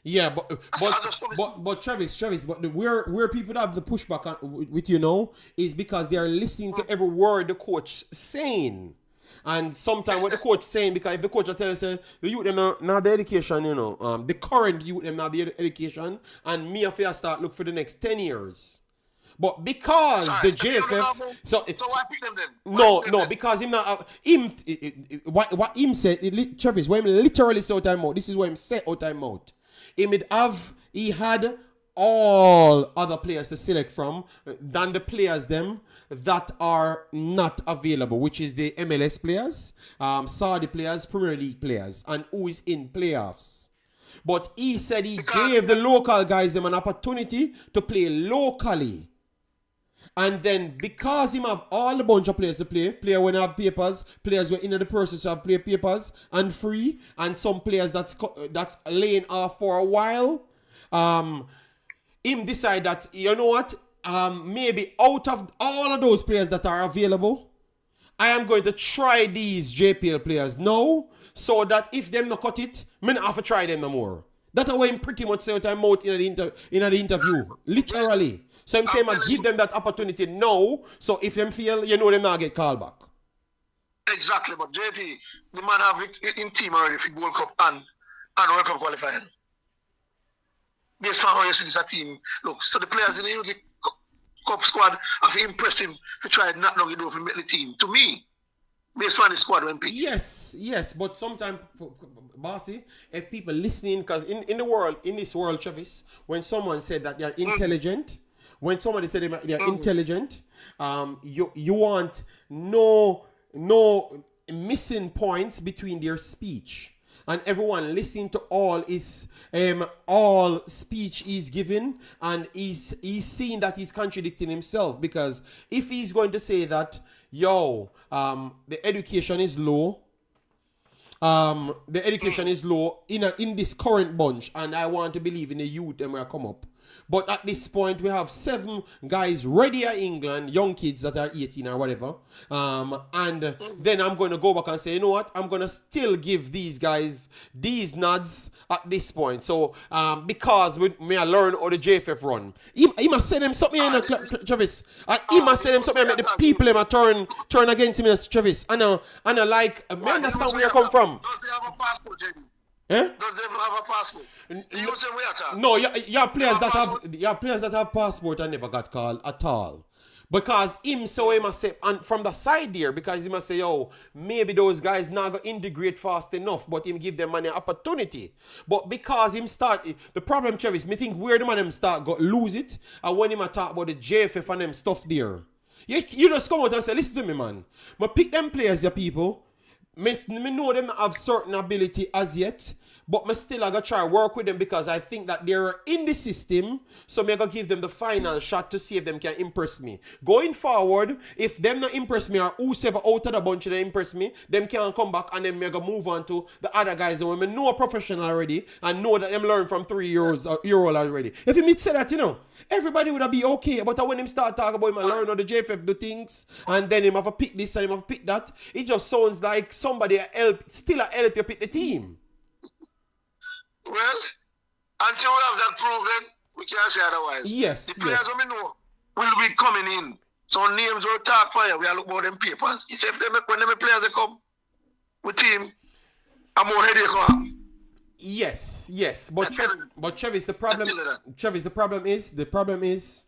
Yeah, but Travis, but where people have the pushback with you know is because they are listening to every word the coach saying. And sometimes what the coach saying, because if the coach tells us the youth them not the education, you know, the current youth them not the education, and me if I start look for the next 10 years. But because the JFF, so why pick them then? No, because him not what him said, Travis, what him literally say out time out. This is what him said out time out. He had all other players to select from than the players them that are not available, which is the MLS players, Saudi players, Premier League players, and who is in playoffs. But he said he gave the local guys them an opportunity to play locally. And then because him have all the bunch of players to play, player when have papers, players were in the process of play papers and free, and some players that's laying off for a while, him decide that, you know what, maybe out of all of those players that are available, I am going to try these JPL players now, so that if them not cut it, me not have to try them no more. That's why I'm pretty much saying what I'm out in the interview. Literally. So I'm saying I give them that opportunity now, so if them feel, you know, them not get called back. Exactly, but JP, the man have it in team already for World Cup and World Cup qualifying. Based on how you see this team, look, so the players in the UK Cup squad have impressed him to try not long enough to make the team. To me, based on the squad when picked. Yes, but sometimes, Bossy, if people listening, because in the world, in this world, Travis, when someone said that they're intelligent, when somebody said they're intelligent, you want no missing points between their speech. And everyone listening to all speech he's given, and he's seeing that he's contradicting himself, because if he's going to say that, the education is low, in this current bunch, and I want to believe in the youth and will come up. But at this point, we have 7 guys ready at England, young kids that are 18 or whatever. And then I'm going to go back and say, you know what? I'm going to still give these guys these nods at this point. So, because we learn how the JFF run. He must say them something, Travis. He must say them something and make the people turn against him, Travis. I like, I understand where you come from. Does they have a passport, JD? Eh? Does they have a passport? No, you have players that have passport and never got called at all. Because he must say, and from the side there, because he must say, maybe those guys not going to integrate fast enough, but him give them an opportunity. But because him start, the problem, Travis, me think where the man him start got lose it, and when him talk about the JFF and them stuff there. You just come out and say, listen to me, man. But pick them players, your people. Me know them have certain ability as yet, but me still I gotta try work with them, because I think that they're in the system, so me gotta give them the final shot to see if them can impress me. Going forward, if them not impress me, or whoever out of the bunch they impress me, them can come back and then me gotta move on to the other guys when me know a professional already and know that them learn from 3 years old already. If he say that, everybody would have be okay. But when him start talking about him and learn how the JFF do things, and then him have to pick this and him have to pick that, it just sounds like somebody help you pick the team. Well, until we have that proven, we can't say otherwise. Yes. The players we know will be coming in. So names will talk for you. We are looking about them papers. You say when them players they come with team, I'm more headache on. Yes. But Travis, the problem is,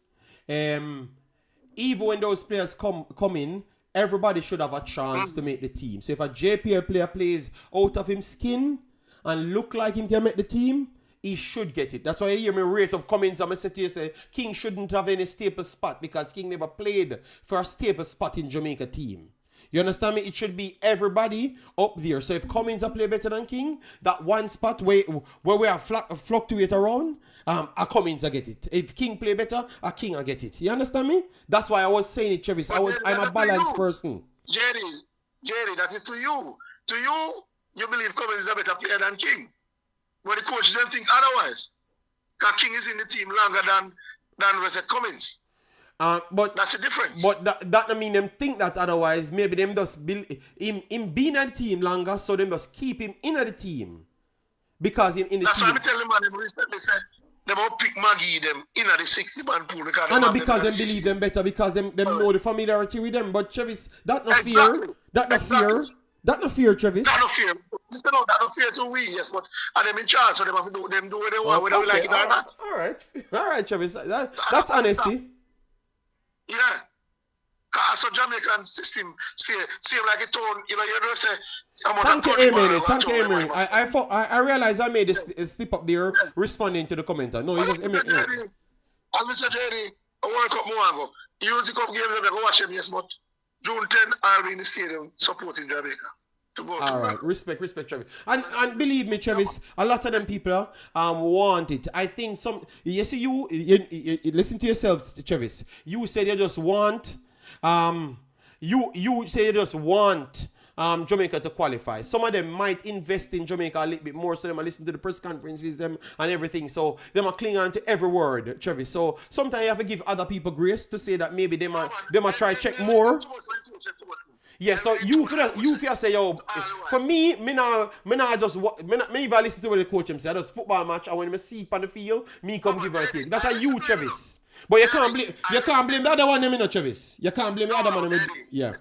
even when those players come in, everybody should have a chance to make the team. So if a JPL player plays out of his skin and look like him can make the team, he should get it. That's why you hear me rate up comments and I say King shouldn't have any staple spot, because King never played for a staple spot in Jamaica team. You understand me? It should be everybody up there. So if Cummins a play better than King, that one spot where we are fluctuate around, a Cummins a get it. If King play better, a King a get it. You understand me? That's why I was saying it, Travis. I'm a balanced person. Jerry, that is to you. To you believe Cummins is a better player than King. But the coach doesn't think otherwise. Because King is in the team longer than Cummins. But that's the difference. But that don't mean them think that otherwise. Maybe them just build him being at the team longer, so them just keep him in the team. Because him in the that's team. That's why I tell them, man, them recently said, them all pick Maggie them in the 60-man pool. Because them believe them better, because them know the familiarity with them. But Travis, that no fear. That no fear, Travis. That no fear. That no fear to we, yes, but and them in charge, so them have to do what they want, whether we like it or not. All right, Travis. That's honesty. Yeah. So Jamaican system seem like a tone, you don't say. Thank you, Amen. I realize I made a slip up there responding to the commenter. No, it's just Amen. As Mr. JD, a World Cup more ago, Unity Cup games, I'm going to watch them, yes, but June 10, I'll be in the stadium supporting Jamaica. to go All to. right, respect, Travis, and believe me, Travis, a lot of them people want it. I think some. You see, you listen to yourselves, Travis. You said you just want you say you just want Jamaica to qualify. Some of them might invest in Jamaica a little bit more, so they might listen to the press conferences them and everything. So they might cling on to every word, Travis. So sometimes you have to give other people grace to say that maybe they might try check more. Yeah, so you feel say, yo, for me not just me even listen to what the coach him say. That's football match, and when I see it on the field, me come give her a take. That's a you, Travis. But you can't blame the other one, you know, Travis. You can't blame the other one. Yeah.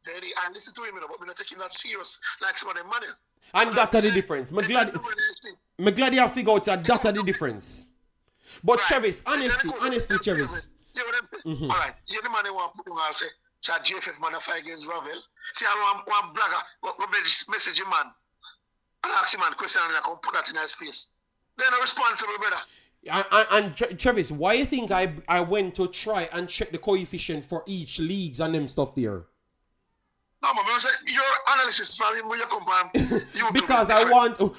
Daddy, I listen to him, but we're not taking that serious like some of them money. And that's the difference. I'm glad you have figured out that that's the difference. But Travis, honestly, Travis. Yeah, what I'm saying. All right, you the man who want to put on say, chat JFF man fight against Ravel. See, I want blogger, go message him, man. And ask him, man, question, and I can put that in his space. They're not responsible, brother. And Travis, why you think I went to try and check the coefficient for each leagues and them stuff there? No, man, your analysis from him when you come on.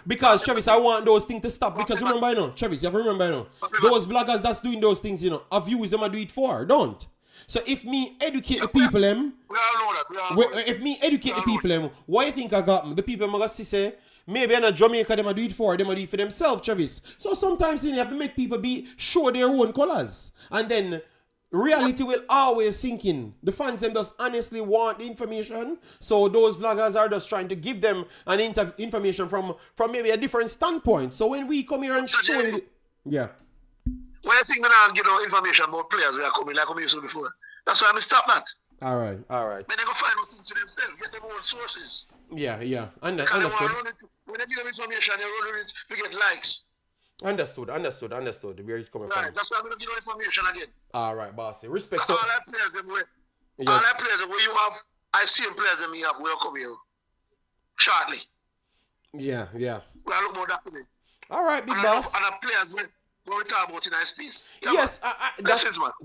because Travis, I want those things to stop. Because remember, you know, Travis, you have to remember, you know, those bloggers that's doing those things, you know, have views them I do it for, don't. So if me educate the people, we all know that. If me educate the people, why you think I got them? The people I'm gonna say, maybe in Jamaica, them I do it for, them I do it for themselves, Travis. So sometimes you have to make people show their own colors, and then reality will always sink in. The fans them just honestly want the information, so those vloggers are just trying to give them an information from maybe a different standpoint. So when we come here and show it, yeah. When I think I give no information about players we are coming like we used to before. That's why I'm stop that. All right. When they go find out things to themselves, get their own sources. Yeah. Understood. When they give them information, they run it to get likes. Understood. Where is it coming from? Right, that's why I'm going to give no information again. All right, bossy. Respect. So, all that players them where you have, I see them players them you have will come here shortly. Yeah. We are looking more that today. All right, big boss. And the players what we talk about in our space. Yeah, yes,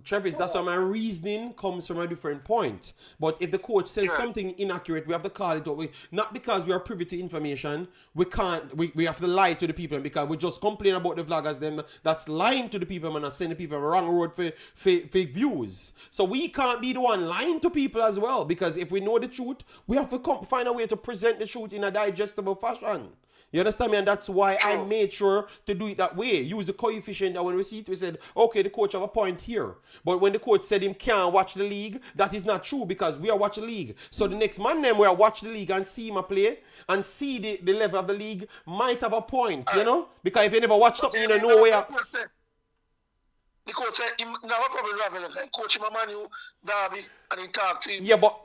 Travis, that's why my reasoning comes from a different point. But if the coach says something inaccurate, we have to call it out. Not because we are privy to information, we have to lie to the people, because we just complain about the vloggers them that's lying to the people and sending people wrong road for fake views. So we can't be the one lying to people as well, because if we know the truth, we have to find a way to present the truth in a digestible fashion. You understand me? And that's why I made sure to do it that way. Use the coefficient, and when we see it, we said, okay, the coach have a point here. But when the coach said him can't watch the league, that is not true, because we are watching the league. So the next man them will watch the league and see him play and see the level of the league might have a point, you know? Because if you never watch something, you don't know where... The coach said, now what problem Ravel? Coach him a man you Derby and he talk to him. Yeah, but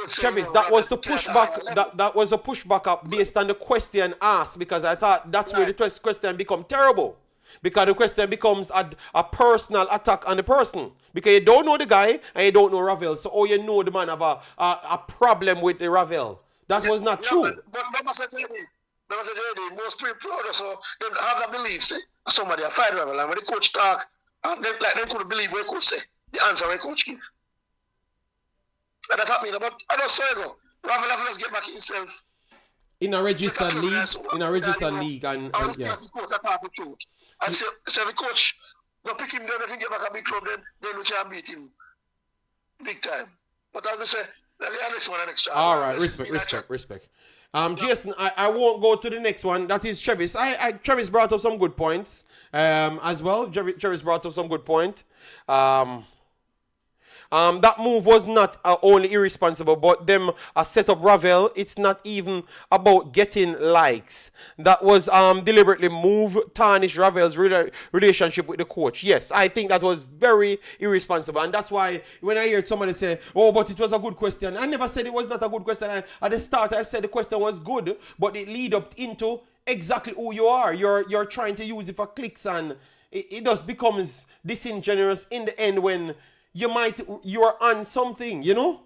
Travis, that was the pushback. That was a pushback up based on the question asked, because I thought that's where the question become terrible. Because the question becomes a personal attack on the person. Because you don't know the guy and you don't know Ravel. So all you know the man have a problem with the Ravel. That was not true. But most people proud, so they have that belief, say, somebody a fight Ravel, and when the coach talk, and they couldn't believe what coach say. The answer what coach give. And that happened about I don't say go. Ravel have to get back himself. In a registered league, and yeah. And so the coach don't pick him down if he get back a big club, then we can beat him big time. But as I say, the next one, all right, respect. Jason, I won't go to the next one. That is Travis. Travis brought up some good points as well. Travis brought up some good point. That move was not only irresponsible, but them set up Ravel. It's not even about getting likes. That was deliberately tarnish Ravel's relationship with the coach. Yes, I think that was very irresponsible. And that's why when I heard somebody say, oh, but it was a good question. I never said it was not a good question. At the start, I said the question was good, but it lead up into exactly who you are. You're trying to use it for clicks, and it just becomes disingenuous in the end when you're on something, you know,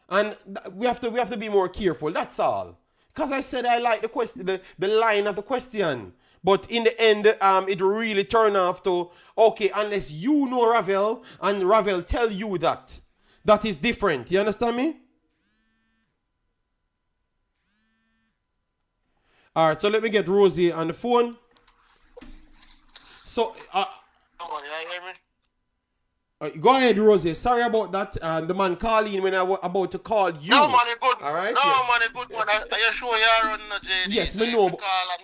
and we have to be more careful. That's all. Because I said I like the question, the line of the question, but in the end, it really turned off to okay, unless you know Ravel and Ravel tell you that is different. You understand me? All right, so let me get Rosie on the phone. So, Come on, you hear me? go ahead, Rosie. Sorry about that. The man calling when I was about to call you. No, man, it's good. All right. No, yes. man, it's good, man. Are you sure you're running a JD? Yes, So me if know. me call and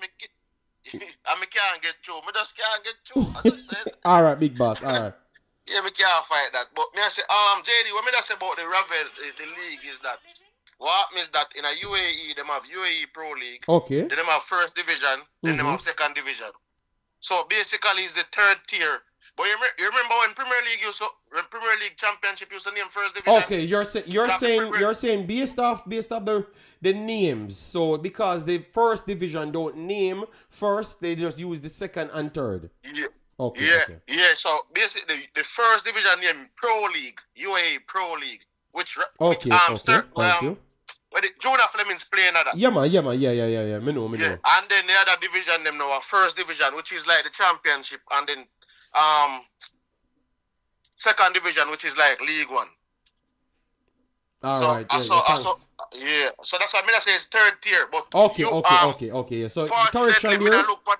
me can't get through. Me just can't get through, as I said. All right, big boss. All right. Yeah, me can't fight that. But me I say, JD, what me just say about the Ravel, the league is that what happens is that in a UAE, them have UAE Pro League. Okay. Then them have first division. Then them have second division. So basically, it's the third tier. But you remember when Premier League Championship used to name first division? Okay, you're saying based off the names. So because the first division don't name first, they just use the second and third. Yeah. Okay. Yeah, Okay. yeah. So basically, the first division named Pro League, UAE Pro League, which Okay. Thank you. where the Jonah Fleming's playing at that. Yeah, man. Yeah. Me know. Yeah. And then the other division, them now, first division, which is like the championship, and then second division, which is like League One. All So, right. so Thanks. that's what I say is third tier. But Okay. Yeah. So correction fortunately, there. look what.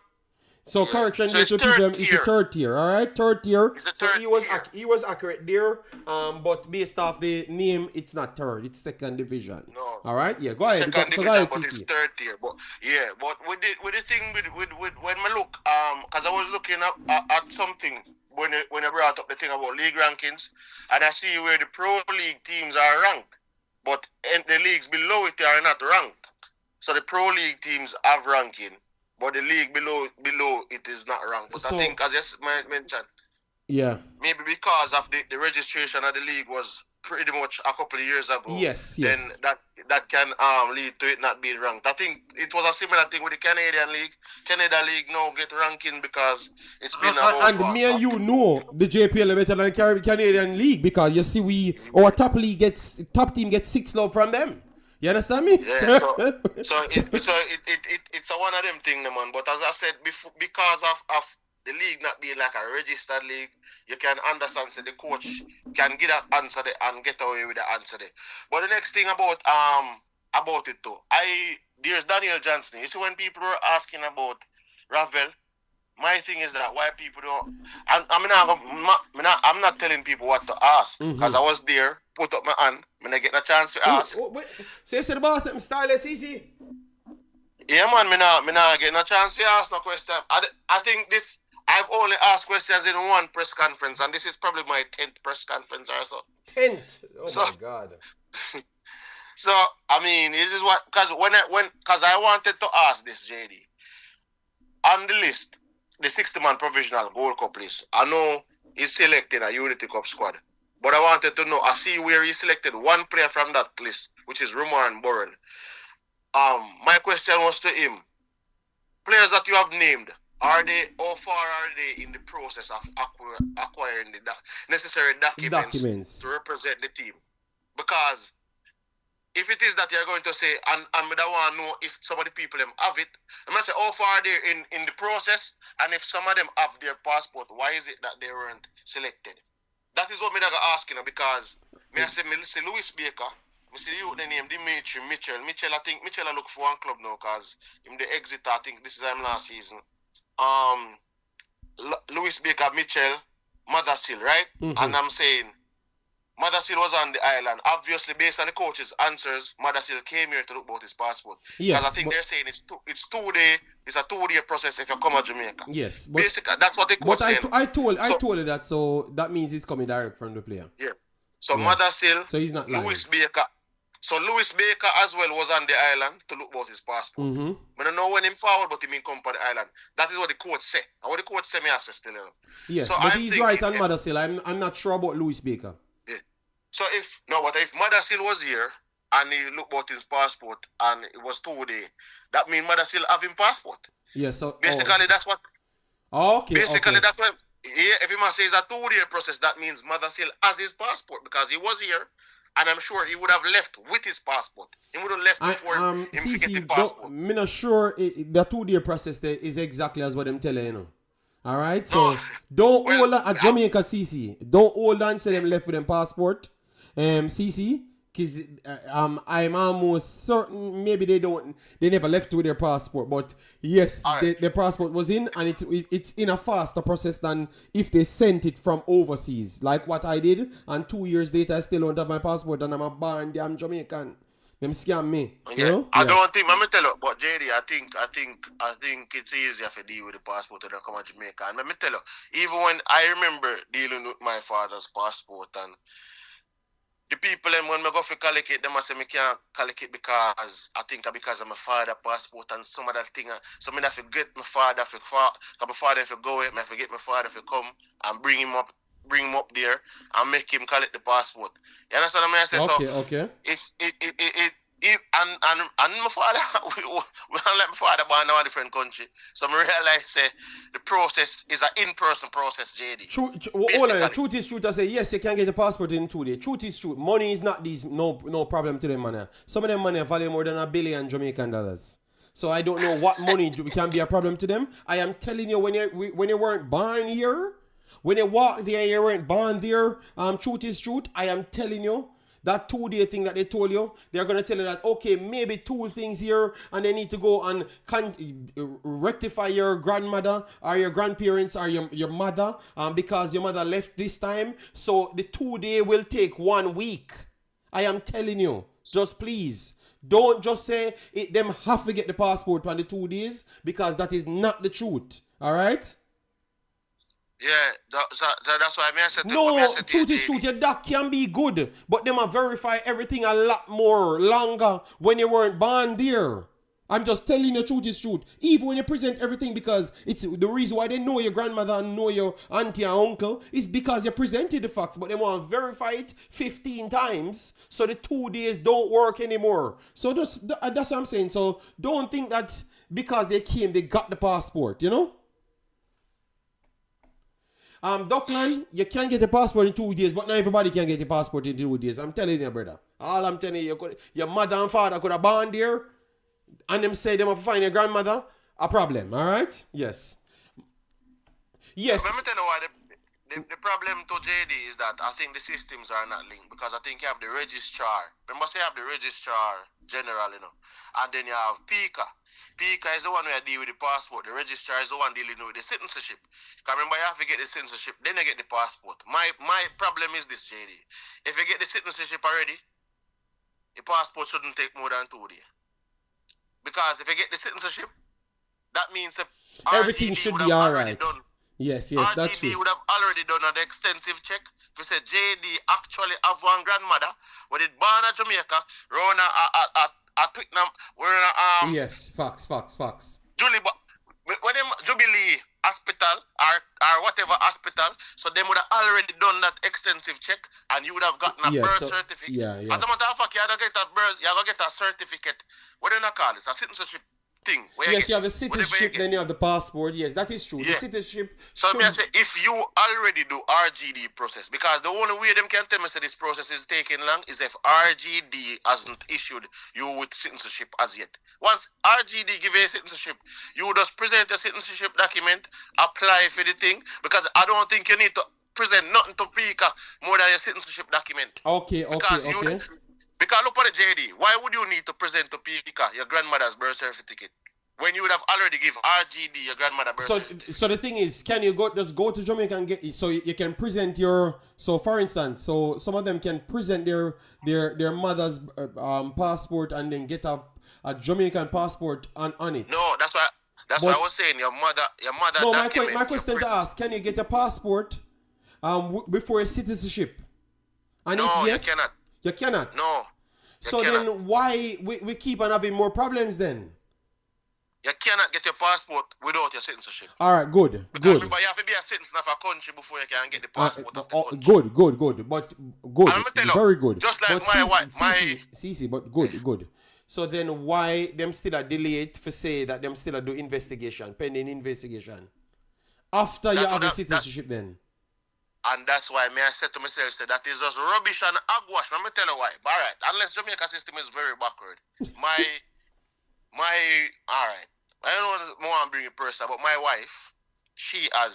So Yeah. correction So there it's to third people. It's a tier. third tier. All right, third tier. It's a So third tier. he was accurate there. But based off the name, it's not third. It's second division. No. All right. Yeah. Go ahead. Second So division, go ahead, but it's CC. third tier. But yeah, but with the thing with when I look, because I was looking up at something when I brought up the thing about league rankings, and I see where the Pro League teams are ranked, but the leagues below it are not ranked. So the Pro League teams have ranking, but the league below it is not ranked. But So- I think, as I mentioned, Yeah. maybe because of the registration of the league was pretty much a couple of years ago. Yes. Then that can lead to it not being ranked. I think it was a similar thing with the Canadian League. Canada League now get ranking because it's been And me and you know the JPL better than Canadian League because you see our top team gets 6 love from them. You understand me? Yeah, so it's a one of them thing, man. But as I said before, because of the league not being like a registered league, you can understand so the coach can get that answer there and get away with the answer there. But the next thing about it too, there's Daniel Johnson. You see when people were asking about Ravel, my thing is that why people don't. I'm not telling people what to ask because I was there, put up my hand, when I get a chance to ask. Say the boss something style, easy. Yeah, man, me not getting a chance to ask no question. I think I've only asked questions in one press conference, and this is probably my 10th press conference or so. 10th? Oh my God. So I mean, it is what because I wanted to ask this, JD, on the list, the 60-man provisional Gold Cup list. I know he's selected a Unity Cup squad, but I wanted to know. I see where he selected one player from that list, which is Ravel Morrison. My question was to him: players that you have named, how far are they in the process of acquiring the necessary documents to represent the team? Because if it is that you're going to say, and I want to know if some of the people them have it, I must say how far are they in the process, and if some of them have their passport, why is it that they weren't selected? That is what I'm asking, because I say Louis Baker, I see you the name Dimitri Mitchell. I think Mitchell I look for one club now because him the exit. I think this is him last season. Louis Baker, Mitchell, Mothersill, right? And I'm saying Mothersill was on the island. Obviously, based on the coach's answers, Mothersill came here to look about his passport. Yes, because I think they're saying it's a 2-day process if you come to Jamaica. Yes, but basically that's what the coach said. I told you that, so that means he's coming direct from the player. Yeah. So Mothersill, so he's not lying. Louis Baker. So Louis Baker as well was on the island to look about his passport. I don't know when him forward, but he mean come for the island. That is what the coach say. And what the coach say, me I say still. Yes, so but he's right on Mothersill. I'm not sure about Louis Baker. Yeah. So if Mothersill was here and he looked about his passport and it was 2 days, that means Mothersill have his passport. Yeah. So basically that's what. Okay. Basically that's what. Yeah, if he must say it's a 2-day process, that means Mothersill has his passport because he was here. And I'm sure he would have left with his passport. He would have left before him get his passport. I'm not sure the 2-day process there is exactly as what I'm telling you. All right? So, don't hold on at Jamaica, CC. Don't hold on, say them left with them passport. CC, Because I'm almost certain maybe they never left with their passport, but yes, their passport was in, and it's in a faster process than if they sent it from overseas, like what I did, and 2 years later I still don't have my passport and I'm a born damn Jamaican. Them scam me. Yeah. You know? I don't think, let me tell you, but JD, I think it's easier to deal with the passport than come to Jamaica. And let me tell you, even when I remember dealing with my father's passport, and the people when I go for collect it, they must say I can't collect it because of my father's passport and some of that thing. So I have to get my father because my father if go away, I have to get my father to come and bring him up there and make him collect the passport. You understand what I say? Okay. And my father, we don't let my father born in a different country. So I realize the process is an in-person process, JD. Hold on, truth is truth. I say yes, you can get a passport in 2 days. Truth is truth. Money is not no problem to them, man. Some of them money value more than $1 billion Jamaican dollars. So I don't know what money can be a problem to them. I am telling you, when you weren't born here, when you walk there, you weren't born there. Truth is truth. I am telling you. That 2-day thing that they told you, they're going to tell you that, okay, maybe 2 things here, and they need to go and rectify your grandmother or your grandparents or your mother because your mother left this time. So the 2-day will take 1 week. I am telling you, just please, don't just say them have to get the passport on the 2 days because that is not the truth. All right? Yeah, that's why I said. No, truth is truth. Your doc can be good, but them will verify everything a lot more longer when you weren't born there. I'm just telling you, truth is truth. Even when you present everything, because it's the reason why they know your grandmother and know your auntie and uncle is because you presented the facts, but they want to verify it 15 times, so the 2 days don't work anymore. So that's what I'm saying. So don't think that because they came, they got the passport, you know? Dockland, you can get a passport in 2 days, but not everybody can get a passport in 2 days. I'm telling you, brother. All I'm telling you, your mother and father could have born there, and them say them have to find your grandmother, a problem, all right? Yes. Let me tell you why the problem to JD is that I think the systems are not linked, because I think you have the registrar. Remember, say you have the registrar general, you know, and then you have PICA. PICA is the one who deal with the passport. The registrar is the one dealing with the citizenship. Because remember, you have to get the citizenship, then you get the passport. My problem is this, JD. If you get the citizenship already, the passport shouldn't take more than 2 days. Because if you get the citizenship, that means that everything should be all right. Yes, that's true. RGD would have already done an extensive check. If you say JD actually have one grandmother, when it born in Jamaica, run a Twickenham, yes, facts. When them Jubilee Hospital or whatever hospital, so they would have already done that extensive check, and you would have gotten a birth certificate. Yeah. As a matter of fact, you have to get a certificate. What do you call it? A citizenship thing. Yes, you have a citizenship, then you have the passport. Yes, that is true. Yeah. The citizenship. So I say, if you already do RGD process, because the only way them can tell me that this process is taking long is if RGD hasn't issued you with citizenship as yet. Once RGD give you a citizenship, you just present a citizenship document, apply for the thing, because I don't think you need to present nothing to PICA more than your citizenship document. Okay. Because look at the JD. Why would you need to present to PICA your grandmother's birth certificate when you would have already give RGD your grandmother's birth certificate? So the thing is, can you just go to Jamaica and get it? So you can present so for instance, so some of them can present their mother's passport and then get a Jamaican passport on it. No, that's what I was saying. Your mother. No, my question to ask: can you get a passport before a citizenship? And no, if yes, you cannot. You cannot. No. So then why we keep on having more problems then? You cannot get your passport without your citizenship. All right, good. Remember, you have to be a citizen of a country before you can get the passport of the country. Good. But good. Very good. Just like but my wife, CC, but good. So then why them still a delay it for say that them still a do pending investigation? After you have a citizenship then? And that's why I said to myself, that is just rubbish and hogwash. Let me tell you why. All right, unless Jamaica system is very backward. All right. I don't want to bring it personal, but my wife, she got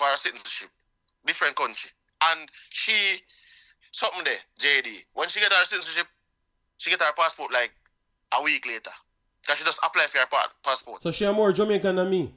her citizenship, different country. And she something there, JD. When she get her citizenship, she get her passport like a week later. Because she just apply for her passport. So she are more Jamaican than me.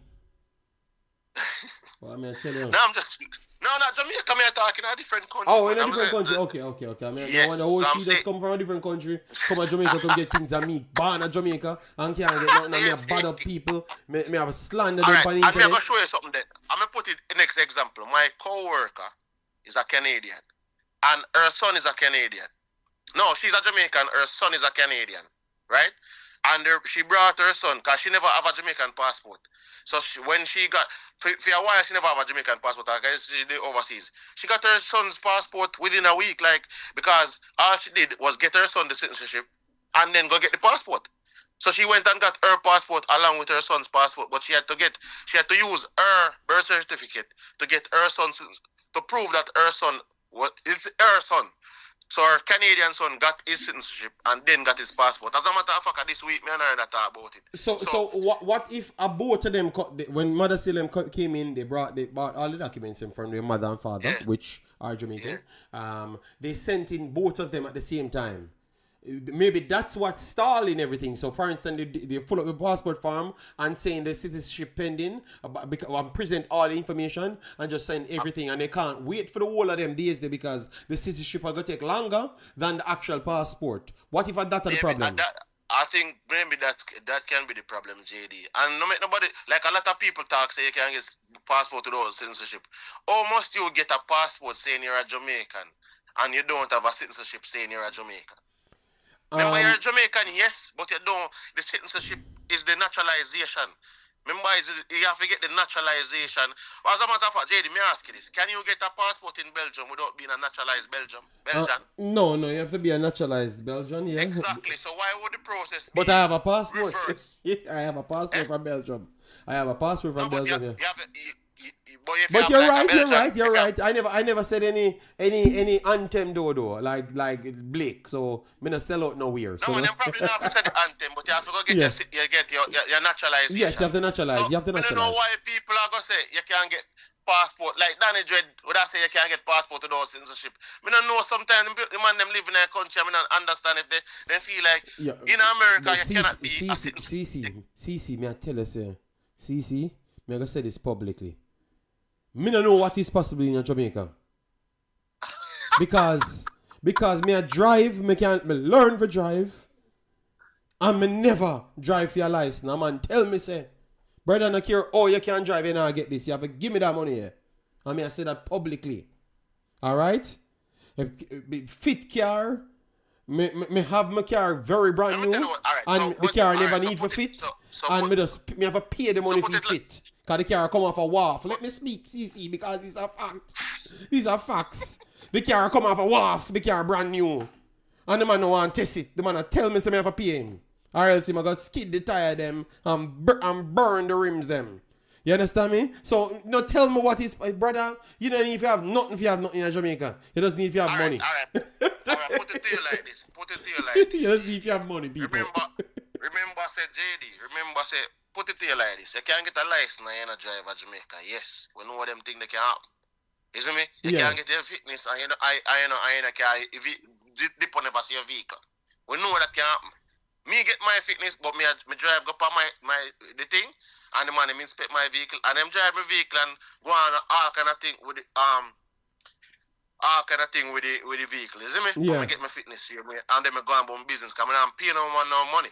Well, I mean, I tell you. No, I'm just... No, Jamaica, me talking a different country. Oh, in a different country. Okay. I mean, yes, I wonder how she just come from a different country, come to Jamaica, come get things and me born in Jamaica and can't get nothing and me have bad up people. Me have slander them on the internet. I'm going to show you something then. I'm going to put it in next example. My co-worker is a Canadian and her son is a Canadian. No, she's a Jamaican, her son is a Canadian, right? And she brought her son because she never have a Jamaican passport. So when she got, for a while she never have a Jamaican passport, I guess she did overseas. She got her son's passport within a week, like, because all she did was get her son the citizenship and then go get the passport. So she went and got her passport along with her son's passport, but she had to use her birth certificate to get her son's, to prove that her son it's her son. So her Canadian son got his citizenship and then got his passport. As a matter of fact, this week, me and her talk about it. So what if both of them, when Mother Salem came in, they brought all the documents in from their mother and father, which are Jamaican. Yeah. They sent in both of them at the same time. Maybe that's what's stalling everything. So, for instance, they pull up the passport form and saying the citizenship pending, and present all the information and just send everything. And they can't wait for the whole of them days there because the citizenship are going to take longer than the actual passport. What if that's the problem? I think maybe that can be the problem, JD. And no make nobody, like a lot of people talk, say you can get passport without citizenship. Or must you get a passport saying you're a Jamaican and you don't have a citizenship saying you're a Jamaican? Remember, you're a Jamaican, yes, but you don't. The citizenship is the naturalization. Remember, you have to get the naturalization. As a matter of fact, JD, me ask you this. Can you get a passport in Belgium without being a naturalized Belgian? No, you have to be a naturalized Belgian, yeah. Exactly, so why would the process be But I have a passport. I have a passport from Belgium. I have a passport from Belgium, But you're right. I never said any anthem though, like Blake. So me not sell out nowhere. So them probably not have said the anthem, but you have to go get your naturalized. Yes, you have to naturalize. You have to naturalize. I don't know why people are gonna say you can't get passport. Like Danny Dread would I say you can't get passport without citizenship. Me don't know sometimes the man them live in a country, I don't understand if they feel like in America you cannot be CC, me I tell you say, CC, me I gonna say this publicly. Me don't know what is possible in Jamaica. Because me a drive, me learn to drive. And me never drive for your license. A man tell me say, brother no care, you can't drive, you now get this. You have to give me that money here. And me I say that publicly. Alright? Fit car. Me have my car very brand new. And the car never need for fit. And me have to pay the money for fit. Because the car come off a wharf. Let me speak, CC, because these are facts. These are facts. The car come off a wharf. The car brand new. And the man no want to test it. The man tell me say I have to pay him. Or else him I got skid the tire them and burn the rims them. You understand me? So, no tell me what is, brother, you don't need to have nothing if you have nothing in Jamaica. You just need if you have money. Alright, put it to you like this. You just need if you have money, people. Remember, say JD, put it to you like this. You can't get a license and you're not drive at Jamaica. Yes, we know them things that can happen. You see me? You can't get your fitness and you know, I can't dip on never see your vehicle. We know that can happen. Me get my fitness, but me drive up on the thing, and the man him inspect my vehicle, and them drive my vehicle and go on all kind of thing with the vehicle. You see me? Yeah. Me get my fitness here, and then me go on about business, because I'm paying no man no money.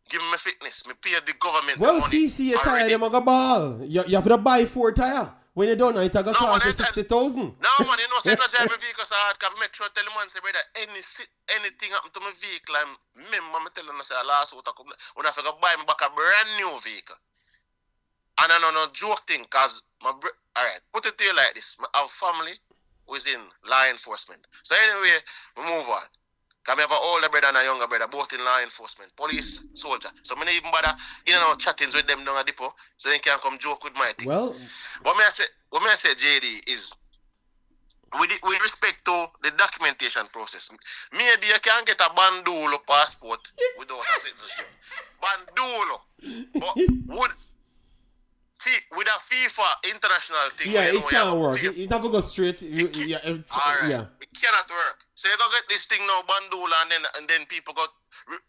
Give me my fitness. Me pay the government well, money. CC, your tire, them a go ball. You have to buy 4 tire. When you done, it a go cost you 60,000. No, man, you know, say not drive my vehicle so hard, can make sure tell the man, say, brother, anything happen to my vehicle, and remember me telling them, say, last week, when I forgot buy me back a brand new vehicle. And I know no joke thing, because, alright, put it to you like this. I have family who is in law enforcement. So anyway, we move on. Because I have an older brother and a younger brother, both in law enforcement, police, soldier. So I don't even bother, chattings with them down at depot, so they can come joke with my thing. Well, what I say, JD, is with respect to the documentation process, maybe you can get a Bandulo passport without a citizenship. Bandulo. But with a FIFA international thing. Yeah, it can't work. It have to go straight. Alright. Yeah. It cannot work. So you go get this thing now, Bandula, and then people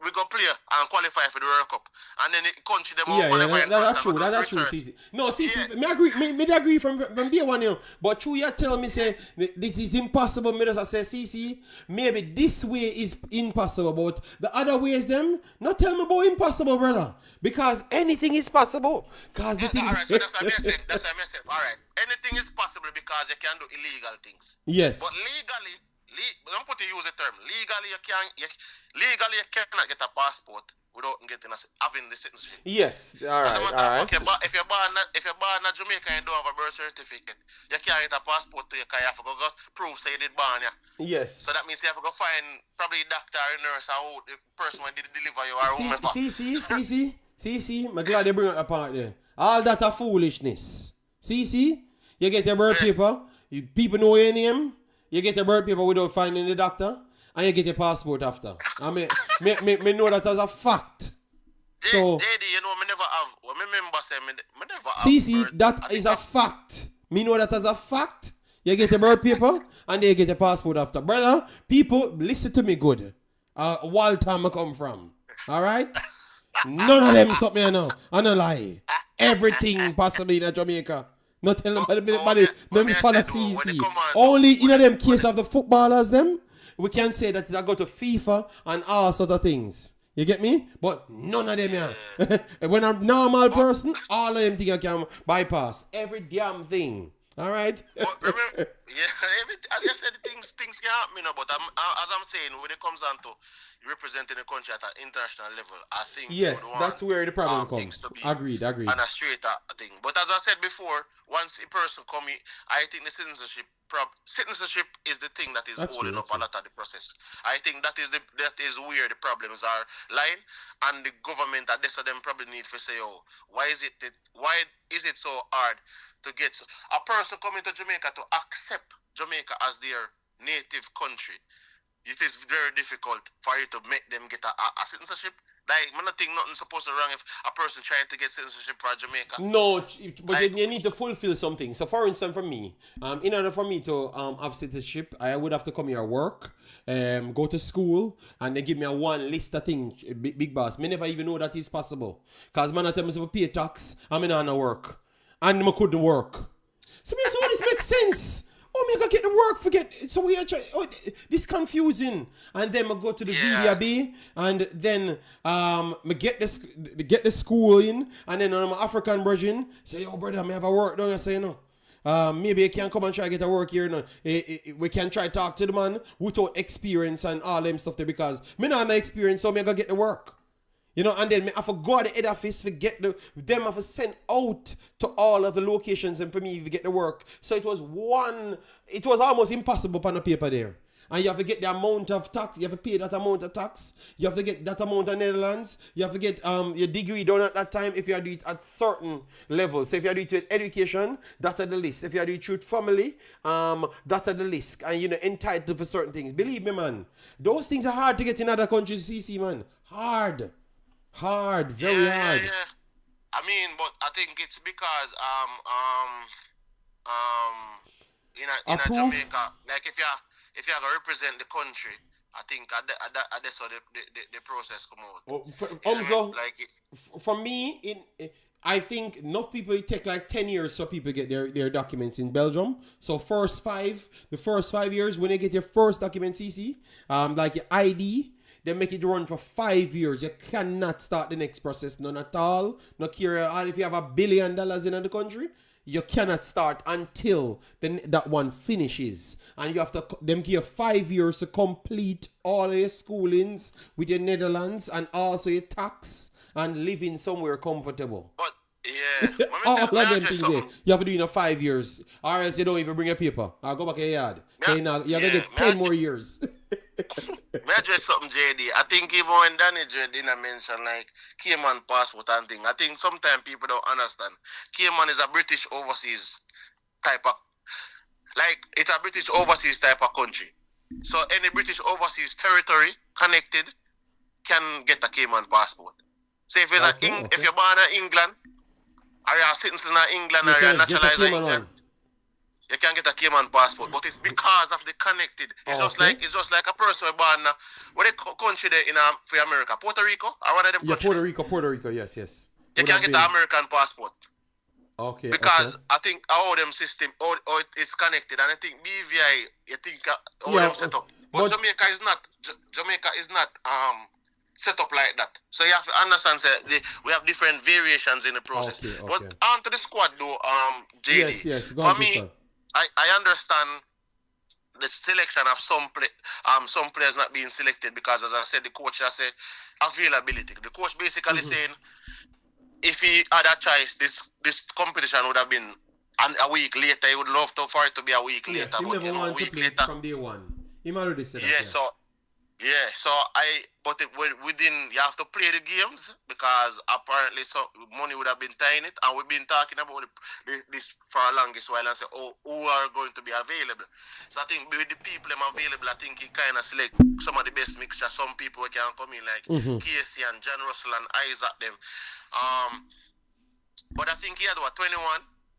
we go play and qualify for the World Cup, and then the country them Yeah, qualify. that's true. That's true, CC. No, CC, me agree. Me agree from day one, you know. But true, you tell me say this is impossible. Me just say, CC, maybe this way is impossible, but the other ways them not tell me about impossible, brother. Because anything is possible. Cause the things. Alright, so that's what I said. That's what I said. Alright, anything is possible because you can do illegal things. Yes. But legally, don't put to use the term. Legally, you cannot get a passport without having the citizenship. Yes. All right. Okay, but if you're born in Jamaica and you don't have a birth certificate, you can't get a passport to your car. You have to go prove say you did born here. Yes. So that means you have to go find probably a doctor or nurse or the person who did deliver you or whomever. See, I'm glad they bring up a part there. All that are foolishness. See, you get your birth paper, people know your name, you get your birth paper without finding the doctor, and you get your passport after. I mean, me know that as a fact. So, JD, you know, me never have, well, me member say me never have. See, that is a fact. Me know that as a fact. You get your birth paper, and then you get your passport after. Brother, people, listen to me good. Walter I come from. Alright? None of them something I know. I don't lie. Everything possibly in Jamaica. Not tell them them follow CC. Only in them case of the footballers them, we can say that they go to FIFA and all sort of things. You get me? But none of them yeah. When I'm a normal person, all of them things I can bypass. Every damn thing. Alright? But remember, as I said, things can happen, but as I'm saying, when it comes down to representing the country at an international level, I think yes, that's where the problem comes. Agreed. And a straighter thing. But as I said before, once a person come in, I think the citizenship is the thing that is holding up a lot of the process. I think that is where the problems are lying, and the government at this of them probably need to say, oh, why is it so hard to get a person coming to Jamaica to accept Jamaica as their native country? It is very difficult for you to make them get a citizenship. Like, I don't think nothing's supposed to wrong if a person trying to get citizenship for Jamaica. No, but you need to fulfill something. So, for instance, for me, in order for me to have citizenship, I would have to come here work, go to school, and they give me a one list of things, big boss. Me never even know that is possible. Because man, I tell me to pay tax, I'm not work. And I couldn't work. So, this makes sense. Oh, me go get the work, forget. So we are this confusing. And then I go to the VDB, and then me get the school in, and then I'm African virgin. Say, yo, brother, me have a work. Don't you say no? Maybe you can come and try to get a work here. No, we can try to talk to the man without experience and all them stuff there, because me not have no experience, so me go get the work. You know, and then me have to go to the head office to get them have to send out to all of the locations and for me to get the work. So it was almost impossible on the paper there. And you have to get the amount of tax, you have to pay that amount of tax, you have to get that amount of Netherlands, you have to get your degree done at that time if you are doing it at certain levels. So if you are doing it with education, that's at the list. If you are doing it with family, that's at the list. And you're entitled for certain things. Believe me, man, those things are hard to get in other countries, CC, man. Hard, very hard. Yeah. I mean, but I think it's because in Jamaica, like if you are gonna represent the country, I think that's how the process come out. For me, I think enough people, it take like 10 years so people get their documents in Belgium. So the first 5 years when they get your first document, CC, like your ID. They make it run for 5 years. You cannot start the next process, none at all. No care. And if you have $1 billion in the country, you cannot start until that one finishes. And you have to them give you 5 years to complete all your schoolings with your Netherlands and also your tax and living somewhere comfortable. But yeah, all of them things there. You have to do in 5 years, or else you don't even bring your paper. I'll go back to your yard. You're gonna get 10 more years. May I address something, JD? I think even when Danny J didn't mention like Cayman passport and thing, I think sometimes people don't understand. Cayman is a British overseas type of, like it's a British overseas type of country. So any British overseas territory connected can get a Cayman passport. So if it's if you're born in England, or you're a citizen of England, or you're naturalized in England, You can get a Cayman passport, but it's because of the connected. It's just like a person born what country there in for America, Puerto Rico, or one of them. Yeah, Puerto Rico. Yes. You can get an American passport. Okay. Because I think all them system, all it's connected, and I think BVI, you think all them set up. But Jamaica is not set up like that. So you have to understand that we have different variations in the process. Okay. But onto the squad though, JD. Yes. Go for on, me, I understand the selection of some players not being selected because, as I said, the coach has said availability. The coach basically saying if he had a choice, this competition would have been a week later. He would love for it to be a week later. Yes, he never wanted to play from day one. He already said that. But within, you have to play the games because apparently money would have been tying it, and we've been talking about this for a longest while and say, who are going to be available. So I think with the people available, I think he kind of select some of the best mixture. Some people can come in like Casey and John Russell and Isaac them. But I think he had 21.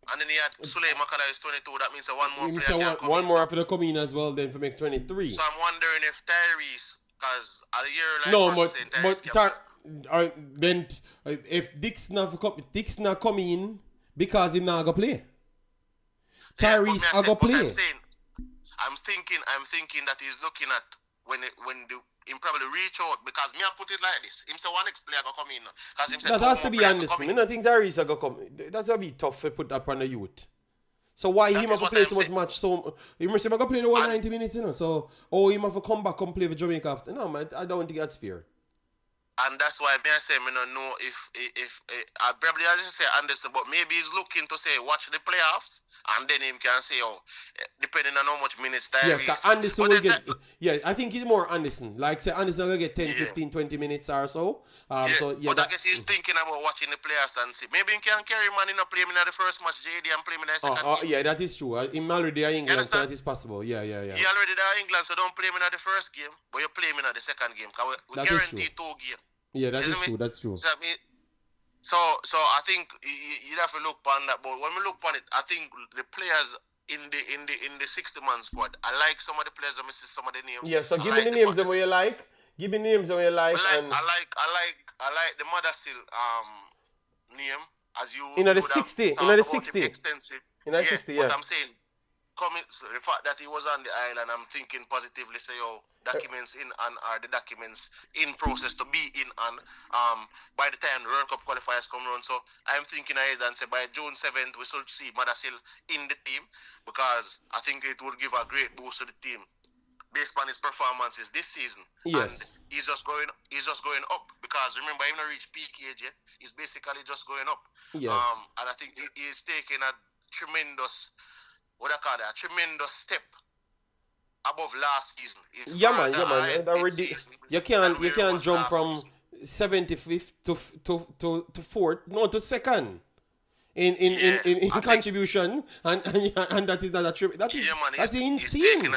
And then he had Suleiman Makala is 22. That means one more player can come one more after the come in as well then for make 23. So I'm wondering if Tyrese, because a year like then if Dix not come in because he's not gonna play. Tyrese are gonna play. I'm thinking that he's looking at when him probably reach out because me I put it like this. Him say one next player go come in. That has to be Anderson. I don't think Tyrese are gonna come. That's gonna be tough to put up on the youth. So why him have to play so much match? So you must have to play the whole 90 minutes, you know. So him have to come back and play for Jamaica after. No, man, I don't think that's fair. And that's why me I say me don't know if I probably I just say Anderson, but maybe he's looking to say watch the playoffs. And then him can say, depending on how much minutes Tyrese. Yeah, Anderson will get. I think it's more Anderson. Like say Anderson will get 10, 15, 20 minutes or so. But I guess he's thinking about watching the players and see. Maybe he can carry man in a play in the first match, JD, and play in the second game. Yeah, that is true. Him already in England, so that is possible. Yeah. He already there in England, so don't play him in the first game, but you play him in the second game. Because we guarantee 2 games. Yeah, that is true. That's true. So I think you have to look on that. But when we look on it, I think the players in the 60-man squad, I like some of the players. I miss some of the names. Yeah. So give me the names that you like. Give me names that you like. I like the Mothersill name as you. In the 60. In the 60. Extensive. In the 60. Yeah. But I'm saying, the fact that he was on the island, I'm thinking positively. Say, documents in and are the documents in process to be in and by the time the World Cup qualifiers come around. So I'm thinking ahead and say by June 7th we should see Madasil in the team because I think it would give a great boost to the team based on his performances this season. Yes. And he's just going up because remember he's not reached peak age yet. He's basically just going up. Yes. And I think he's taking a tremendous step above last season. Man. You can't jump from 75th to 4th, no, to 2nd in contribution, and that is not a trip. That's insane.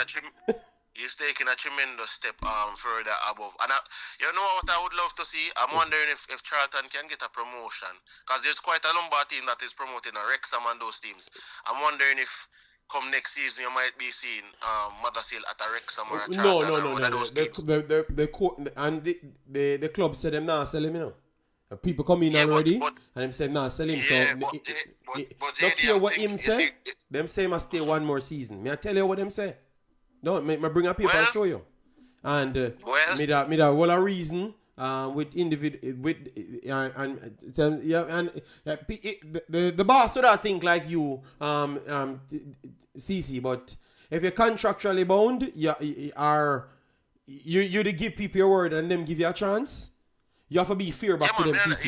He's taking a tremendous step further above. And you know what I would love to see? I'm wondering if Charlton can get a promotion because there's quite a Lombard team that is promoting Wrexham and those teams. I'm wondering if come next season you might be seeing Mothersill at a Wrexham or a Charlton. The club said them not sell him, you know. People come in already and them said nah sell him. Don't care what him say. Them say must stay one more season. May I tell you what them say? No, me bring a paper and show you. And me that whole a reason with individual the boss would not think like you CC, but if you're contractually bound, you give people your word and them give you a chance. You have to be fair back to them, CC.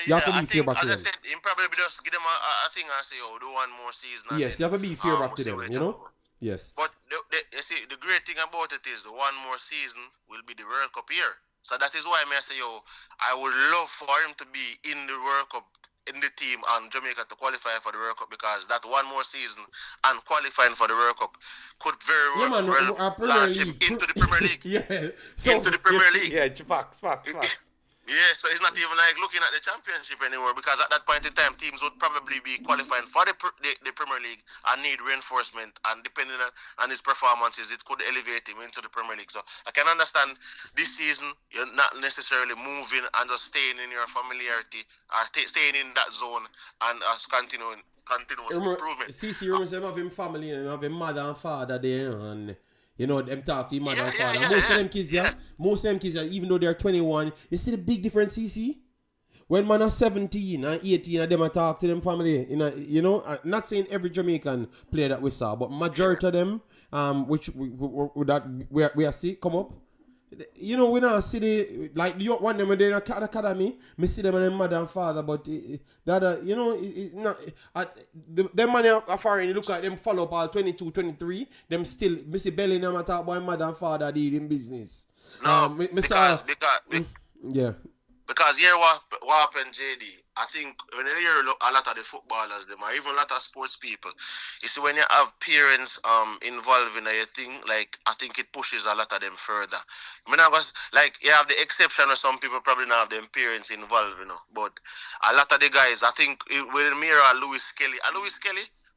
You have to be fair back to them. As I said, him probably just give them a thing and say, do one more season. Yes, you have to be fair back to them, you know? Yes. But you see, the great thing about it is the one more season will be the World Cup year. So that is why I say, I would love for him to be in the World Cup, in the team and Jamaica to qualify for the World Cup because that one more season and qualifying for the World Cup could very well launch him into the Premier League. Yeah. So, into the Premier League. Yeah, facts. Yeah, so it's not even like looking at the championship anymore because at that point in time, teams would probably be qualifying for the Premier League and need reinforcement. And depending on his performances, it could elevate him into the Premier League. So I can understand this season you're not necessarily moving and just staying in your familiarity or staying in that zone and continuous improvement. CC remember him have him family and have him mother and father there, and you know, them talk to him mother and father. Most of them kids, even though they're 21, you see the big difference, CC? When man are 17 and 18 and them a talk to them family, you know, not saying every Jamaican player that we saw, but majority of them, which we are see come up. You know, we not see the, like, you want them when they're in the academy, me see them and their mother and father, but that, you know, it's not, them man are foreign, you look at them follow up all 22, 23, them still, me see Bellingham talk about mother and father did in business. No, because yeah. Because here what happened, JD, I think when you hear a lot of the footballers, them, or even a lot of sports people, you see when you have parents involved in a thing, like, I think it pushes a lot of them further. I mean, like, you have the exception where some people probably not have them parents involved, you know, but a lot of the guys, I think, with Mira Louis Kelly,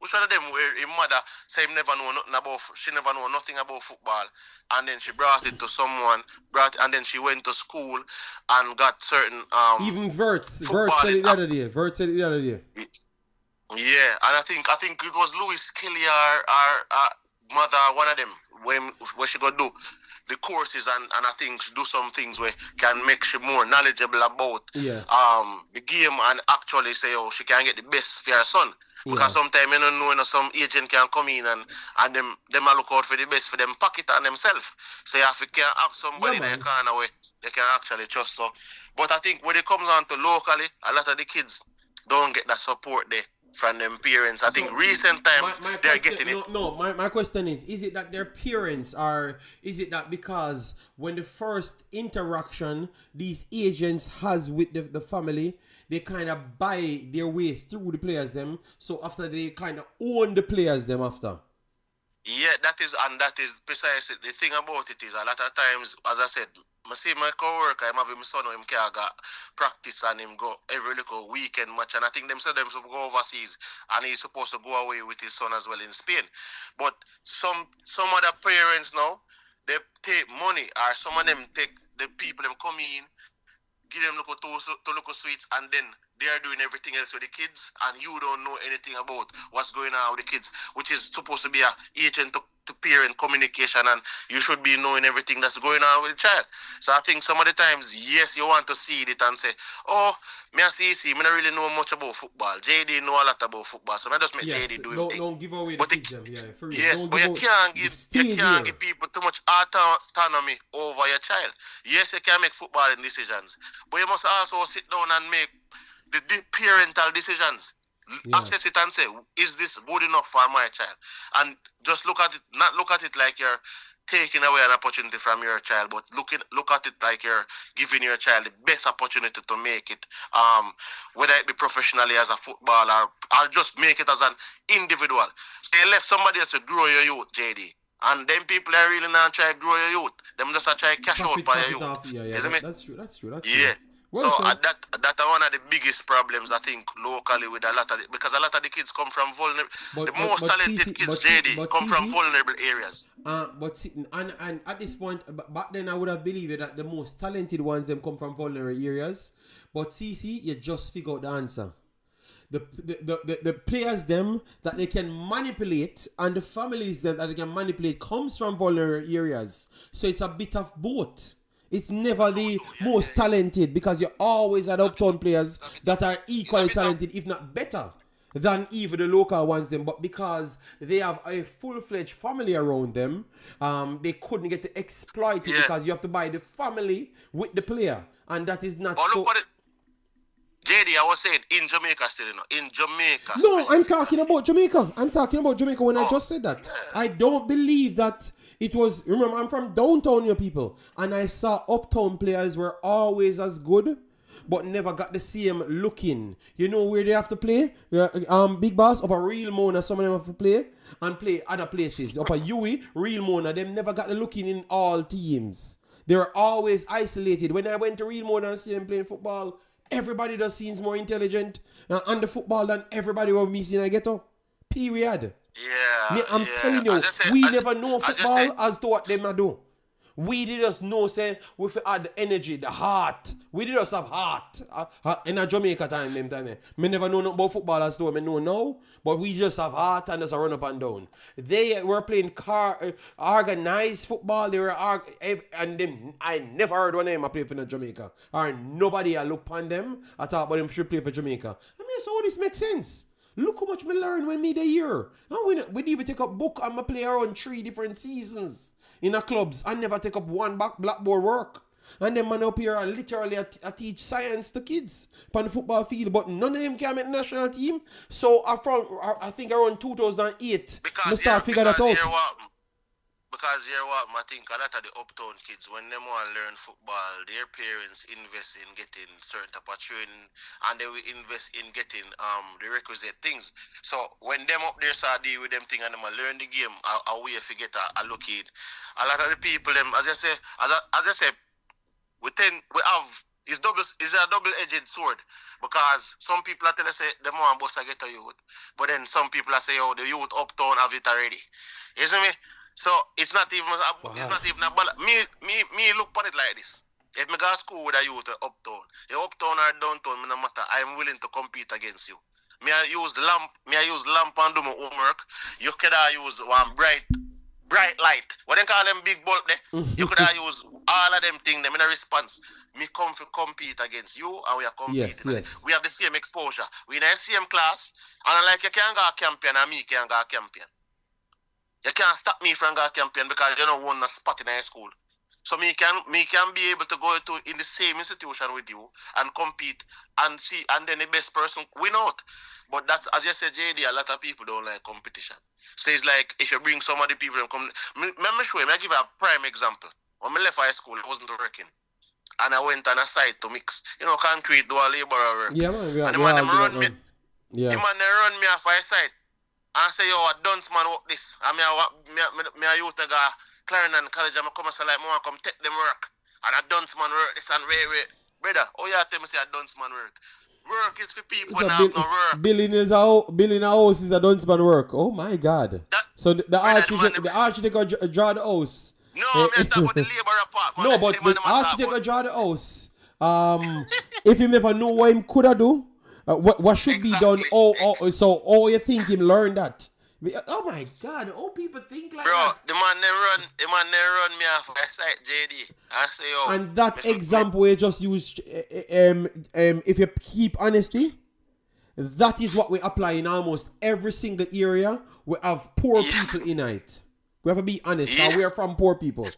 which one of them where his mother said she never know nothing about football, and then she brought it to someone, and then she went to school and got certain even Vert said it the other day. Yeah, and I think it was Louis Kelly or mother, one of them, when she go do the courses and I think she do some things where can make she more knowledgeable about the game and actually say, oh, she can get the best for her son. Because sometimes you don't know, some agent can come in and them look out for the best for them pocket and themselves. So you have to have somebody in their corner where they can actually trust. So, but I think when it comes on to locally, a lot of the kids don't get that support there from them parents. I think recent times they're getting it. No, my question is it that their parents are, is it that because when the first interaction these agents has with the family, they kind of buy their way through the players them, so after they kind of own the players them after? Yeah, that is precisely the thing about it is a lot of times, as I said, I see my co-worker, I'm having my son who him can go practice and him go every little weekend match, and I think them said them to go overseas and he's supposed to go away with his son as well in Spain. But some other parents now, they take money, or some of them take the people them come in, give them local sweets, and then they are doing everything else with the kids, and you don't know anything about what's going on with the kids, which is supposed to be a agent to parent communication, and you should be knowing everything that's going on with the child. So I think some of the times, yes, you want to see it and say, oh, me and CC, me don't really know much about football. JD know a lot about football, so I just make JD do it. Don't give away the kids, for real. Yes, but you can't give people too much autonomy over your child. Yes, you can make footballing decisions, but you must also sit down and make the parental decisions. Assess it and say, is this good enough for my child? And just not look at it like you're taking away an opportunity from your child, but look at it like you're giving your child the best opportunity to make it, whether it be professionally as a footballer or just make it as an individual. So you left somebody else to grow your youth, JD. And then people are really not trying to grow your youth. Them just try to cash out by your youth. That's true. Yeah. Well, so that's one of the biggest problems I think locally with a lot of because a lot of the kids come from vulnerable. The most talented kids, JD, come from vulnerable areas. And at this point, back then I would have believed that the most talented ones them come from vulnerable areas. But CC, you just figure out the answer. The players them that they can manipulate and the families them that they can manipulate comes from vulnerable areas. So it's a bit of both. It's never the most talented because you always had uptown players that are equally talented, if not better, than even the local ones them. But because they have a full-fledged family around them, they couldn't get to exploit it because you have to buy the family with the player. And that is not so... JD, I was saying in Jamaica still, in Jamaica. No, I'm talking about Jamaica. When I just said that. I don't believe that it was... Remember, I'm from downtown, you people. And I saw uptown players were always as good, but never got the same looking. You know where they have to play? Big Boss, up a Real Mona, some of them have to play. And play other places. Up a Yui, Real Mona, them never got the looking in all teams. They're always isolated. When I went to Real Mode and see them playing football, everybody just seems more intelligent on the football than everybody will me seeing I ghetto. Period. Yeah. I'm telling you, we never know football as to what them do. We did just know, say, we had the energy, the heart. We did just have heart. In a Jamaica time, them time. Me never know nothing about football as to me know now, but we just have heart and just a run up and down. They were playing organized football. They were and them. I never heard one of them play for Jamaica. Or nobody I look upon them. I thought about them should play for Jamaica. I mean, so this makes sense. Look how much me learn when me the year. We didn't even take up book and me play around 3 different seasons in a clubs. I never take up one blackboard work. And then man up here and literally I teach science to kids on the football field, but none of them can make the national team. So I think around 2008, I start figure that out. Because I think a lot of the uptown kids, when they want to learn football, their parents invest in getting certain type of training, and they will invest in getting the requisite things. So when them up there start deal with them thing and them learn the game, a way to get a look at. A lot of the people, them as I say, we have it's a double-edged sword, because some people are telling us say they want to get a youth, but then some people are saying, oh, the youth uptown have it already. You see me? So it's not even a balance. Me look at it like this. If me go to school with a youth uptown, if uptown or downtown, me no matter, I'm willing to compete against you. Me I use lamp and do my homework. You could use one bright light. What they call them big bulb there? You could use all of them things, them in a response. Me come to compete against you, and we are competing. Yes. We have the same exposure. We in the same class, and like you can't go champion and me can't go champion. You can't stop me from going campaign because you don't want a spot in high school. So me can be able to go to in the same institution with you and compete and see, and then the best person win out. But that's, as you said, JD, a lot of people don't like competition. So it's like if you bring some of the people and come. Let me show you. I give you a prime example. When I left high school, I wasn't working, and I went on a site to mix, concrete, do a labor work. Yeah, man. And the man run me. Yeah. The man run me off my site. And say, yo, a dunce man work this. And me a youth to go Mcclaren and college, and I come and say, like, I want to come take them work. And a dunce man work this and wait. Brother, oh, you tell me say a dunce man work. Work is for people so that have no work. Building a house is a dunce man work. Oh, my God. So the architect draw the house. No, I'm talking about the labor part. No, but the architect draw the house. If he never know what he could have do, what should be done? So you think him learn that? Oh my God! All people think like that. The man they run me off my site, JD. I say, oh. And that example we just used, if you keep honesty, that is what we apply in almost every single area. We have poor people in it. We have to be honest. Now we are from poor people.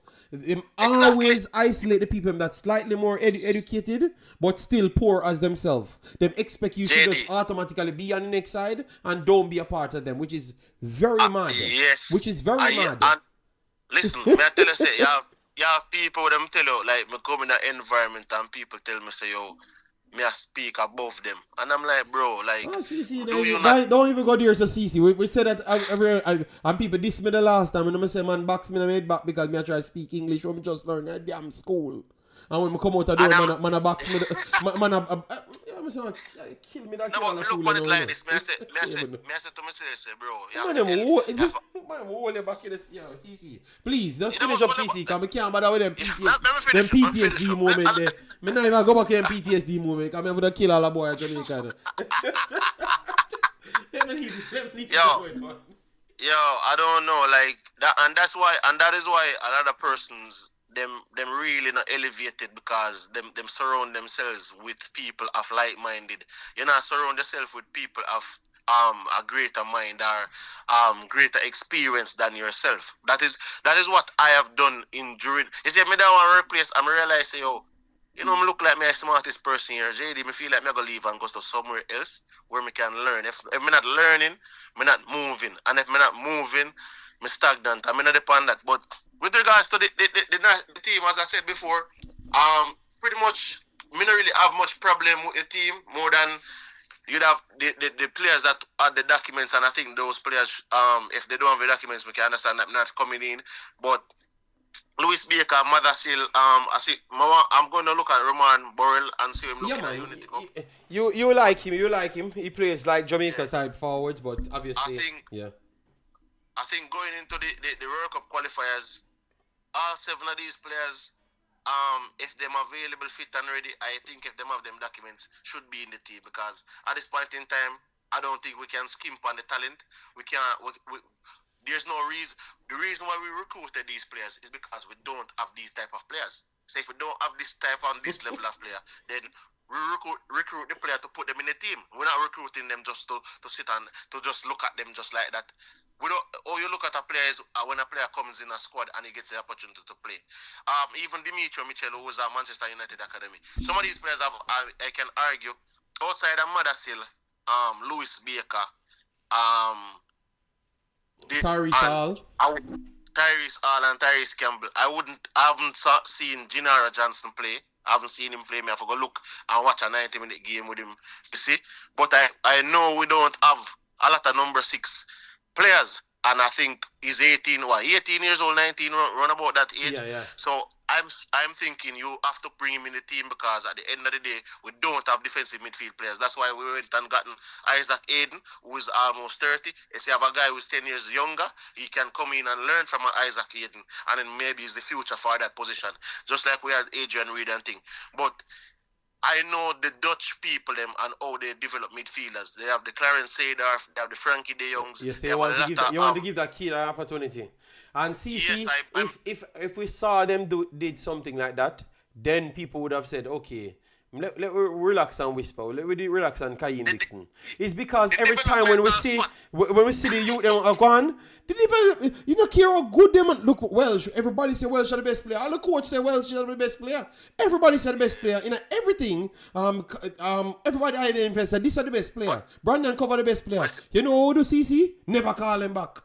Always isolate the people that's slightly more educated, but still poor as themselves. They expect you to just automatically be on the next side and don't be a part of them, which is very mad. Yes. Which is very mad. And listen, may I tell you, say, you have people them tell you, like, me come in an environment and people tell me, say, yo, me I speak above them. And I'm like, bro, like, don't even go there, so CC. We said that and people diss me the last time, and I'm say, man, box me in the head back because me I try to speak English when me just learn that damn school. And when I come out of there, man, I box me, I'm saying, kill me that. No, but look at it like this. Me I say to myself, say, bro, man, hold your back in this, yo, CC. Please, just finish up, CC, because I can't bother with them PTSD moment there. Me not even go back in PTSD moment, because I'm going to kill all the boys in Jamaica. Let me leave Yo, I don't know, like, that, and that is why a lot of persons, them really not elevated, because them surround themselves with people of like-minded. You know, surround yourself with people of a greater mind or greater experience than yourself. That is what I have done during. You see, me down one workplace, I realize, yo, you know, me look like me the smartest person here. JD, me feel like me gonna leave and go to somewhere else where me can learn. If me not learning, me not moving, and if me not moving, me stagnant. I mean, not depend that. But with regards to the team, as I said before, pretty much, me not really have much problem with the team more than you'd have the players that had the documents, and I think those players, if they don't have the documents, we can understand that not coming in. But Louis Baker because Mothersill, I'm going to look at Roman Borrell and see him looking at Unity Cup. You like him. He plays like Jamaica side forwards, but obviously, I think going into the World Cup qualifiers, all 7 of these players, if them available, fit and ready, I think if them have them documents, should be in the team, because at this point in time, I don't think we can skimp on the talent. We can't. There's no reason. The reason why we recruited these players is because we don't have these type of players. So if we don't have this type on this level of player, then we recruit the player to put them in the team. We're not recruiting them just to sit and to just look at them just like that. We don't. Or you look at a player when a player comes in a squad and he gets the opportunity to play. Even Dimitri Mitchell, who was at Manchester United Academy. Some of these players I can argue outside of Mothersill, Lewis Baker, Tyrese Hall and Tyrese Campbell. I haven't seen Gennaro Johnson play. I haven't seen him play. I have to go look and watch a 90-minute game with him to see. But I know we don't have a lot of number 6 players. And I think he's 18 years old, 19, run about that age. Yeah. So I'm thinking you have to bring him in the team, because at the end of the day, we don't have defensive midfield players. That's why we went and gotten Isaac Aiden, who is almost 30. If you have a guy who's 10 years younger, he can come in and learn from Isaac Aiden, and then maybe he's the future for that position. Just like we had Adrian Reed and thing. But I know the Dutch people them and how they develop midfielders. They have the Clarence Seedorf, they have the Frankie De Jongs. Yes, they want to give that kid an opportunity. And CC, if we saw them did something like that, then people would have said, okay, let relax and whisper. Let me relax and Kaim Dixon. It's because every time when we see the youth them are gone, you don't care how good them look. Welsh, everybody say Welsh are the best player. All the coach say Welsh is the best player. Everybody say the best player in everything. Everybody identify say this is the best player. Brandon cover the best player. You know who do CC? Never call him back.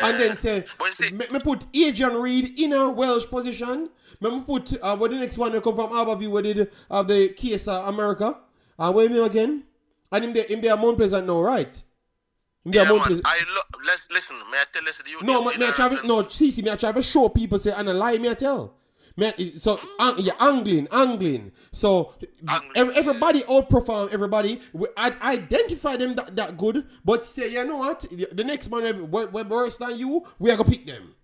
And then say, me put Adrian Reed in a Welsh position. Me put what the next one will come from Harborview, where did the case America. Wait me again. And in their Mount Pleasant now, right? Listen, may I tell you the youth? CC, me I try to show people say and a lie me I tell. So angling. So everybody outperform everybody. I identify them that good, but say you know what? The next man we worse than you, we are gonna pick them.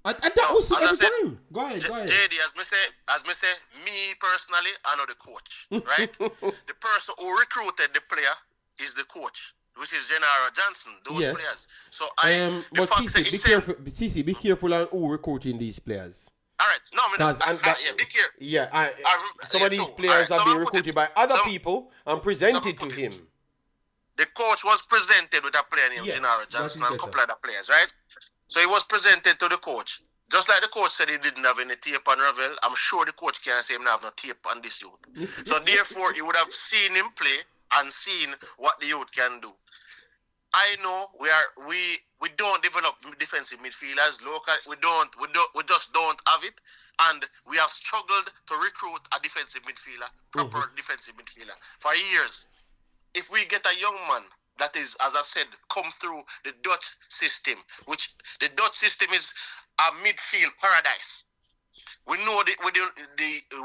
That was every time. Go ahead. JD, as me say, me personally, I know the coach, right? The person who recruited the player is the coach, which is Gennaro Johnson. Those players. So but CC, be careful on who recruiting these players. All right, be careful. Some of these players are being recruited by other people and presented to him. The coach was presented with a player named Gennaro Johnson and a couple other players, right? So he was presented to the coach. Just like the coach said he didn't have any tape on Ravel, I'm sure the coach can't say he have no tape on this youth. So therefore, he would have seen him play and seen what the youth can do. I know we don't develop defensive midfielders local. We just don't have it, and we have struggled to recruit a defensive midfielder, proper defensive midfielder for years. If we get a young man that is, as I said, come through the Dutch system, which the Dutch system is a midfield paradise. We know the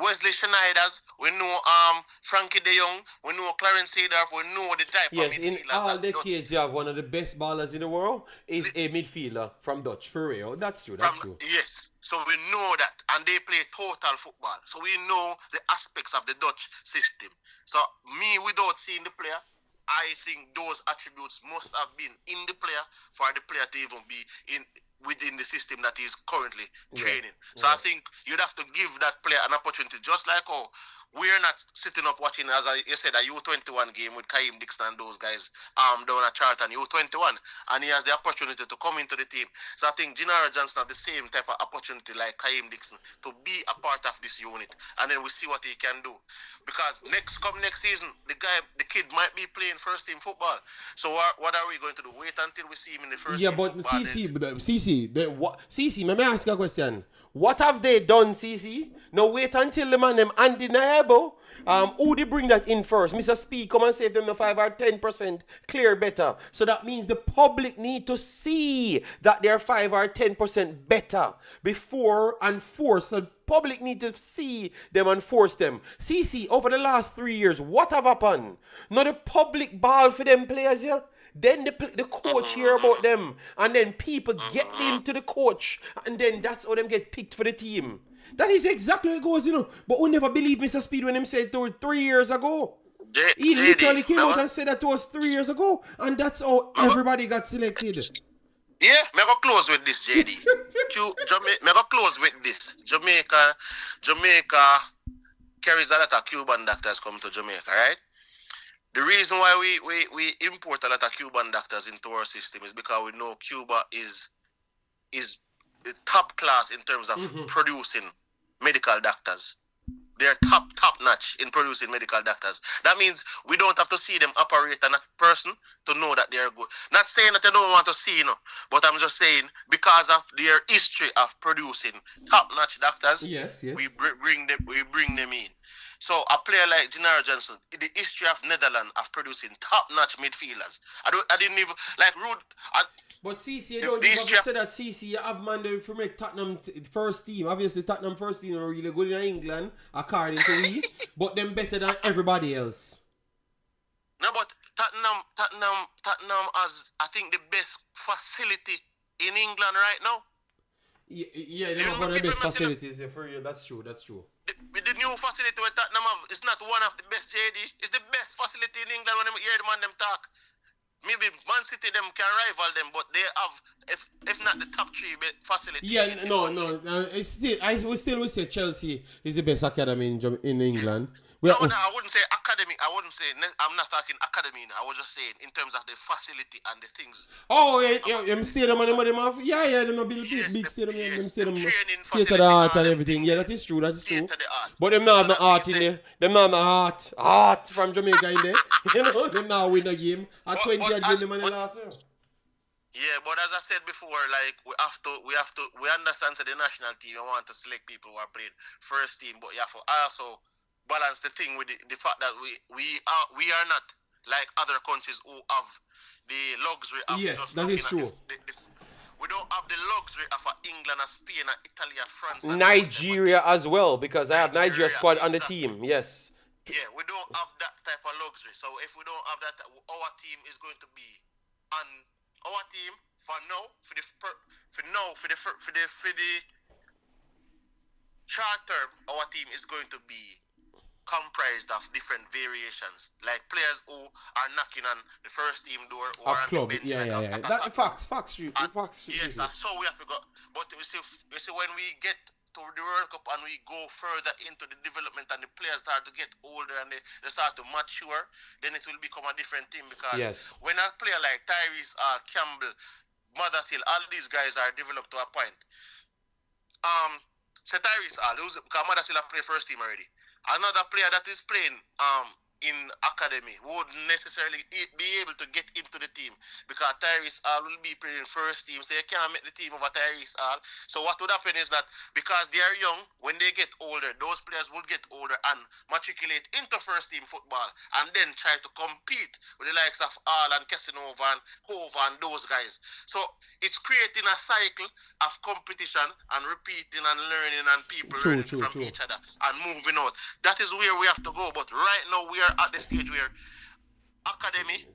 Wesley Schneiders, we know Frankie De Jong, we know Clarence Seedorf, we know the type of midfielders. Yes, in all decades you have one of the best ballers in the world is a midfielder from Dutch, for real. That's true. Yes, so we know that, and they play total football. So we know the aspects of the Dutch system. So me, without seeing the player, I think those attributes must have been in the player for the player to even be within the system that he's currently training. So I think you'd have to give that player an opportunity, just like we're not sitting up watching, as you said, a U21 game with Kaim Dixon and those guys down at Charlton, U21, and he has the opportunity to come into the team. So I think Gennaro Johnson has the same type of opportunity like Kaim Dixon to be a part of this unit, and then we see what he can do. Because next season, the kid might be playing first team football. So what are we going to do? Wait until we see him in the first team but football? CC, let me ask you a question. What have they done, CC? Now wait until the man them hand in the reliable. Who they bring that in first? Mr. Speed, come and save them the 5 or 10% clear better. So that means the public need to see that they're 5 or 10% better before and force. So public need to see them and force them. See, over the last 3 years, what have happened? Not the public ball for them players here. Then the coach hear about them. And then people get into the coach. And then that's how them get picked for the team. That is exactly how it goes, But we never believed Mr. Speed when him said to us 3 years ago. He literally came out and said that to us 3 years ago. And that's how everybody got selected. Yeah, me go close with this, JD. Me go close with this. Jamaica carries a lot of Cuban doctors come to Jamaica, right? The reason why we import a lot of Cuban doctors into our system is because we know Cuba is the top class in terms of producing medical doctors. They're top notch in producing medical doctors. That means we don't have to see them operate on a person to know that they're good. Not saying that they don't want to see, but I'm just saying because of their history of producing top notch doctors, yes. we bring them in. So a player like Gennaro Johnson, the history of Netherlands of producing top notch midfielders. I didn't even like Rude. But CC, you don't even have to say that CC, you have mandate for make Tottenham first team. Obviously, Tottenham first team are really good in England, according to me, but them better than everybody else. No, but Tottenham has, I think, the best facility in England right now. Yeah, they have one of the best facilities. Yeah, for you, that's true. The new facility where Tottenham have, it's not one of the best, JD. It's the best facility in England when I hear them talk. Maybe Man City them can rival them, but they have, if not the top 3 facilities. Yeah, no. I will still say Chelsea is the best academy in England. No, I wouldn't say academy. I'm not talking academy now. I was just saying in terms of the facility and the things. Oh, yeah, them stadium and them have. Yeah, them have big stadium. Them stadium, state of the art and everything. Yeah, that is true. But them not have no art in there. Them not have no art from Jamaica in there. Them now win a game. At 20 at game, them last year. Yeah, but as I said before, like we understand that the national team want to select people who are playing first team, but you have to also balance the thing with the fact that we are not like other countries who have the luxury of that is true. We don't have the luxury of England, Spain, Italy, France, Nigeria as well, because I have Nigeria squad on the team. Yes. Yeah, we don't have that type of luxury. So if we don't have that, our team is going to be on our team for the short term. Our team is going to be comprised of different variations, like players who are knocking on the first team door or of club. Yeah. That facts. Yes, that's how we have to go. But you see, when we get to the World Cup and we go further into the development and the players start to get older and they start to mature, then it will become a different team because when a player like Tyrese, Campbell, Mothersill, all these guys are developed to a point. Say Tyrese, because Mothersill have played first team already. Another player that is playing in academy would necessarily be able to get into the team because Tyrese will be playing first team, so you can't make the team over Tyrese. So what would happen is that because they are young, when they get older, those players will get older and matriculate into first team football and then try to compete with the likes of and Casanova and Hove and those guys. So it's creating a cycle of competition and repeating and learning and people learning from each other and moving on. That is where we have to go. But right now we are at the stage where academy,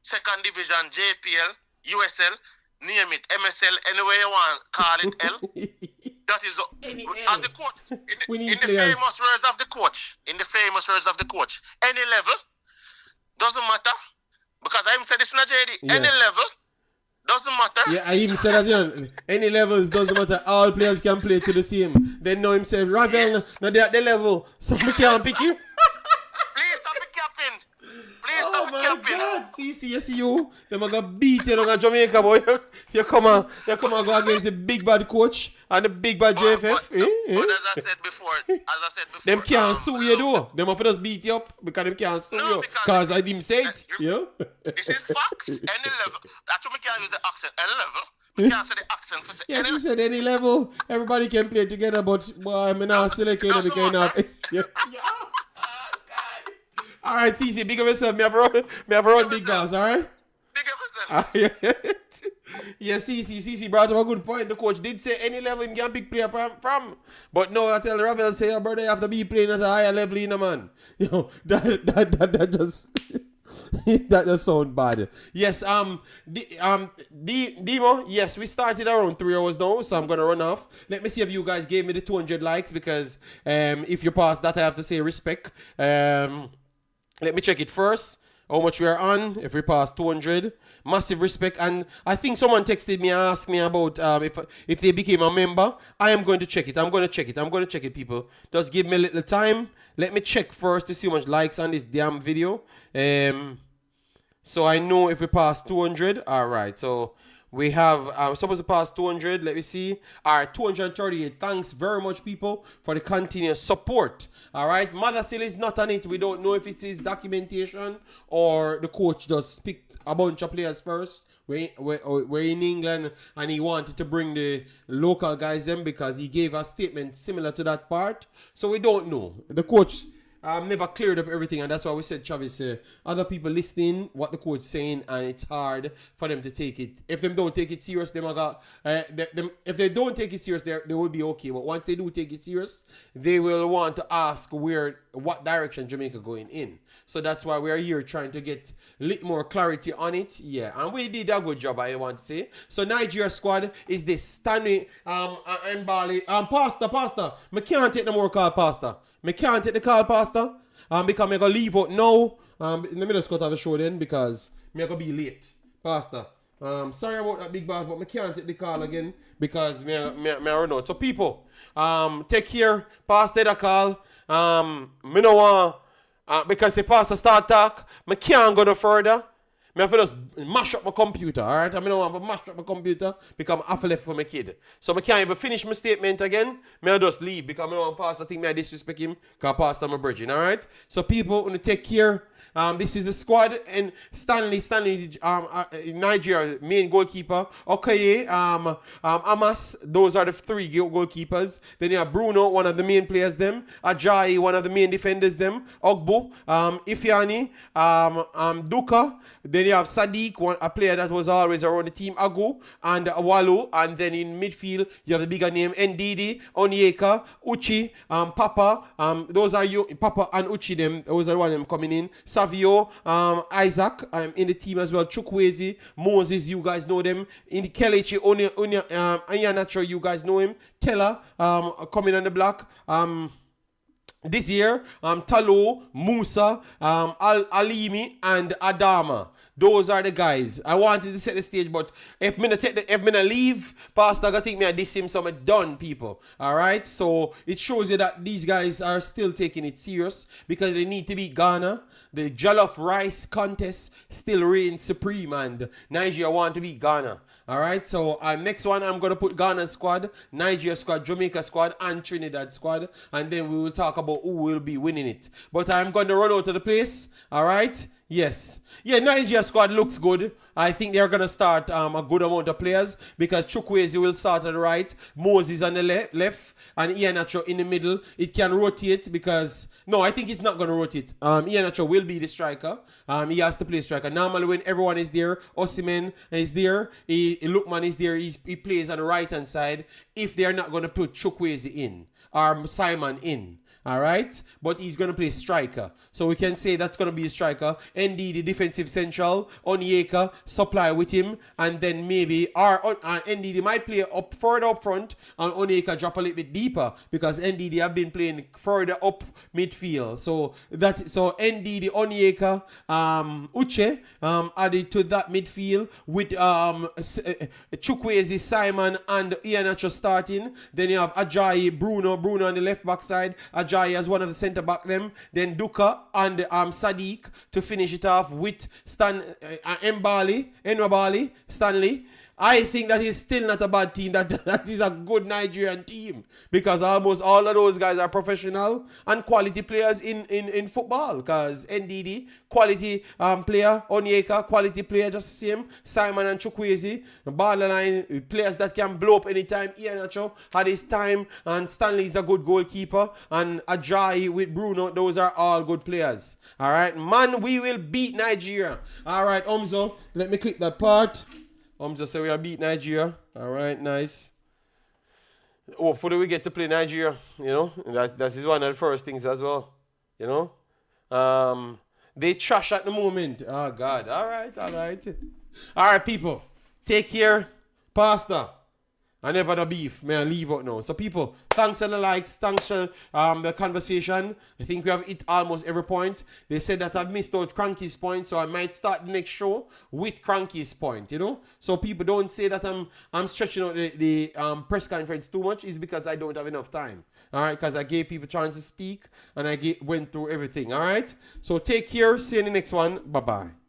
second division, JPL, USL, name it, MSL, any way you want, call it L. That is as the coach. In the famous words of the coach, any level doesn't matter because I said this in a JD. Any level doesn't matter. Yeah, I even said that, any levels doesn't matter. All players can play to the same. Then know himself, Ravel, now they're at the level, so we can't pick you. Please stop it capping. Oh my God, see you. Them are gonna beat you on Jamaica, boy. You come on go against the big bad coach and the big bad JFF. But as I said before, them can't sue you though. Them have to just beat you up because them can't sue you. Because I didn't say it. This is facts. Any level. That's what we can use the accent. Any level We can't say the accent. For Yes, he said any level, everybody can play together, but boy, I'm not select it because not. All right, CC, big up yourself. Me have a run big boss, all right? Big up yourself. Yeah, CC brought up a good point. The coach did say any level him can pick player from. But no, I tell Ravel, say, your brother, you have to be playing at a higher level, you know, man. You know, that just... that just sound bad. Yes, Demo, yes, we started around 3 hours now, so I'm gonna run off. Let me see if you guys gave me the 200 likes, because if you pass that, I have to say respect. Let me check it first. How much we are on? If we pass 200, massive respect. And I think someone texted me and asked me about if they became a member. I am going to check it. I'm going to check it, people. Just give me a little time. Let me check first to see how much likes on this damn video. So I know if we pass 200. All right. So we have supposed to pass 200. Let me see. All right, 238. Thanks very much, people, for the continuous support. All right, Mother still is not on it. We don't know if it's his documentation or the coach just picked a bunch of players first. We're in England and he wanted to bring the local guys in because he gave a statement similar to that part. So we don't know. The coach never cleared up everything, and that's why we said, Travis, other people listening what the coach saying, and it's hard for them to take it. If they don't take it serious, if they don't take it serious, they will be okay. But once they do take it serious, they will want to ask what direction Jamaica going in. So that's why we are here trying to get a little more clarity on it. Yeah, and we did a good job, I want to say. So Nigeria squad is this Stanley and Bali. Pastor, I can't take no more call, Pastor. Me can't take the call, Pastor, because I'm going to leave out now. In the middle of the show then, because I'm going to be late. Pastor, sorry about that, big boss, but I can't take the call again because me run out. So people, take care. Pastor the call. Me no want, because if Pastor start talk, I can't go no further. I have to just mash up my computer, alright? I don't want to mash up my computer because I'm half left for my kid. So I can't even finish my statement again. I just leave because I don't want Pastor think I disrespect him because Pastor my virgin, alright? So people, want to take care. This is a squad, and Stanley, Nigeria, main goalkeeper. Okay, Amas, those are the 3 goalkeepers. Then you have Bruno, one of the main players, them. Ajayi, one of the main defenders, them. Ogbu, Ifiani, Duka. Then you have Sadiq, a player that was always around the team, Agu, and Walu. And then in midfield, you have the bigger name, Ndidi, Onyeka, Uchi, Papa. Those are you, Papa and Uchi, them. Those are one of them coming in. Savio, Isaac, in the team as well. Chukwueze, Moses, you guys know them. In the Kelechi, Iheanacho, you guys know him. Teller, coming on the block. This year, Talo, Musa, Alimi, and Adama. Those are the guys. I wanted to set the stage, but if I leave, Pastor, I think I diss him, so I'm done, people. Alright? So it shows you that these guys are still taking it serious because they need to beat Ghana. The jollof rice contest still reigns supreme, and Nigeria want to beat Ghana. Alright? So next one, I'm going to put Ghana squad, Nigeria squad, Jamaica squad, and Trinidad squad, and then we will talk about who will be winning it. But I'm going to run out of the place. Alright? Yes. Yeah, Nigeria squad looks good. I think they're going to start a good amount of players because Chukwueze will start on the right, Moses on the left, and Iheanacho in the middle. It can rotate because... No, I think it's not going to rotate. Iheanacho will be the striker. He has to play striker. Normally when everyone is there, Osimhen is there, Lookman is there, he plays on the right-hand side if they're not going to put Chukwueze in or Simon in. Alright, but he's going to play striker. So we can say that's going to be a striker. ND, the defensive central. Onyeka, supply with him. And then maybe NDD might play further up front. And Onyeka drop a little bit deeper. Because NDD have been playing further up midfield. So NDD, Onyeka, Uche added to that midfield. With Chukwueze, Simon, and Iheanacho starting. Then you have Ajayi, Bruno on the left back side. Ajayi as one of the centre back them, then Duka and Sadiq to finish it off with Enwabali, Stanley, I think that is still not a bad team. That is a good Nigerian team because almost all of those guys are professional and quality players in football. Because NDD, quality player, Onyeka, quality player, just the same. Simon and Chukwueze, borderline players that can blow up anytime. Iheanacho had his time, and Stanley is a good goalkeeper, and Ajayi with Bruno, those are all good players. All right, man, we will beat Nigeria. All right, Omzo, let me click that part. Just say we are beat Nigeria. All right, nice. Hopefully we get to play Nigeria. You know, that is one of the first things as well. You know, they trash at the moment. Oh God. All right. All right, people. Take care, Pastor. I never the beef. May I leave out now. So people, thanks for the likes. Thanks for the conversation. I think we have hit almost every point. They said that I've missed out Cranky's point, so I might start the next show with Cranky's point, you know? So people don't say that I'm stretching out the press conference too much. It's because I don't have enough time. All right? Because I gave people a chance to speak and I went through everything. All right? So take care. See you in the next one. Bye-bye.